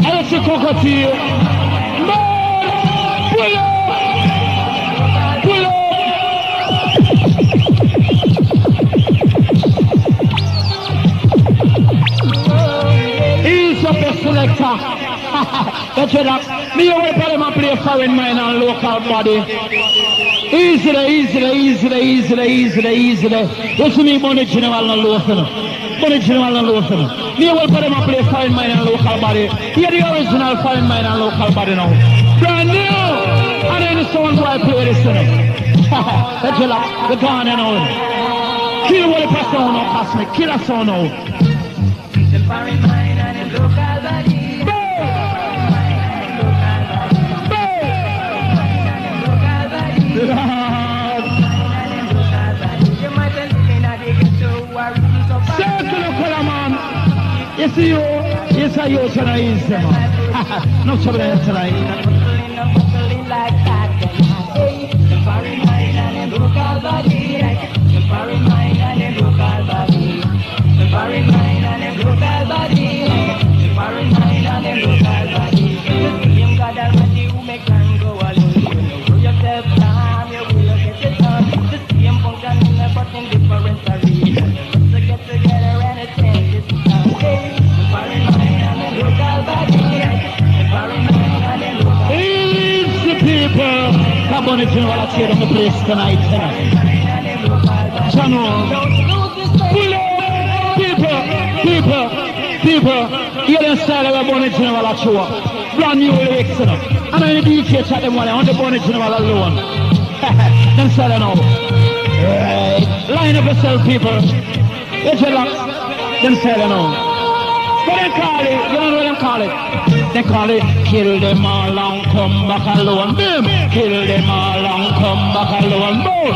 I see cockatoo. Pull up. Selector. That's it. Me always put them and play foreign mind and local body. Easy. You see me money general and local. Money general and local. Me always put them and play foreign mind and local body. Here the original foreign mind and local body now. Brand new. And then the sound who I play this thing. That's it. The gun and all. Kill what the sound now, cosmic. Kill a sound now. The foreign mind and the local body. You see you, yes I you tonight, man. No trouble tonight. Like that, the foreign mind and the local body. The foreign mind and the local body. The foreign mind and the local body. The foreign mind and the local body. The same God Almighty who make man go alone. You know yourself calm, you will get it done. The same function in a but in different arena. So get together and attend this time. The foreign mind and the local body. The foreign mind and the local body. Easy people. Come on, if you want to cheer on the place tonight. Channel. People, hear the style of a Bonnie General at show. Brand new lyrics, you know. And then the DJ chat them one on the Bonnie General alone. Them style now. Right. Line up yourself, people. Them style now. What they call it? You know what they call it? They call it, kill them all and come back alone. Boom! Kill them all and come back alone. Boom!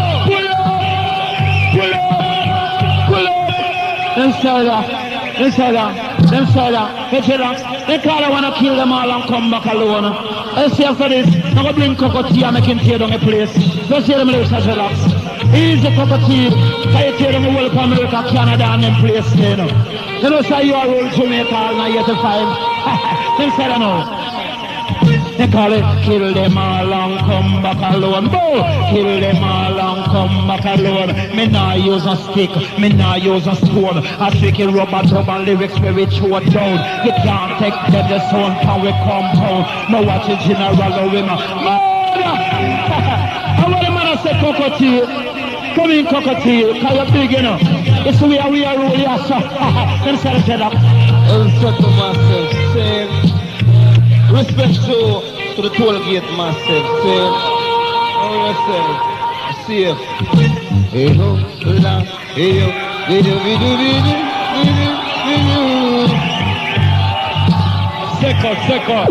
Pull up! Them style that. They call it wanna kill them all and come back alone. I say after this, I'm gonna bring cockatoo and make him tear down the place. Let's hear them lyrics as relax. Easy cockatoo, can you tear them the whole of America, Canada and them place, you know. You know, say you are old Jamaica all night 85. They say that now. They call it, kill them all and come back alone. Boom! Kill them all and come back alone. Me nah use a stick, me nah use a stone. I stick in rubber dub and lyrics very short down. You can't take the sound from we compound. No watch it general or women. Murder! I want the man to say cockatoo. Come in cockatoo, cause you're big, you know. It's we are really awesome. Them say that. I'll set to myself, same. Respect to the toll gate massive. See? How you say? Safe. Hey ho, la, hey yo, video. Second.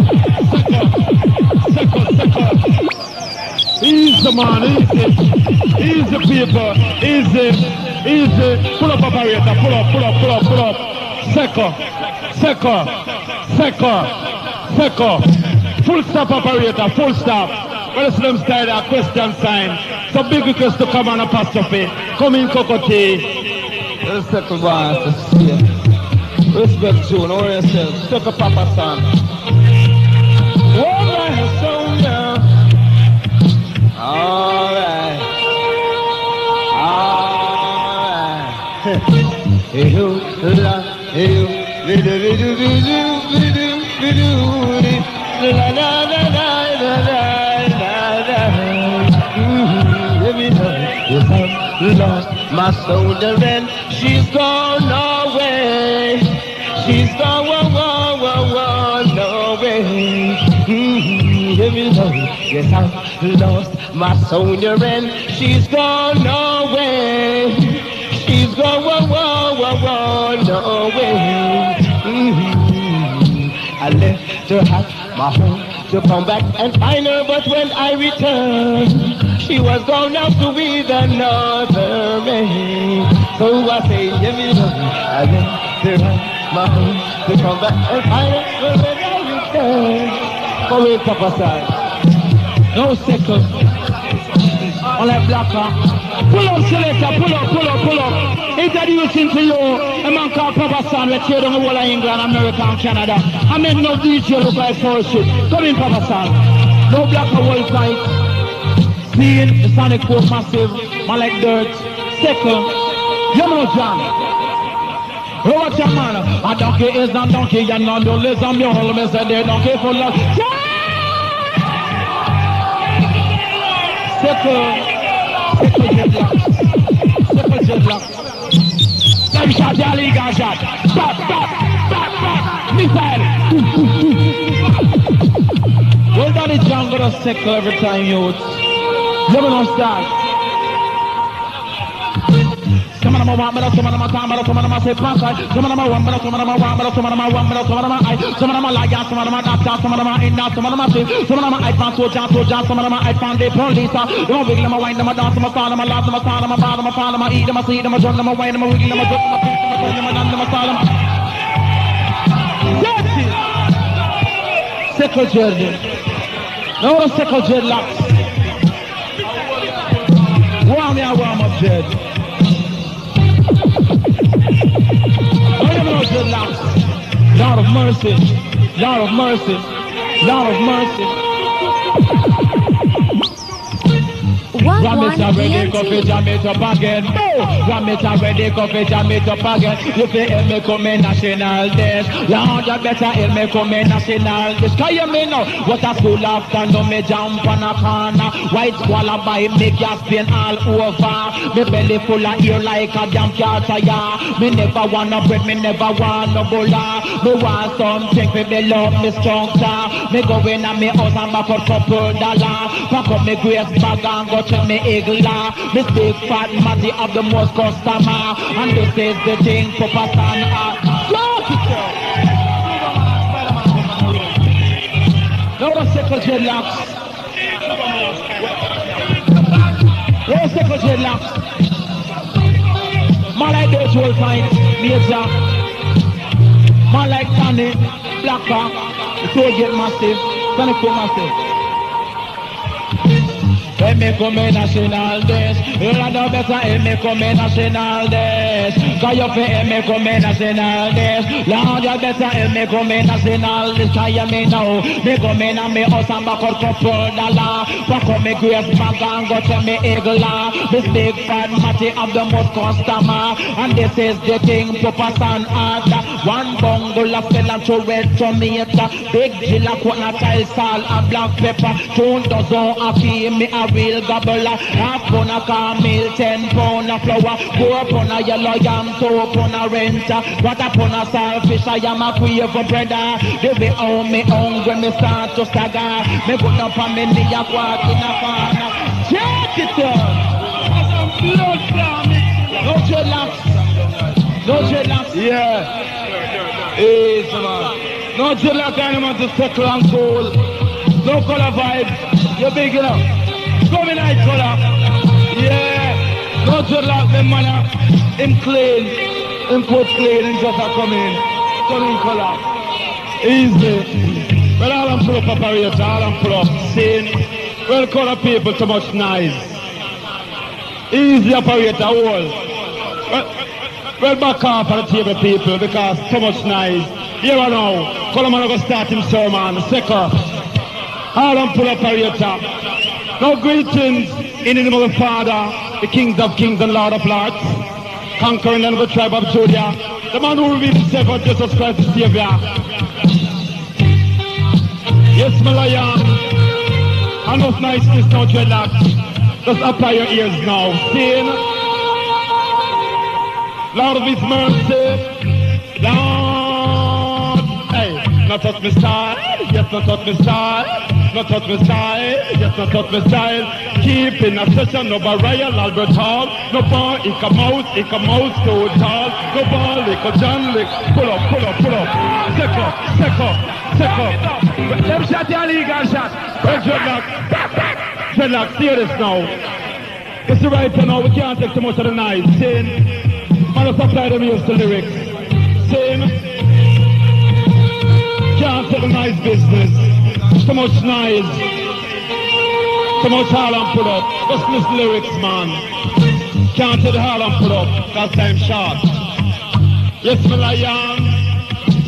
Easy man, easy people, easy. Pull up operator, pull up. Second. Full stop operator, full stop. Well, it's them style a question sign. So big request to come on apostrophe. Come in cocotte. Respect to boss. Respect to know yourself. Take a papa son. Alright, so now. Alright. Hey ho, la, hey yo, video. La la. Let me know if I've lost my soldier and she's gone away. She's gone away. Let me know if I've lost my soldier and she's gone away. She's gone away. I left her at my home to come back and find her, but when I returned, she was gone out to with another man. So I say, give me love. I left her at my home to come back and find her, but when I returned. Come in, Papa side. No second. On that blocker. Pull up, selector, pull up. Introducing to you a man called Papa San, let's hear the whole of England, America and Canada. I mean no DJ look like bullshit. Come in, Papa San. No blocker world fight. Seeing the Sonic Force massive, man like dirt. Second, you know John. Watch your man. A donkey is not donkey, and no less than your whole mess, and they donkey for love. Second dreadlock. Them shot, the illegal shot. Back. Missile. Well done, it's jungle to second every time, youth. You don't start. Some of them want me, some of them time, some of them say pass. Some of them want me, some of them want me, some of them want me, some of them I. Some of them like that, some of them doctor, some of them in that, some of them see. Some of them I found soldier, some of them I found the police. You know, wiggle them, wind them, dance them, fall them, laugh them, fall them, fall them, fall them, eat them, see them, jump them, wind them, wiggle them, jump them, turn them, dance them, fall them. That's it. Second journey. No second dreadlocks. Warm up, Jed. Lord of mercy. Wagwan ENT. Jam it up again. You feel help me come in national days. Lord, you better help me come in national days. Can you me know what a school after no me jump on a corner. White squalor by me gas pain all over. Me belly full of ear like a damn cat tire. Me never want no bread, me never want no bola. Me want something for me love me structure. Me go in and me house and back up couple dollar. Pack up me grace bag and go to me eagle. Me big fat matty of the most customer. And this is the thing for Patan. No second dreadlocks. Man like those will find Major. Man like Tanny, Blacker, the toll gate massive, Sonic Force massive. Let me come in national days. You know better, let me come in national days. Cause you feel let me come in national days. Lord, you better let me come in national days. Cause you me know. Me come in and me house and back out couple dollar. Back up me grace bag and go to me eagle. This big fat matty of the most customer. And this is the thing, Papa San Arthur. One bungle of fell and two red tomato. Big jilla, quarter tile salt and black pepper. 2 dozen of me a real gobbler. Half pound a caramel, 10 pound a flour, 4 pound a yellow yam, 2 pound a renter. What a pound of saltfish, I am a queer for brother. They be on me hungry, me start to stagger. Me put up on me knee, I walk in a corner. Check it out. No dreadlocks. No dreadlocks. Yeah. Easy, man. No dreadlock anymore to settle and cool. No color vibes. You're big enough. Come in night color. Yeah. No dreadlock, them man. Him clean. Him put clean and just a come in color. Easy. Well, all I'm pull up operator, all I'm pull up. Scene. Well, color people too much nice. Easy operator, all. Well, back off on the table, people, because too much nice. Here I know, Coleman going to start him sermon. Second, all I'm pull operator. No greetings in the name of the Father, the King of Kings and Lord of Lords, conquering and the tribe of Judah, the man who revealed himself as Jesus Christ the Savior. Yes, my lion. Enough niceness, no dreadlocks. Just apply your ears now. Sin. Lord of His mercy. Lord. Hey, not touch me style. Yes, not touch me style. Not touch me style. Yes, not touch me style. Keep in a session of a Royal Albert Hall. No bar, Ika mouse, too tall. No bar, Ika John, Lick. Pull up. Second. Them shot the illegal shot. Dreadlock, see this now. It's the right now, we can't take too much of the night. Sin. Man, let's apply them used to lyrics. Sin. Can't take the nice business. Too much nice. Too much hall and put up. Just miss lyrics, man. Can't take the hall and put up, cause time short. Yes, my lion.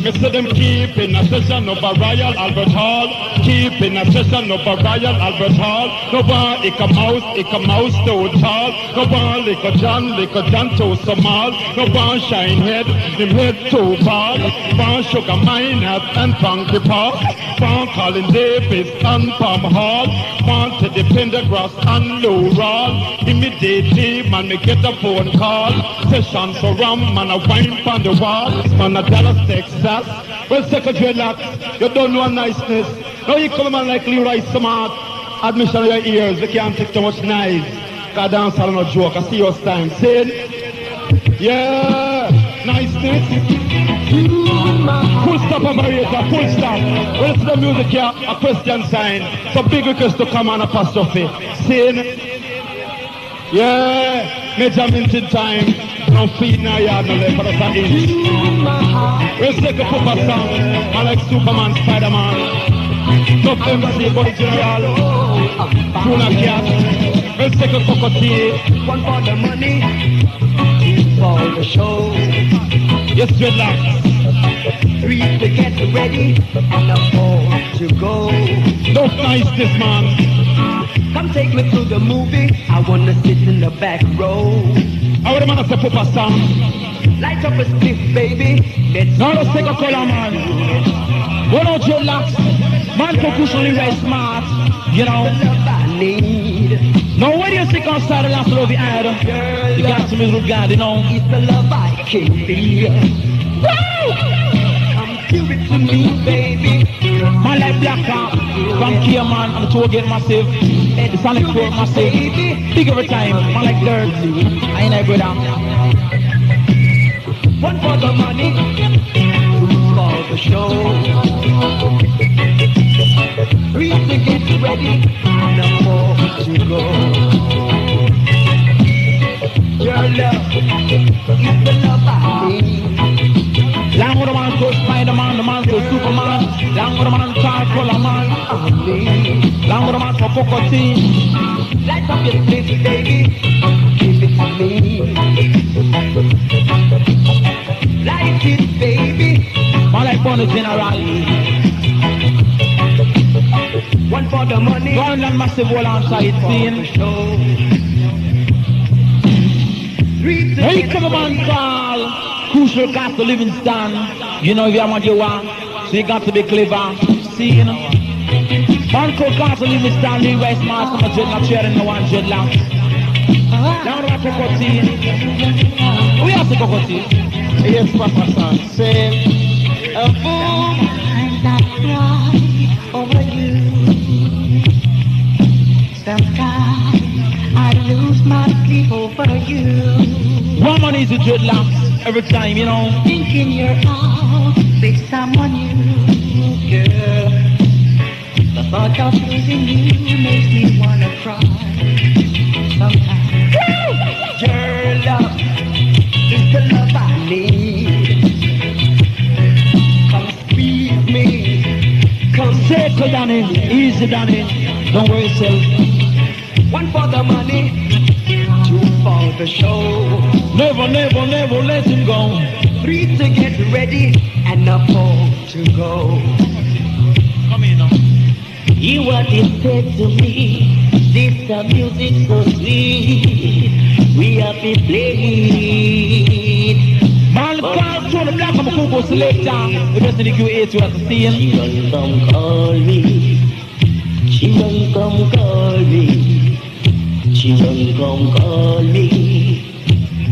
Me say them keep in a session of a Royal Albert Hall. Keep in a session of a Royal Albert Hall. No bar, Ika mouse too tall. No bar, Ika John too small. No bar, shine head, him head too bald. Bar, sugar miners and funky pop. Bar, Colin Davis and Palm Hall. Bar, to the Pendergrass and Lou Roll. Immediately, man, me get a phone call. Session for rum, man, a wine on the wall. Man, a Dallas, Texas. Well, second dreadlock, you don't know niceness. Now you come man like Leroy Smart. Admission of your ears, you can't take too much nice. Cause dancehall no joke, I see your time. Sin. Yeah, niceness. Full stop operator, full stop. Well, it's the music here, a question sign. So big request to come on apostrophe. Sin. Yeah, measurement time. No feed no yard, no left, but that's an inch. Let's take a proper song. I like Superman, Spider-Man. Top MC, Body General. Tuna Cat. Let's take a cockatoo. One for the money, two for the show. Yes, dreadlocks. 3 to get ready, and a 4 to go. Don't niceness, man. Come take me to the movie, I wanna sit in the back row. I would have to put a song. Light up a stiff, baby. Now let's take a color, man. One out your locks. Man, purposefully very smart. You know. I need. Now when you sick outside the last love you had, you got some little God, you know. It's the love I can feel. Woo! Come give it to me, baby. Man like Black Cat, from Kia man, I'm to get massive. The Sonic Court massive. Big every time, man like Dirt. I ain't a brother. One for the money, 2 for the show. 3 to get ready, and a 4 to go. Your love is the love I need. Long with the man to Spider-Man, the man to Superman. Long with the man to Color Man. Long with the man for Cocoa. Light up your face, baby. Give it to me. Light it, baby. Man like Bonnie General. 1 for the money. Going on massive wall on side scene. 3 to Hey, get come on, call. Crucial cast to Livingston. You know if you want you want. So you got to be clever. See, you know. Man Man called constantly Mr. Stanley West, man, from a dreadlock, sharing the one dreadlock. Down to Cocotte. We have the Cocotte. Yes, Papa Son, say a fool. Sometimes I cry over you. Sometimes I lose my sleep over you. Woman is a dreadlocks every time, you know. Thinking you're out with someone new, girl. The thought of losing you makes me wanna cry. Sometimes your love is the love I need. Come squeeze me, come Settle down in, easy down in. Don't worry yourself. one for the money, two for the show, Never, never, never let him go. three to get ready, and four to go. Come in now. Hear what it said to me. This the music so sweet. We have to play it. Man, can't throw the black on the Coco selector. The rest of the QA to have to see him. She don't come call me. She don't come call me. She don't come call me.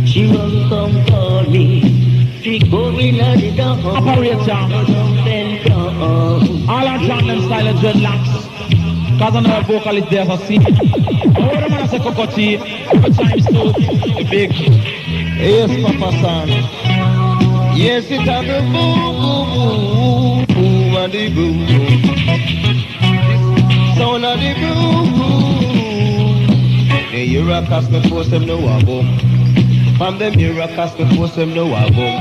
She don't come call me. She going at the door. Operator. All our chant them style of dreadlocks. Cause I know a vocalist there for see. All the man say Cocotte. Every time so big. Yes, Papa Son. Yes, it's a the boom, boom, boom, and the boom, boom. Sound of the boom, boom. The Eurocast me force them no a boom. From the Eurocast me force them no a boom.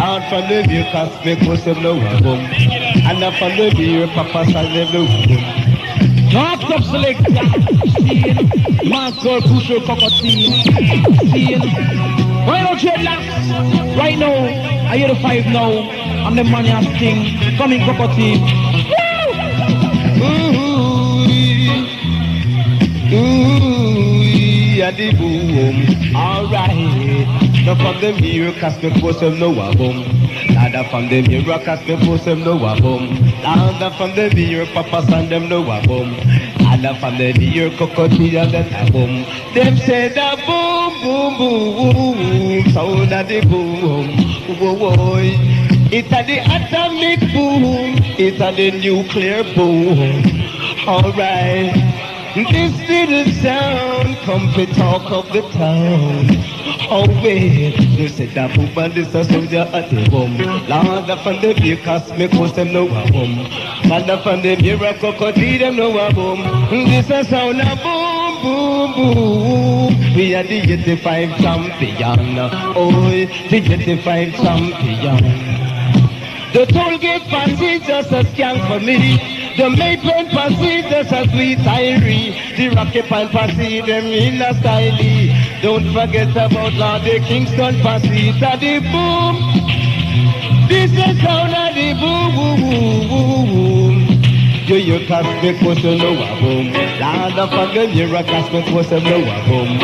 And from the Eurocast me force them no a boom. And from the beer, Papa Son them no a boom. Not top selector. See, man called Pusher Cocotte. See, right now dreadlocks. Right now, I hear the 5 now. I'm the money and sting. Coming Cocotte. Ooh, yeah, the boom. Alright. Now from the mirror, cast me force them no a boom. Ladder from the mirror, cast me force them no a boom. Ladder from the mirror, Papa Son them no a boom. Ladder from the mirror, Cocotte and then a boom. Them say the boom, boom, boom, sound of the boom. Whoa, it's a the atomic boom. It's a the nuclear boom. Alright. This little sound come to talk of the town. Oh wait, you said that boom and this a soldier at the home. Lord up on the beer cast me cause them no a boom. Man up on the beer a Cocotte them no a boom. This a sound a boom, boom, boom. We are the 85 champion. Oh, the 85 champion. The toll gate passage just a scan for me. The Maple passage just a sweet irie. The Rocky Pine passage them in a style. Don't forget about Lord the Kingston passage. A the boom. This is sound of the boom, boom, boom, boom. Do you cast me cause you know a boom. Lord of forget you a cast me cause you know a boom.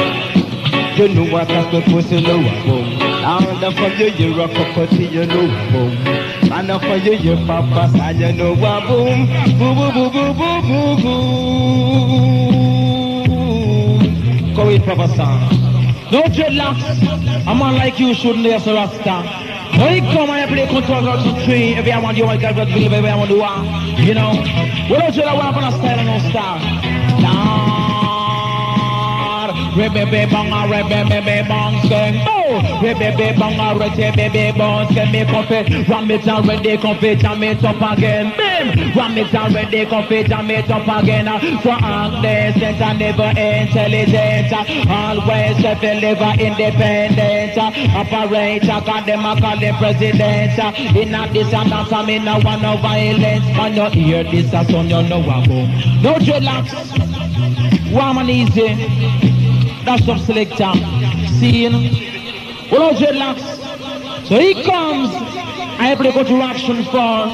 You know what cast me cause you know a boom. Lord of forget you a Cocotte you know a boom. And for you, your papa, and you know a boom, boom, boom, boom, boom, boom, boom. Go in, Papa Son. No dreadlocks. A man like you shouldn't have a rasta. When you come and you play control to 3, every one you want to get rid of every one you want. You know, we don't dread a one on a style and no star. Rebebe banga, rebebe bang, sing. Oh, rebebe banga, rebebe bang, sing. Me confet, ram it and ready, confet, jam it up again. Bim, ram it and ready, confet, jam it up again. So decent and never intelligent, always self-deliver independent. Operator, call them president. In a this and that, I'm in a one of violence. And you hear this, a son, you know a boom. No dreadlocks, warm and easy. That's up selector. Seeing. Well, dreadlocks. So he comes. I have to go to action for.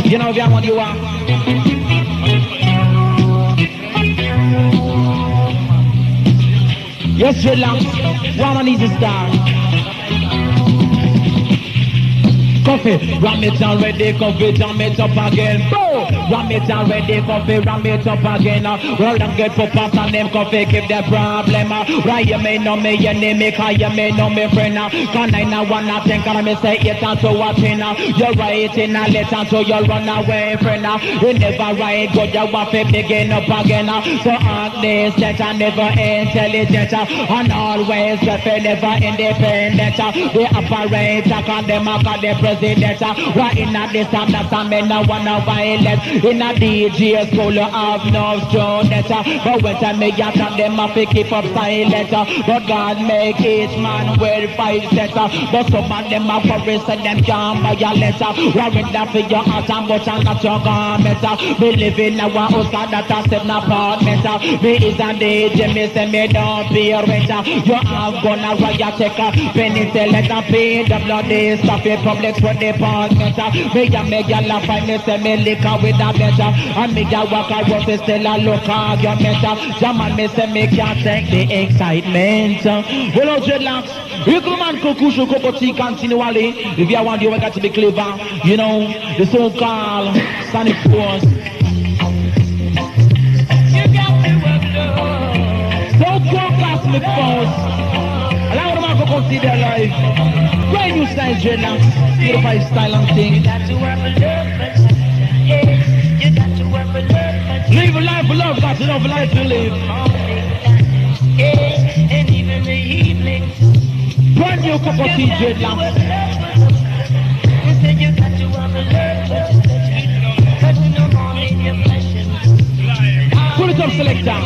You know, if you want you are. Yes, dreadlocks. One man needs a star. coffee, ram it and ready, coffee, jam it up again. Boom! Ram it and ready, coffee, ram it up again. Well, them get for pass and them coffee, keep the problem. Right, you may know me, your name, cause you may know me, friend. Can I not wanna think, and I say it and to watching. You're writing a letter, so you run away, friend. You never write good, you want to begin up again. So act this letter, never intelligent, and always never independent. They operate, cause them are the president. Right in a this and that, and men no wanna violence. In a DJ school, you have no students. But when time me get on them, I keep up silent. But God make each man wear 5 sets. But some of them are forest and them can't buy a letter. Worried that for your heart and but not your garment. We live in a house that a 7 apartment. Me is a DJ, me say me don't pay rent. You have gonna riot, take a penny, select a PWD, stop it, public for department. Me a make a laugh, I me say me liquor with a better. And me a walk around, me still a look argument. Jaman me say me can't take the excitement. Well, dreadlocks, you come and kukushu kopoti continually. If you want, you got to be clever. You know, the so-called Sonic Force. So-called Cosmic Force. Allow them to come see their life. Brand new style, dreadlocks. Beautify style and thing. You got to work for love, you got to work for love. Live a life for love, got enough life to live. And even the evening. Brand new cup of tea, dreadlocks. You said you got to work for love, but you no more in your passion. Pull it up, selector.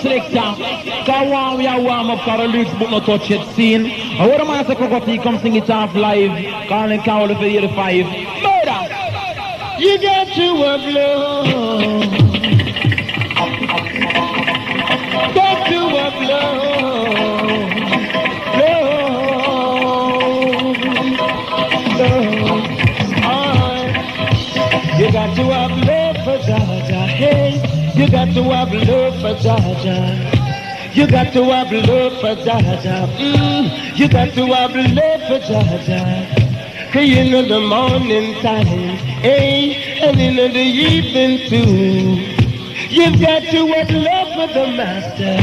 Selector, we are warm up, cause the lyrics but not touch it scene. And what am I saying, Cocotti, come sing it off live, calling Carol for 85. Murder! You got to upload. Got to upload. You got to upload for Jaja, hey. You got to have love for Jaja. You got to have love for Jaja. You got to have love for Jaja. Cause you know the morning time, hey, and you know the evening too. You've got to have love for the master.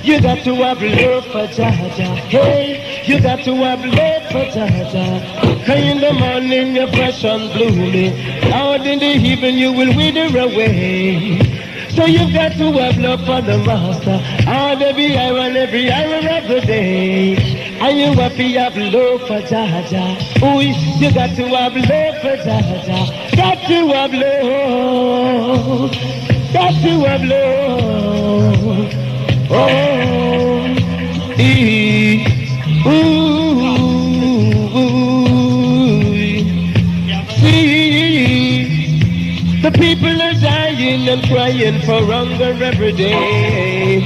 You got to have love for Jaja. Hey, you got to have love for Jaja. Cause in the morning you're fresh and blooming. Out in the evening you will wither away. So you've got to have love for the master. All every hour and every hour of the day. And you have to have love for Jaja. Ooh, you got to have love for Jaja. Got to have love. Got to have love. Oh, see, the people are dying and crying for hunger every day.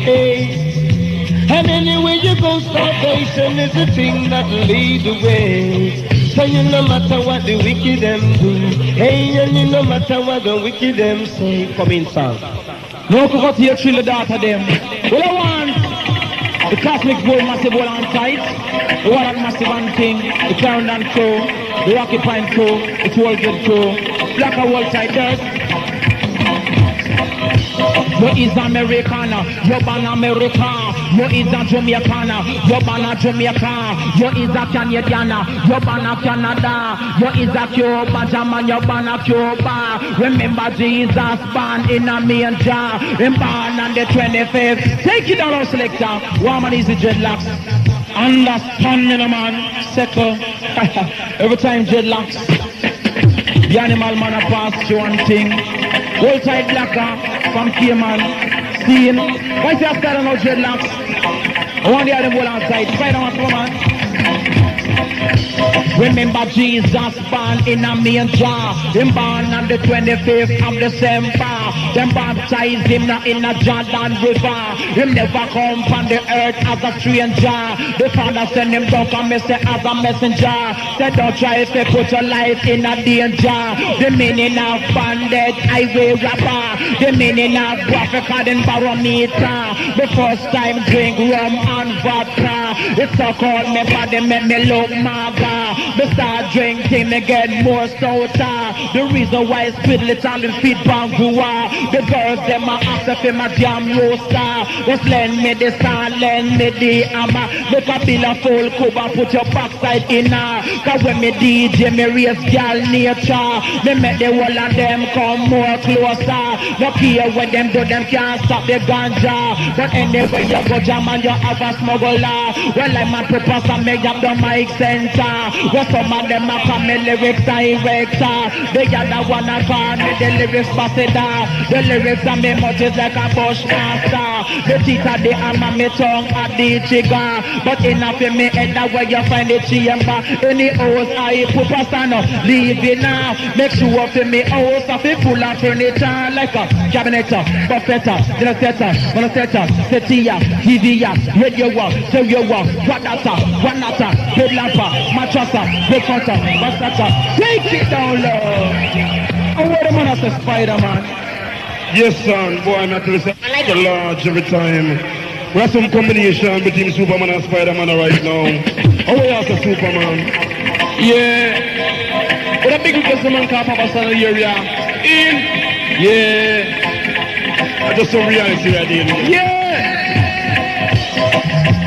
And anyway you go, starvation is the thing that lead the way. So you no matter what the wicked them do, hey, and you no matter what the wicked them say. Come in, son. No could here chill the data them. Well, I want the Cosmic Boy Massive Wall on tight, the Water Massive and King, the Clarendon Crew, the Rocky Pine Crew, the 12 Good Crew, Black and Wall Tight Dirt. You is American, you ban American. You is a Jamaican, you ban a Jamaican. You is a Canadian, you ban a Canada. You is a Cuba, German, you ban a Cuba. Remember Jesus born in a manger, him born on the 25th. Take it down, selector. Woman is the dreadlocks. Understand me, no man. Second. Every time dreadlocks, the animal man a pass through one thing. Hold tight blacker from Cayman. Seeing, why is that starting out dreadlocks? I want the other ball outside. Spider-Man, come on. Remember Jesus born in a manger. Him born on the 25th of December. Them baptize him now in a Jordan River. Him never come from the earth as a stranger. The Father send him down come as a messenger. Say don't try if they put your life in a danger. The meaning of bandit, highway rapper. The meaning of Africa and barometer. The first time drink rum and vodka. It's so called me body make me look maga. Me start drinking me get more soda. The reason why it's spit little feet bangua. The girls them a ask if him a jam roaster. Just lend me the sand, lend me the hammer. Make a bill of full cover, put your backside in her. Cause when me DJ me raise girl nature. Me make the whole of them come more closer. No care when them do them can't stop the ganja. But anyway you go jam and you have a smuggler. Well I'm a purpose and me have the mic center. Well some of them a call me lyrics director. The other one a call me the lyrics ambassador. The lyrics are me much is like a bushmaster. The teeth of the hammer me tongue at the trigger. But enough in me head that where you find the chamber. Any house I put a stand up, leave it now. Make sure up in me house of it full of furniture like a cabinet, buffetter, dinner setter, one setter, setia, TV, radio, stereo, guanata, head lamper, matrassa, head counter, bastata. Take it down low. Oh, what a man as a Spider-Man. Yes, son, boy, I'm not listening. I like the large every time. We have some combination between Superman and Spider-Man right now. Oh, we have the Superman. Yeah. What a big man called Papa Son in the area. In. Yeah. I just saw reality right in. Yeah.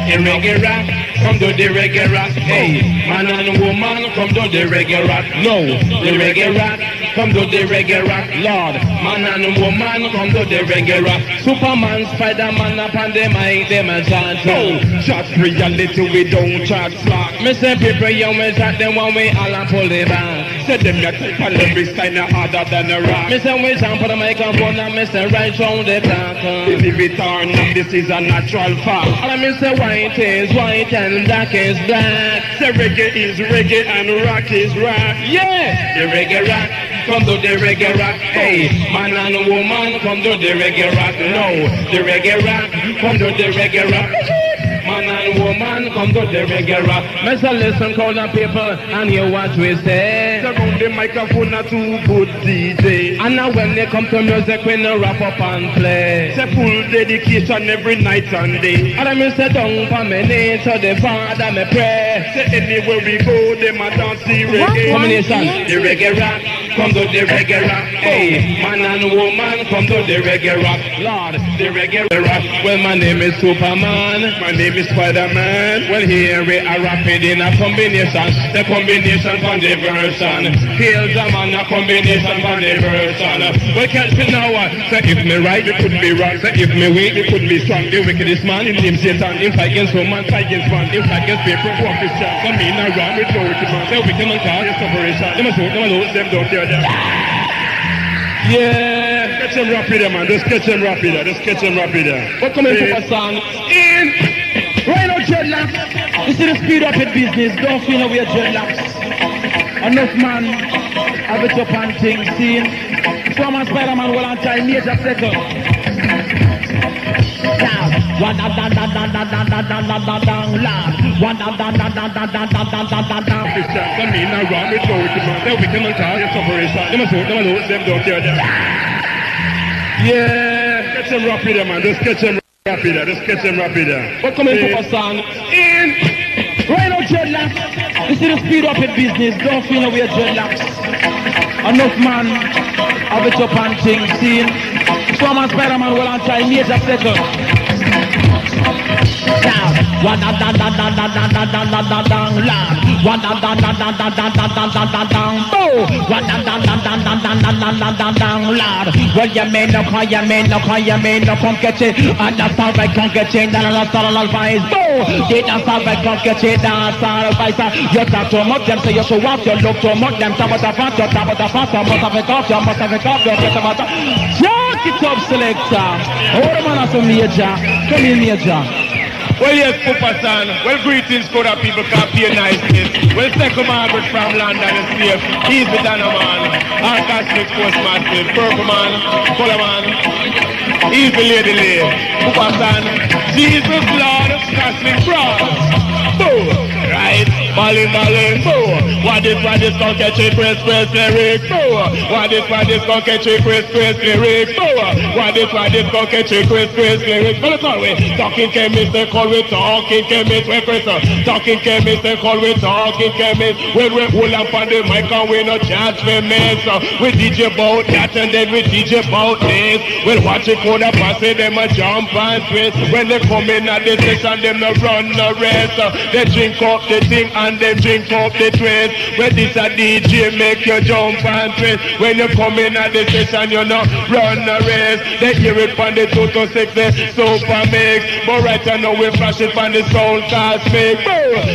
In reggae rap, come to the reggae rap. Hey, man and woman, come to the reggae rap. No, the reggae rap. Come to the reggae rock, Lord. Man and woman, come to the reggae rock. Superman, Spider-Man, upon the mic, them a chant. No, chat reality, we don't chat slack. Me say people, you me chat them when we all pull it back. Say them ya type of lyrics kinda harder than a rock. Me say we jump on the microphone and me say right round the clock. Believe it or not, this is a natural fact. And me say white is white and black is black. Say reggae is reggae and rock is rock. Yeah, the reggae rock. Come to the reggae rock, hey, man and woman, come to the reggae rock, no, the reggae rock, come to the reggae rock, man and woman, come to the reggae rock. Mr. Listen, call the people, and hear what we say. Surround the microphone, a too good DJ. And now when they come to music, we no wrap up and play. Say full dedication every night and day. And I say down for me knee to the Father, me pray. Say anywhere we go, them a dance the reggae. Combination, the reggae rock. Come to the reggae rock, hey, man and woman, come to the reggae rock, Lord, the reggae rock. Well, my name is Superman, my name is Spider-Man. Well, here we are rapping in a combination, the combination from the version. Here's a man, a combination from the version. Well, catch me now, say if me right, it could be wrong. Say if me weak, it could be strong. The wickedest man, in him Satan, him fight against woman, fight against man, him fight against people, walk his chance. So me not wrong with no wicked man. Say wicked man cause your separation. Them a shoot, them a lose, them don't care. Yeah, catch them rapid, man. Just catch them rapid. Just catch them rapid. What coming to a song? In right now, dreadlocks. This is the speed up in business. Don't feel no way dreadlocks. Enough man have it up and things seen. Superman, Spider-Man, well on time, major second. One da da da da da da da da da da da da. One da da da da da da da da da da da. This chance I mean I run with no wicked man. They wicked man cause your separation. Them a shoot, them a lose, them don't care them. Yeah, catch them rapid, man. Just catch them rapid. Just catch them rapid. What coming to a song? In right now, dreadlocks. This is the speed up in business. Don't feel no way dreadlocks. Enough man have it up and things seen. Superman, Spider-Man, well on time, major second. One da da da da da da da da da da da da. One da da da da da da da da da da da. Oh, one da da da da da da da da da da da. Lord, well you may not call, you may not call, you may not come get it. And that's all right, come get it. That's all advice. Oh, that's all right, come get it. That's all advice. You talk too much, them say you show off. You look too much, them top of the front, you top of the front. You must have it off, you must have it off. You get about it. Jack it up, selector. Oh, the man has a major. Come in, major. Well, yes, Papa San. Well, greetings, Koda people, can't be niceness. Well, second Margaret from London is safe. Easy Dana man. Our Catholic Postmaster, Purple man, Color man. Easy Lady Lay. Papa San. Jesus Lord, Catholic brothers. Boom. Right. Balling, boom. What is gonna catch a press, lyric, boom. What is gonna catch a press, lyric, boom. What is gonna catch a press, lyric. But it's always talking chemist, they call we talking chemist, we press. Talking chemist, they call we talking chemist. When we hold up on the mic and we no chance for mess. We DJ about that and then we DJ about this. We'll watch it for the pass, them a jump and twist. When they come in at the session, them no run no rest. They drink up the thing and they drink up the twist. When this a DJ make you jump and twist. When you come in at the session, you no run no rest. They hear it from the 2 to 6, the super mix. But right now we flash it from the soul cosmic.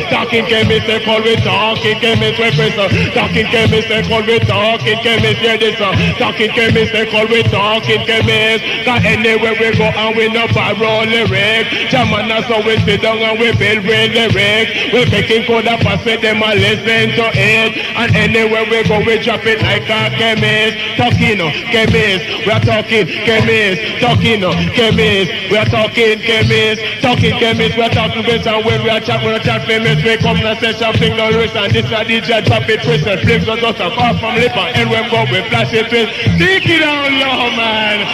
Talking chemist, they call we talking chemist, we press. Talking chemist, they call we talking chemist, hear this. Talking chemist, they call we talking chemist. Cause anywhere we go and we no borrow lyrics. Jamana, so we sit down and we build with lyrics. We're taking code up and say them a listen to it. And anywhere we go we drop it like a chemist. Talking chemist, we are talking chemist. Talking chemist, we are talking chemist. Talking chemist, we are talking chemist. And when we are chat famous, we come to say something no risk. And this a DJ drop it twist and flips us just apart from lip. And when we go we flash it twist. Take it down low, man.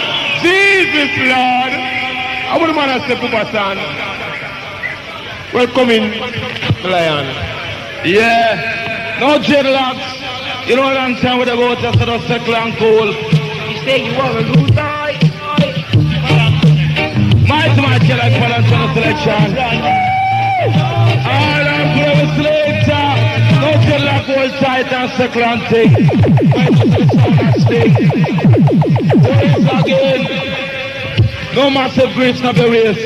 Jesus Lord. I wouldn't want to step up a son. Welcome in, Lion. Yeah. No dreadlocks. You know what I'm saying with the boat just sort of circle and cool. You say you are a good boy. My kill like Valentine selection. All I'm going to later. No dreadlock hold tight and circle and thing. Again. No massive griefs, not the race.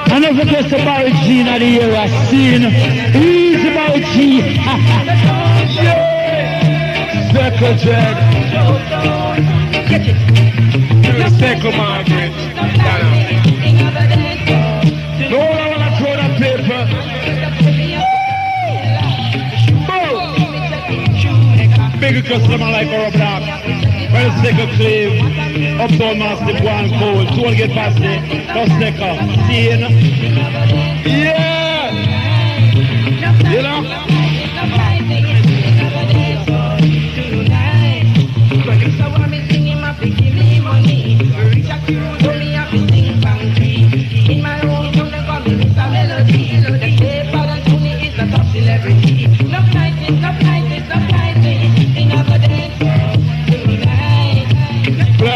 I never guess about G in the era scene. Easy about G. Circle dread. Circle Margaret. No, I want to throw that paper. Big customer like our black. Well, second claim, uptown massive one cold, 2 get past it, no sticker, see yeah, you know?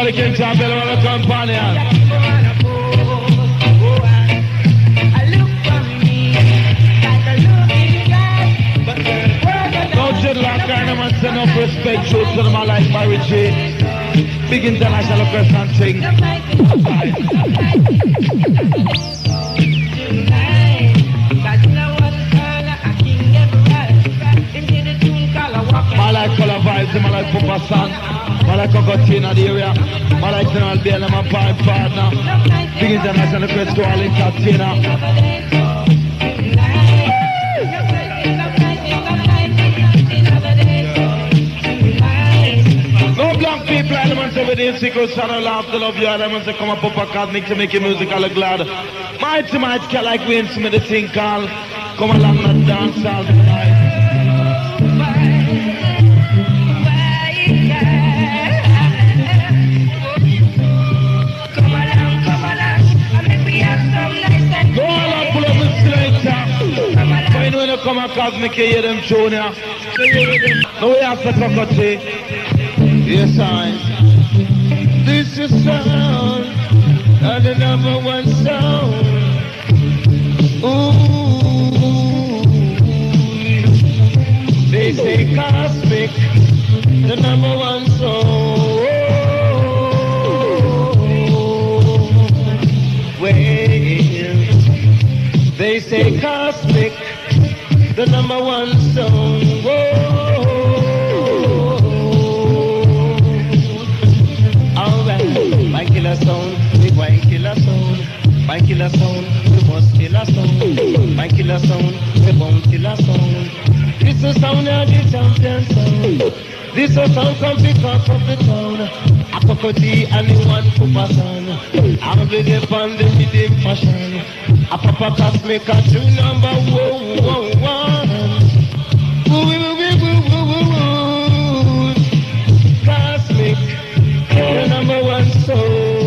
Can jump in on the companion. No dreadlock kind of man send up respect shows to them like Barry J. Big international person thing. I like color vibes, I like Papa San. I like Cocotina the area. I like General Bill and my partner. Big international press to all entertainer. No black people elements over there, secret channel after love you elements that come up Papa Cosmic to make your music all glad. Mighty cat like we instrument the thing called come along and dance all the night. When you come across me, hear them junior. No way after Cocotte. Yes, I. This is sound, and the #1 sound. Ooh. They say cosmic, the #1 sound. Well, they say cosmic. The #1 song. Whoa. Alright, my killer sound, big white killer sound, my killer sound. killer sound. My killer sound, we won't kill a sound. This is sound of the champion sound. This is sound come pick up of the town. A cocotte and the one papa son. I'm with the band with the fashion. A papa cast make a true number 1. Cosmic, the number 1 soul.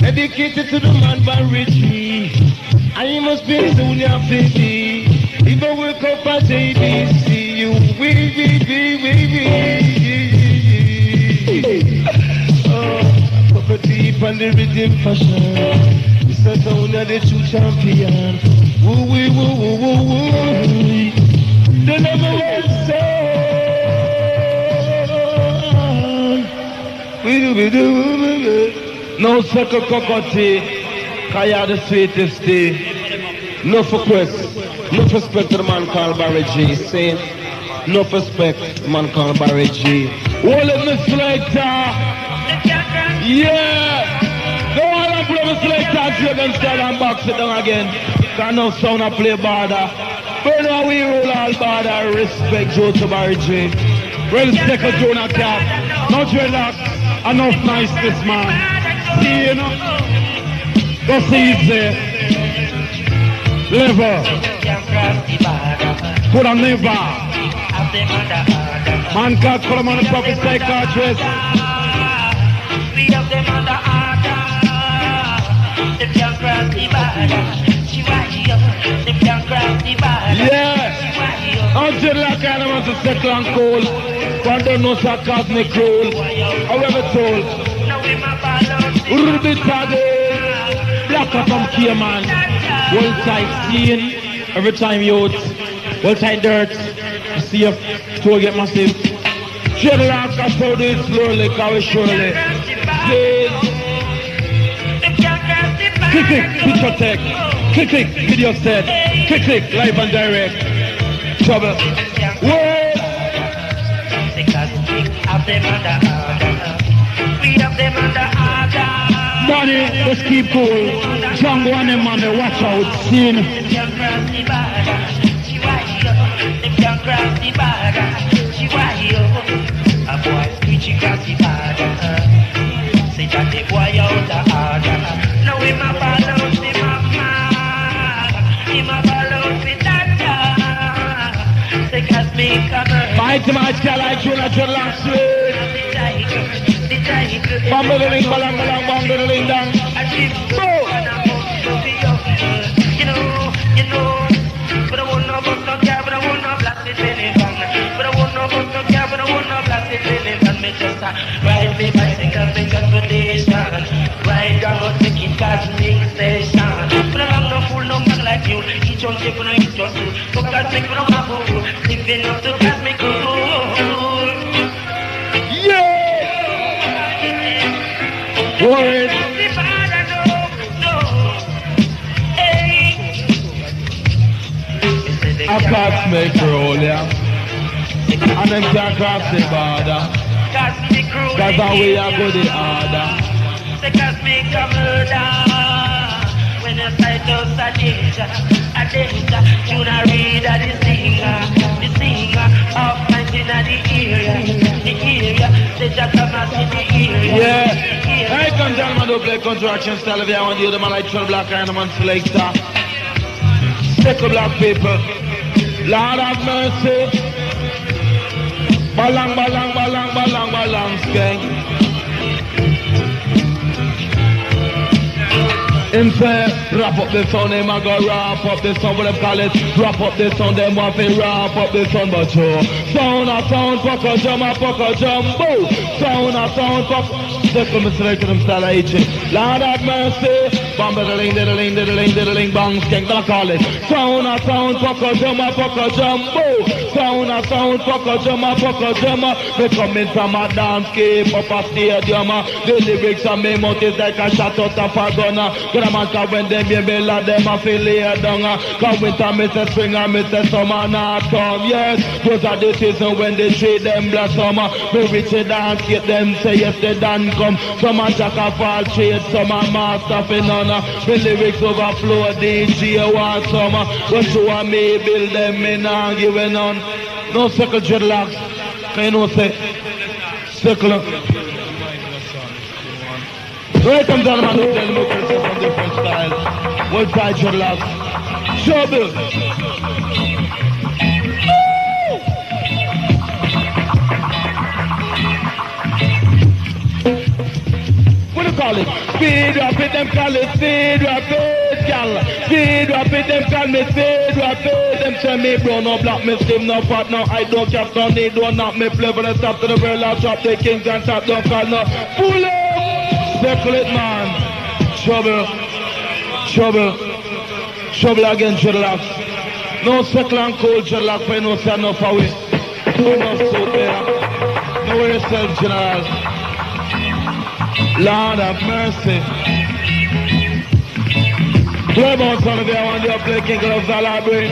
Dedicated to the man by Richie. I must be soon your 50. If I wake up at ABC, you Papa deep and the rhythm fashion. It's a sound of the true champion. Woo wee woo woo woo woo. The number 1 sound. We do. No second cocotte, cause you're the sweetest tea. No for quest, no respect to the man called Barry G. Saying, no respect to the man called Barry G. Hold it, Miss Selector. Yeah. Don't want to play Miss Selector, Dragon style and box it down again. Cause no sound I play border. But now we roll all border. Respect Joe to Barry G. Respect to Jonah Cap. No dreadlocks, enough niceness, man. See, you know, go see it Liver. Put on liver. Man can't call him on the prophet psychiatrist. We have them on the order. They can't cross the border. She right here. They can't cross the border. Yeah. Until like animals are settle and cold. But don't know so cosmic rule. However told. Ruby Tade, black up from Cayman, well tight clean, every time youth, well tight dirt, see if to get massive. Dreadlock, I saw this slowly, cause surely. Click, picture tech, click, video set, click, live and direct. Trouble. Whoa! Donnie, let's keep cool. Jungle and them on the watch out scene. A boy preaching across the border. Say that the boy out the order. Now him a ball out with my man. Him a ball out with that. Say cosmic commerce. Fight my girl like you not your last week. Bambling, bambling down. You know, but I won't know about no care, but I won't know black it in it. But I won't know about no care, but I won't know black it in it. And me just ride me bicycle, make a foundation. Ride down, go take it, cosmic station. But I'm no fool, no man like you. Each one take when I eat your food. So cosmic, but I'm not fool. Living up to cosmic rule. Yeah! Word. I can't make roll, yeah. And then can't cross the border. Cause how we are good in order. Because make a murder. When you sight us a danger. You not read the singer of 19 in the area. They just come out in the area. Yeah. Right, come down, man, do play contraction style. If you want to do the man like 12 black and the man selector. Second black people. Lord have mercy. Balang, balang, balang, balang, balang, skeng. Him say, wrap up the sound, him a go wrap up the sound, what them call it, wrap up the sound, them want to wrap up the sound, but yo, sound a sound, fuck a jumbo, sound a sound, fuck, second me selected them style of itching, Lord have mercy, bam-a-da-ling, diddling, bang, skank, that I call it, sound a sound, fuck a jumbo, sound a sound, fuck a jumbo, they coming from a dance game, up a stadium, the lyrics of me mouth is like a shot out of a gunner, cause when them hear me lad, them a feel lay down. Cause winter, me say spring, and me say summer not come. Yes, those are the season when they tree them blossom. Me reach the dance, get them say yes, they done come. Some a jack of all trades, some a master for none. The lyrics overflow, DJ want some. But you and me build them, me nah give none. No circle dreadlocks, can you know say? Circle. Right come down man, tell me some different styles. One side dreadlocks. Trouble. What do you call it? Speed rapid, them call it speed rapid, gal. Speed rapid, them call me speed rapid. Them say me bro, no black, me slim, no fat, no I don't cap, no need, don't knock me play for the top to the world, I'll drop the kings and top, don't call no. Pull up! Circle it, man. Trouble. Trouble. Trouble again, dreadlocks. No circle and cold dreadlock, for you know say enough of it. No suit there. Know yourself, general. Lord have mercy. Play about some of you, I want you to play King of the Library.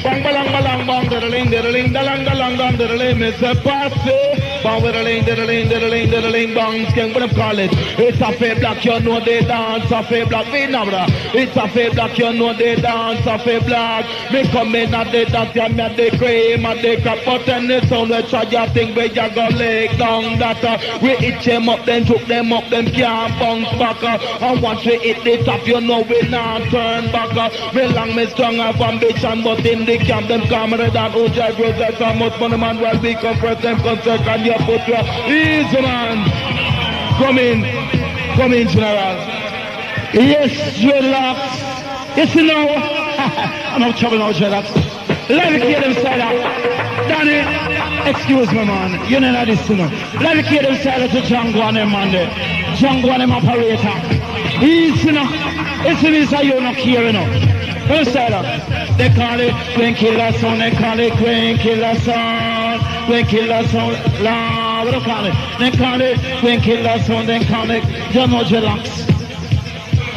Bang, balang, balang, bang, diddling, diddling, dalang, dalang, dalang, diddling, Mr. Passy. Bang with a ling, diddling, bang, skank, what I call it. It's a fair black, you know they dance, a fair black, we know that. It's a fair black, you know they dance, a fair black. Me come in at the dance, me at the cream, at the crap, but then the sound, we try your thing, where you go leg down, that we hit them up, then took them up, them can't bounce back. And once we hit the top, you know we not turn back. Me long, me strong, have ambition, but in the camp, them camera that who drive roads, that's how much money, man, will be compressed, them concert, and you put your easy, man. Come in, general. Yes, dreadlocks. Yes, you know. I'm not trouble now, dreadlocks. Let me hear them say that. Danny, excuse me, man. You know this, you know. Let me hear them say that to Django and them, man. Django and them operator. Easy, you know. It's me, say you're not here, you know. Don't say that. They call it Green Killer Sound. They call it Green Killer Sound. Green Killer Sound. La, what do you call it? They call it Green Killer Sound. They call it Jamo Jelaks.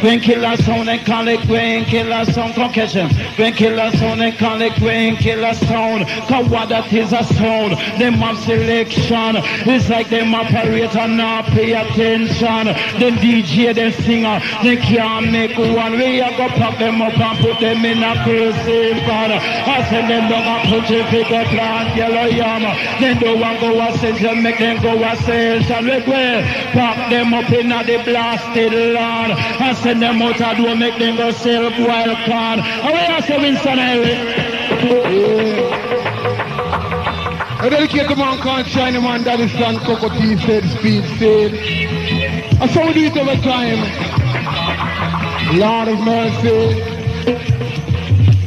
Green Killer Sound. They call it Green Killer Sound. Come catch him. Green Killer Sound. They call it Green Killer Sound. Cause what that is a sound. Them have selection. It's like them operator not pay attention. Them DJ, them singer, they can't make one. We have to pack them up and put them in a cruising pan. I send them down and put your figure plant yellow yam. Then don't want go ascension, make them go ascension. We will pack them up in the blasted land. I send them out and do make them go sell wild card. And we are so Winston Highway. I dedicate to man called China man, Daddy Stan, Coco T said, Speed said. And so we do it every time. Lord of mercy.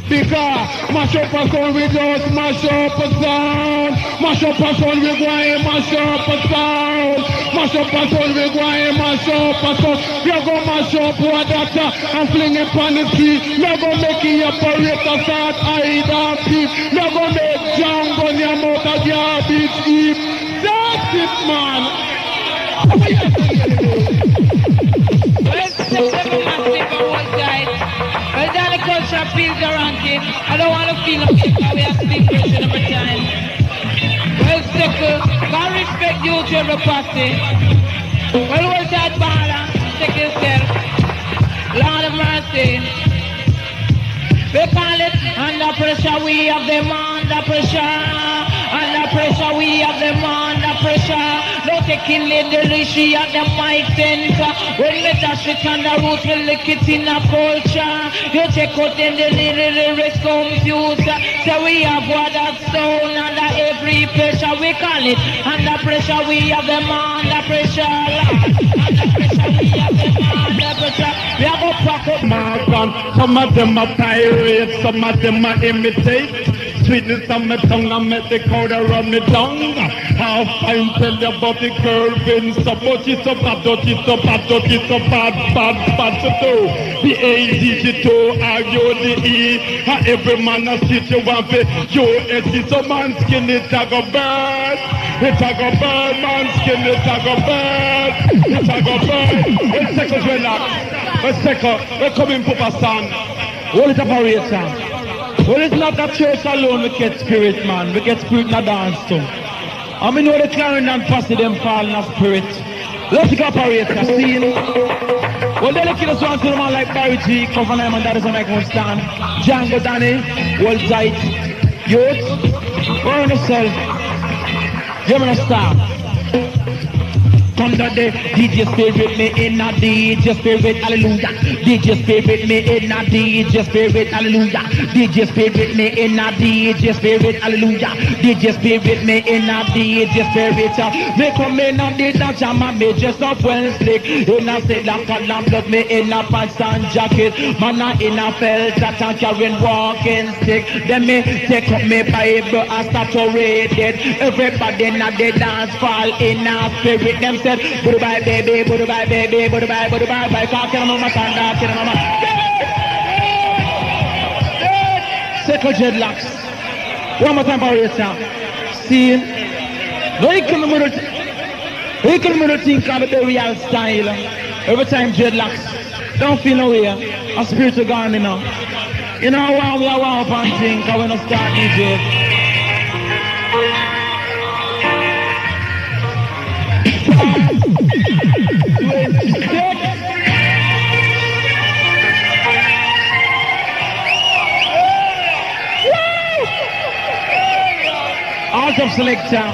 Because mash up a sound, we just mash up a sound. Mash up a sound, we go and mash up a sound. Mash up a sound, we go and mash up a sound. We are going to mash up what that and fling it on the street. We are going to make it operator start hide and peep. We are going to make Django in your mouth of garbage heap. That's it, man. Well, down the culture feels guaranteed. I don't want to feel like we have to be pressure every time. Well, Sickle, God respect you to every party. Well, what's that balance? Check yourself. Lord of mercy. We call it under pressure, we have them under pressure. Under pressure, we have them under pressure. Don't take in the rishi at the mic center. When we dash it on the root, we lick it in a culture. You check out in the lyrics confused. So we have what that sound under every pressure. We call it under pressure, we have them under pressure. Under pressure, we have them under pressure. We have a pocket mark on. Some of them are pirates, some of them are imitate. Sweetness on my tongue, I make the crowd run me down. How fine tell you about the curving. So much is so bad, dirty, so bad, dirty, so bad, bad to do. The A-D-G-2, R-U-D-E. Every man a sit you want to U-S-E. So man skin it a go burn. It a go burn, man skin it a go burn. It a go burn. Let's take a relax. Let's take a, we're coming for a stand. Hold it up a rate, sir. Well, it's not a church alone we get spirit, man. We get spirit in a dance too. I mean, know the Clarendon posse them falling of spirit. Let's go operator, scene. Well, they look at us one to the man like Barry G, Cover Name, and that is a make one stand. Django Danny, hold tight. Youth, burn yourself. Give me a star. Thunder the DJ spirit me in a DJ spirit, hallelujah. DJ spirit me in a DJ spirit, hallelujah. DJ spirit me in a DJ spirit, hallelujah. DJ spirit me in a DJ spirit. Me come in on the dance and me just up well slick. In a state lamp and lamp plug me in a pants and jacket. Man a in a felt that I'm carrying walking stick. Then me take up me Bible and start to read it. Everybody in a the dance fall in a spirit. Them say goodbye baby, goodbye baby, goodbye, goodbye, bye. Can't kill mama, can't kill mama. Second dreadlocks. One more time for you, sir. See, no you can think of the real style. Every time dreadlocks. Don't feel no way. A spiritual gone, you know. You know how we are up and think when we start DJ. Out of selector.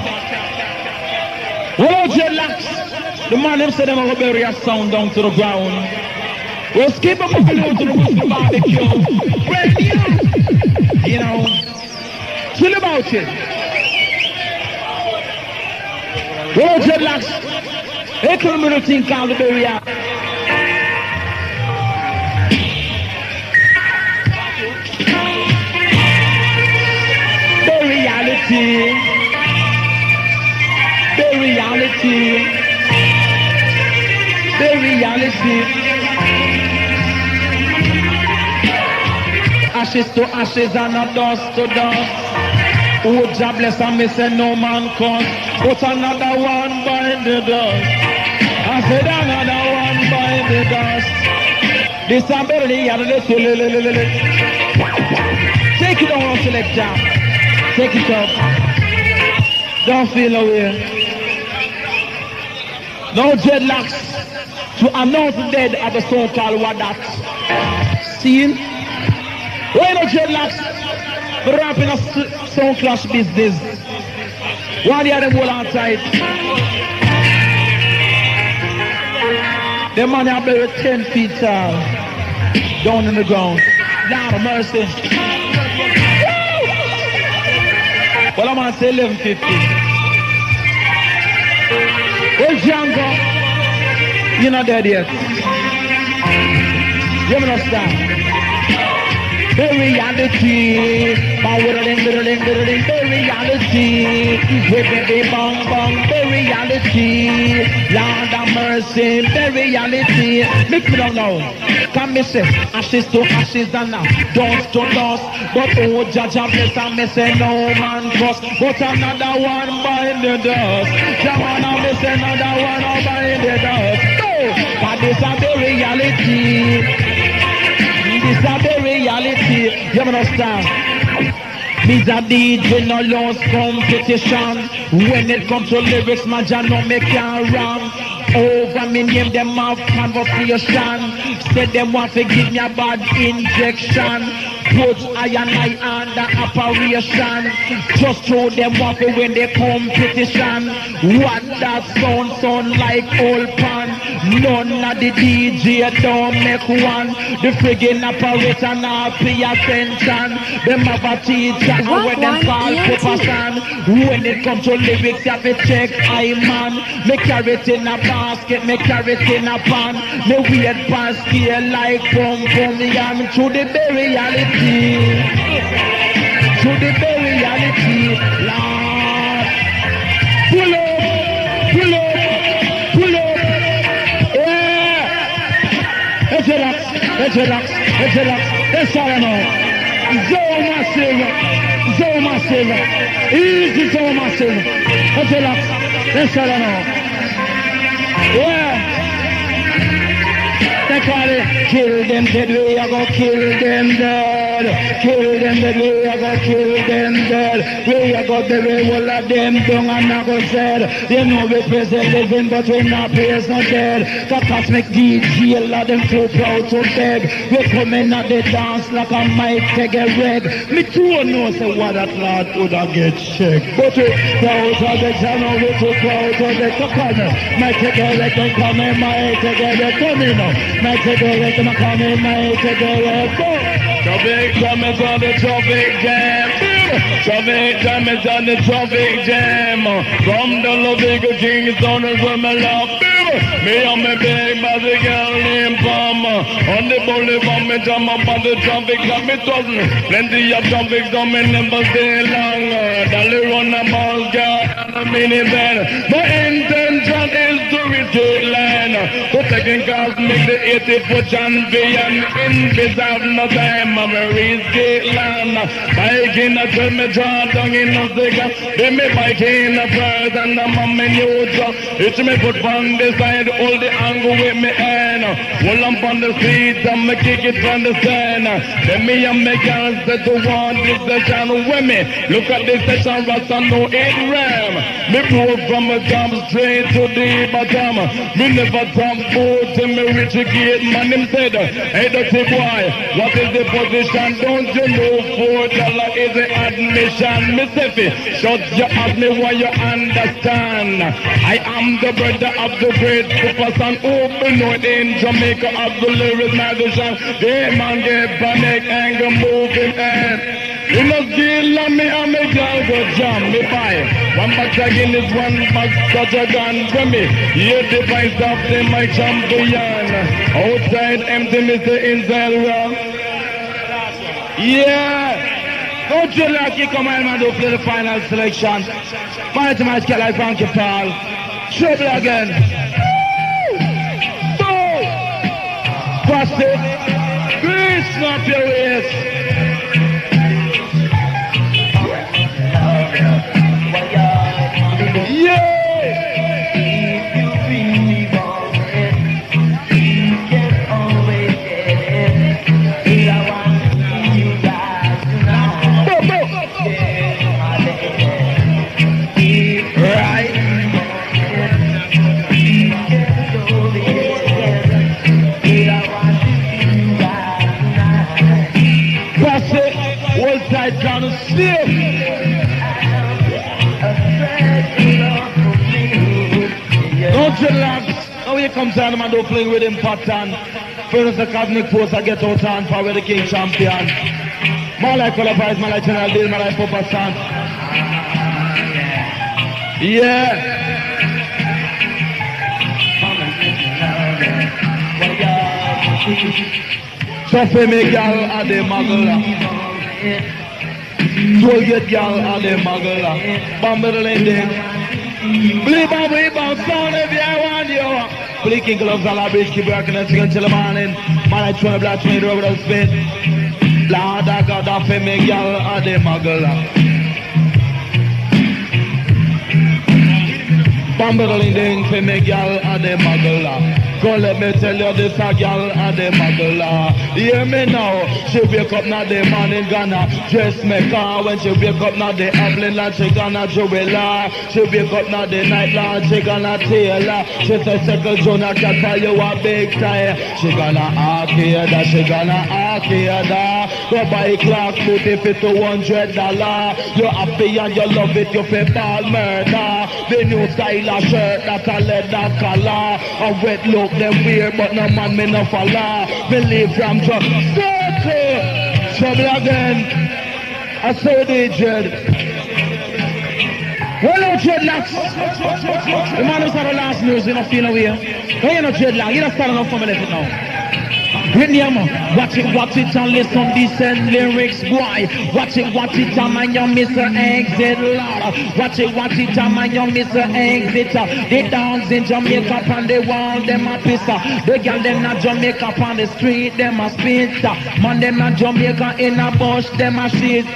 Hello, dreadlocks. The man them said them will bury a sound down to the ground. We'll skip up below to the barbecue. Radio. You know, chill about it. Hello, dreadlocks. They couldn't really think of the barrier. The reality. The reality. The reality. Ashes to ashes and a dust to dust. Oh, jobless and me say no man comes. But another one by the dust. I said another one by the dust. This is barely a little. Take it on, selector. Take it up. Don't feel away. No dreadlocks to announce the dead of the so-called WHA. See? Why no dreadlocks? We're wrapping a sound clash business. Why do you have them hold on tight? The man have buried 10 feet tall down in the ground. Lord of mercy. Well, I'm going to say 1150. Well, Django, you're not dead yet. You don't understand. The reality, the reality, baby bang bang, the reality, Lord of mercy, the reality. Make me don't know. Come me say, ashes to ashes and now dust to dust. But oh, judge of bless and me say no man trust. But another one by the dust. Jamana me say another one by the dust. No, but this is the reality. This is the reality. You understand? Me's a DJ no lost competition. When it comes to lyrics, my jam no make it wrong. Over me name them have conversation. Said them want to give me a bad injection. Put I and I under operation. Just show them what to win the competition. What that sound like old pan. None of the DJ don't make one. The friggin' operator not pay attention. Them have a teacher when them call Purposefully. When it comes to lyrics, you have to check I man. Me carry it in a basket, me carry it in a pan. Me weird pan scale like boom boom yam. To the reality. To the reality. Lord. Pull up, pull up, pull up. Yeah. Let's relax. That's all I know. So massive. Easy, so massive. Let's relax. That's all I know. Yeah. They call it kill them dead way, I go kill them dead. dead. Kill them dead, we are gonna kill them dead. We are gonna bury all of them down and not go dead. You know we present living, but we not praise no dead. The cosmic DJ, all of them too proud to beg. We coming at the dance like a mic take a reg. Me too know say what that lad would have get checked. But we proud of the channel, we too proud of the corner. Mic take a reg, don't come in, mic take a reg, come in now. Mic take a reg, don't come in, mic take a reg, go. Traffic jam is on the traffic jam. Traffic jam is on the traffic jam. From the Lovigo King's on the Rumela. Me and my big body girl named Palmer. On the boulevard, me jam up on the traffic jam. It wasn't plenty of traffic, so me never stay long. Dolly run a ball girl and a minivan. My intention is to reach the line. To taking cars, make the 80-foot champion. In this have no time, I'm a reach the line. Bike in a trail, me draw down in a cigar. Then me bike in a first and I'm a neutral. It's me foot on the side, hold the angle with me hand. Hold up on the seat and me kick it from the stand. Then me and me girls set to one this session with me. Look at this session, Rasta no it ram. Me broke from the top straight to the bottom. Me never top boat till me reach the gate. Man him said, hey dirty boy, what is the position? Don't you know $4 is the admission? Me say, shut your ask me why you understand. I am the brother of the great superstar. Open note in Jamaica of the lyrics magician. They man get panic, anger, moving and you must deal on me and me girl go jam me buy. One box again is one box such a gun for me. Here the vice of the my champion. Outside empty, Mr. Inside wrong. Yeah. Don't you like you come on and do play the final selection. My to my scale like Frankie Paul. Trouble again. Boom. Cross it. Grease up your waist. Yeah! If you really want it, you can always get it. If I want to see you guys tonight, yeah, my lady. Right? You can always get it. If I want to see you guys tonight. That's it. One side down the slip. Don't you relax. Now here comes on, man, don't play with him pattern. First the cosmic force I get out on for the king champion. Man like Color Price, man like General Deal, man like Papa San. Yeah. Sophie me girl and the muggle. You'll get girl and the muggle. Bamboo landing. Bleep on sound if you want you. Blinking gloves on the bridge, keep working and singing till the morning. Man, I try to black 20 over the spit. Lord, I got off a me girl and the muggle. Bamboo ding for me girl and the muggle. Go let me tell you this a girl and the muggle. Hear me now. She wake up now the morning gonna dress make her. When she wake up now the evening land she gonna jewel. She wake up now the night land she gonna tailor. She say second Jonah can tell you a big tie. She gonna arcade, she gonna arcade. Go buy clock booty for $200. You happy and you love it, you feel ball murder. The new style of shirt that a leather collar. A wet look them weird, but no man me no follow. Believe from drug. Trouble again. I say they dread. Hello dreadlocks. The man who's had the last news, you don't feel away. Hey, you know dreadlock, you don't stand enough for me left it now. Watch it and listen decent lyrics, boy. Watch it and man, you miss the exit, Lord. Watch it and man, you miss the exit. They dance in Jamaica on the wall, them a pisser. The girl them not Jamaica on the street, them a spit. Man, them not Jamaica in a bush, them a shit.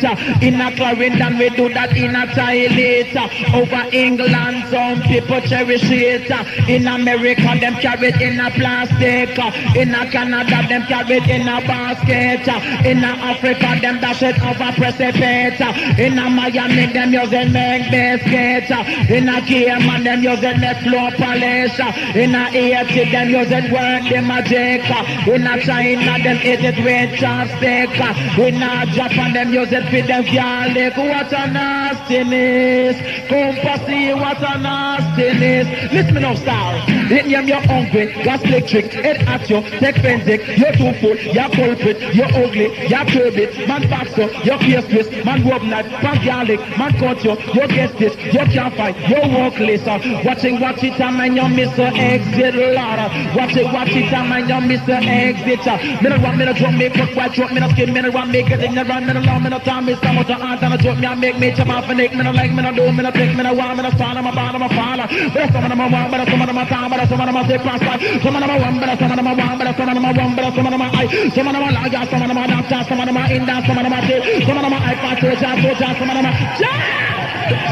In a Clarendon, we do that in a toilet. Over England, some people cherish it. In America, them carry it in a plastic. In a Canada, them carry it in a basket. In Africa, them dash it over precipice. In Miami, them use it make biscuit. In Cayman, them use it make floor polish. In Haiti, them use it work the magic. In China, them eat it with chopstick. In Japan, them use it for them garlic. What a nastiness. Come see what a nastiness. Listen me now, star. It name you're hungry, gas electric, it at you, take Fenzik, you're too full, you're culprit, you're ugly, you're turbid, man boxer, you're fierce twist, man rub knife, man garlic, man cut you, you get this, you can't fight, you're workless. Watch it, and you miss the exit ladder. Watch it, and you miss the exit. Me no run, me no drum, me cook white truck, me no skin, me no run, me get it, me no run, me no long, me no time, me some out of aunt and a joke, me a make me chop off a neck, me no like, me no do, me no take, me no want, me no stand, I'm a band, I'm a faller. But some of them I want, but some of them I time, but some of them I take past by. Some of them I want, but some of them I want, but some of them I want, but some of them I eye. Some of them I like, some of them I doctor, some of them I in dance, some of them I take, some of them I eye fast, soldier, some of them I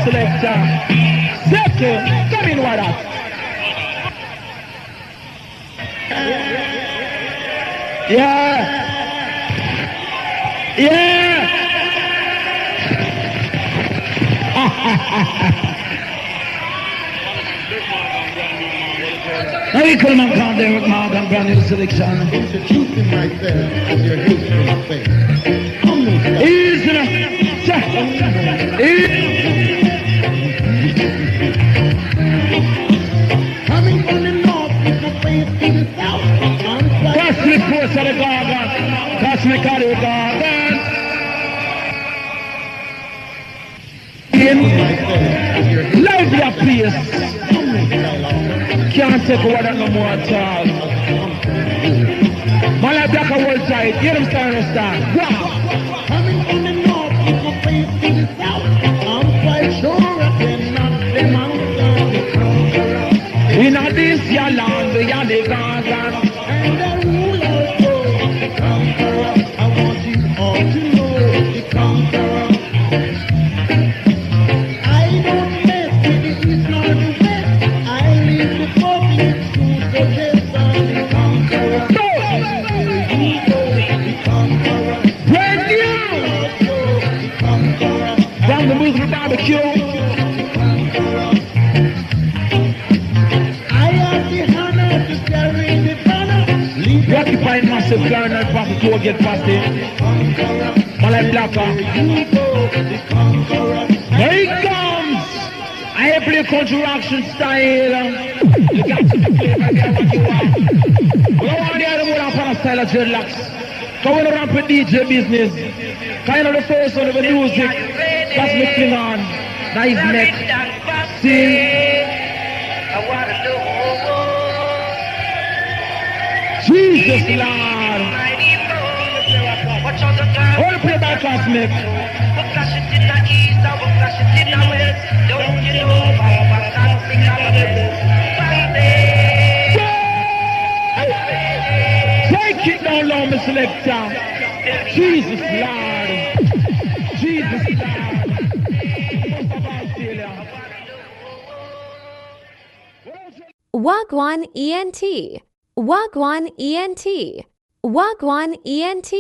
selector. Second, come in, what that? Yeah. Now you come and come there with Morgan brand new selection. Introducing myself as your hateful face. Easy now. Coming from the north, people face to the south. Cosmic force of the garden. Cosmic of the garden. Live your place. Can't take over that no more at all. Man like black and white side, you understand? Wow. Coming from the north, people face to the south. I'm quite sure that they're not them outside the conqueror. In this your land, we are the garden. And the ruler of the conqueror. I want you all to know the conqueror. I don't mess with the east nor the west. I leave the public to protest on the conqueror. The conqueror. Brand new! The conqueror. From the Muslim barbecue. I have the honor to carry the banner. We occupy massive garden past the toll gate past it. Malay Blacker. Here he comes! I play country action style. You got to be played by what you want. We don't want the other one on a style of dreadlocks. Come on around with DJ business. Kind of the first one of the music. That's me thing on. Nice neck. See? Jesus Lord. All play by Cosmic. Take it down low, Mr. Selector. Jesus Lord. Jesus Lord. Wagwan ENT. Wagwan ENT. Wagwan ENT.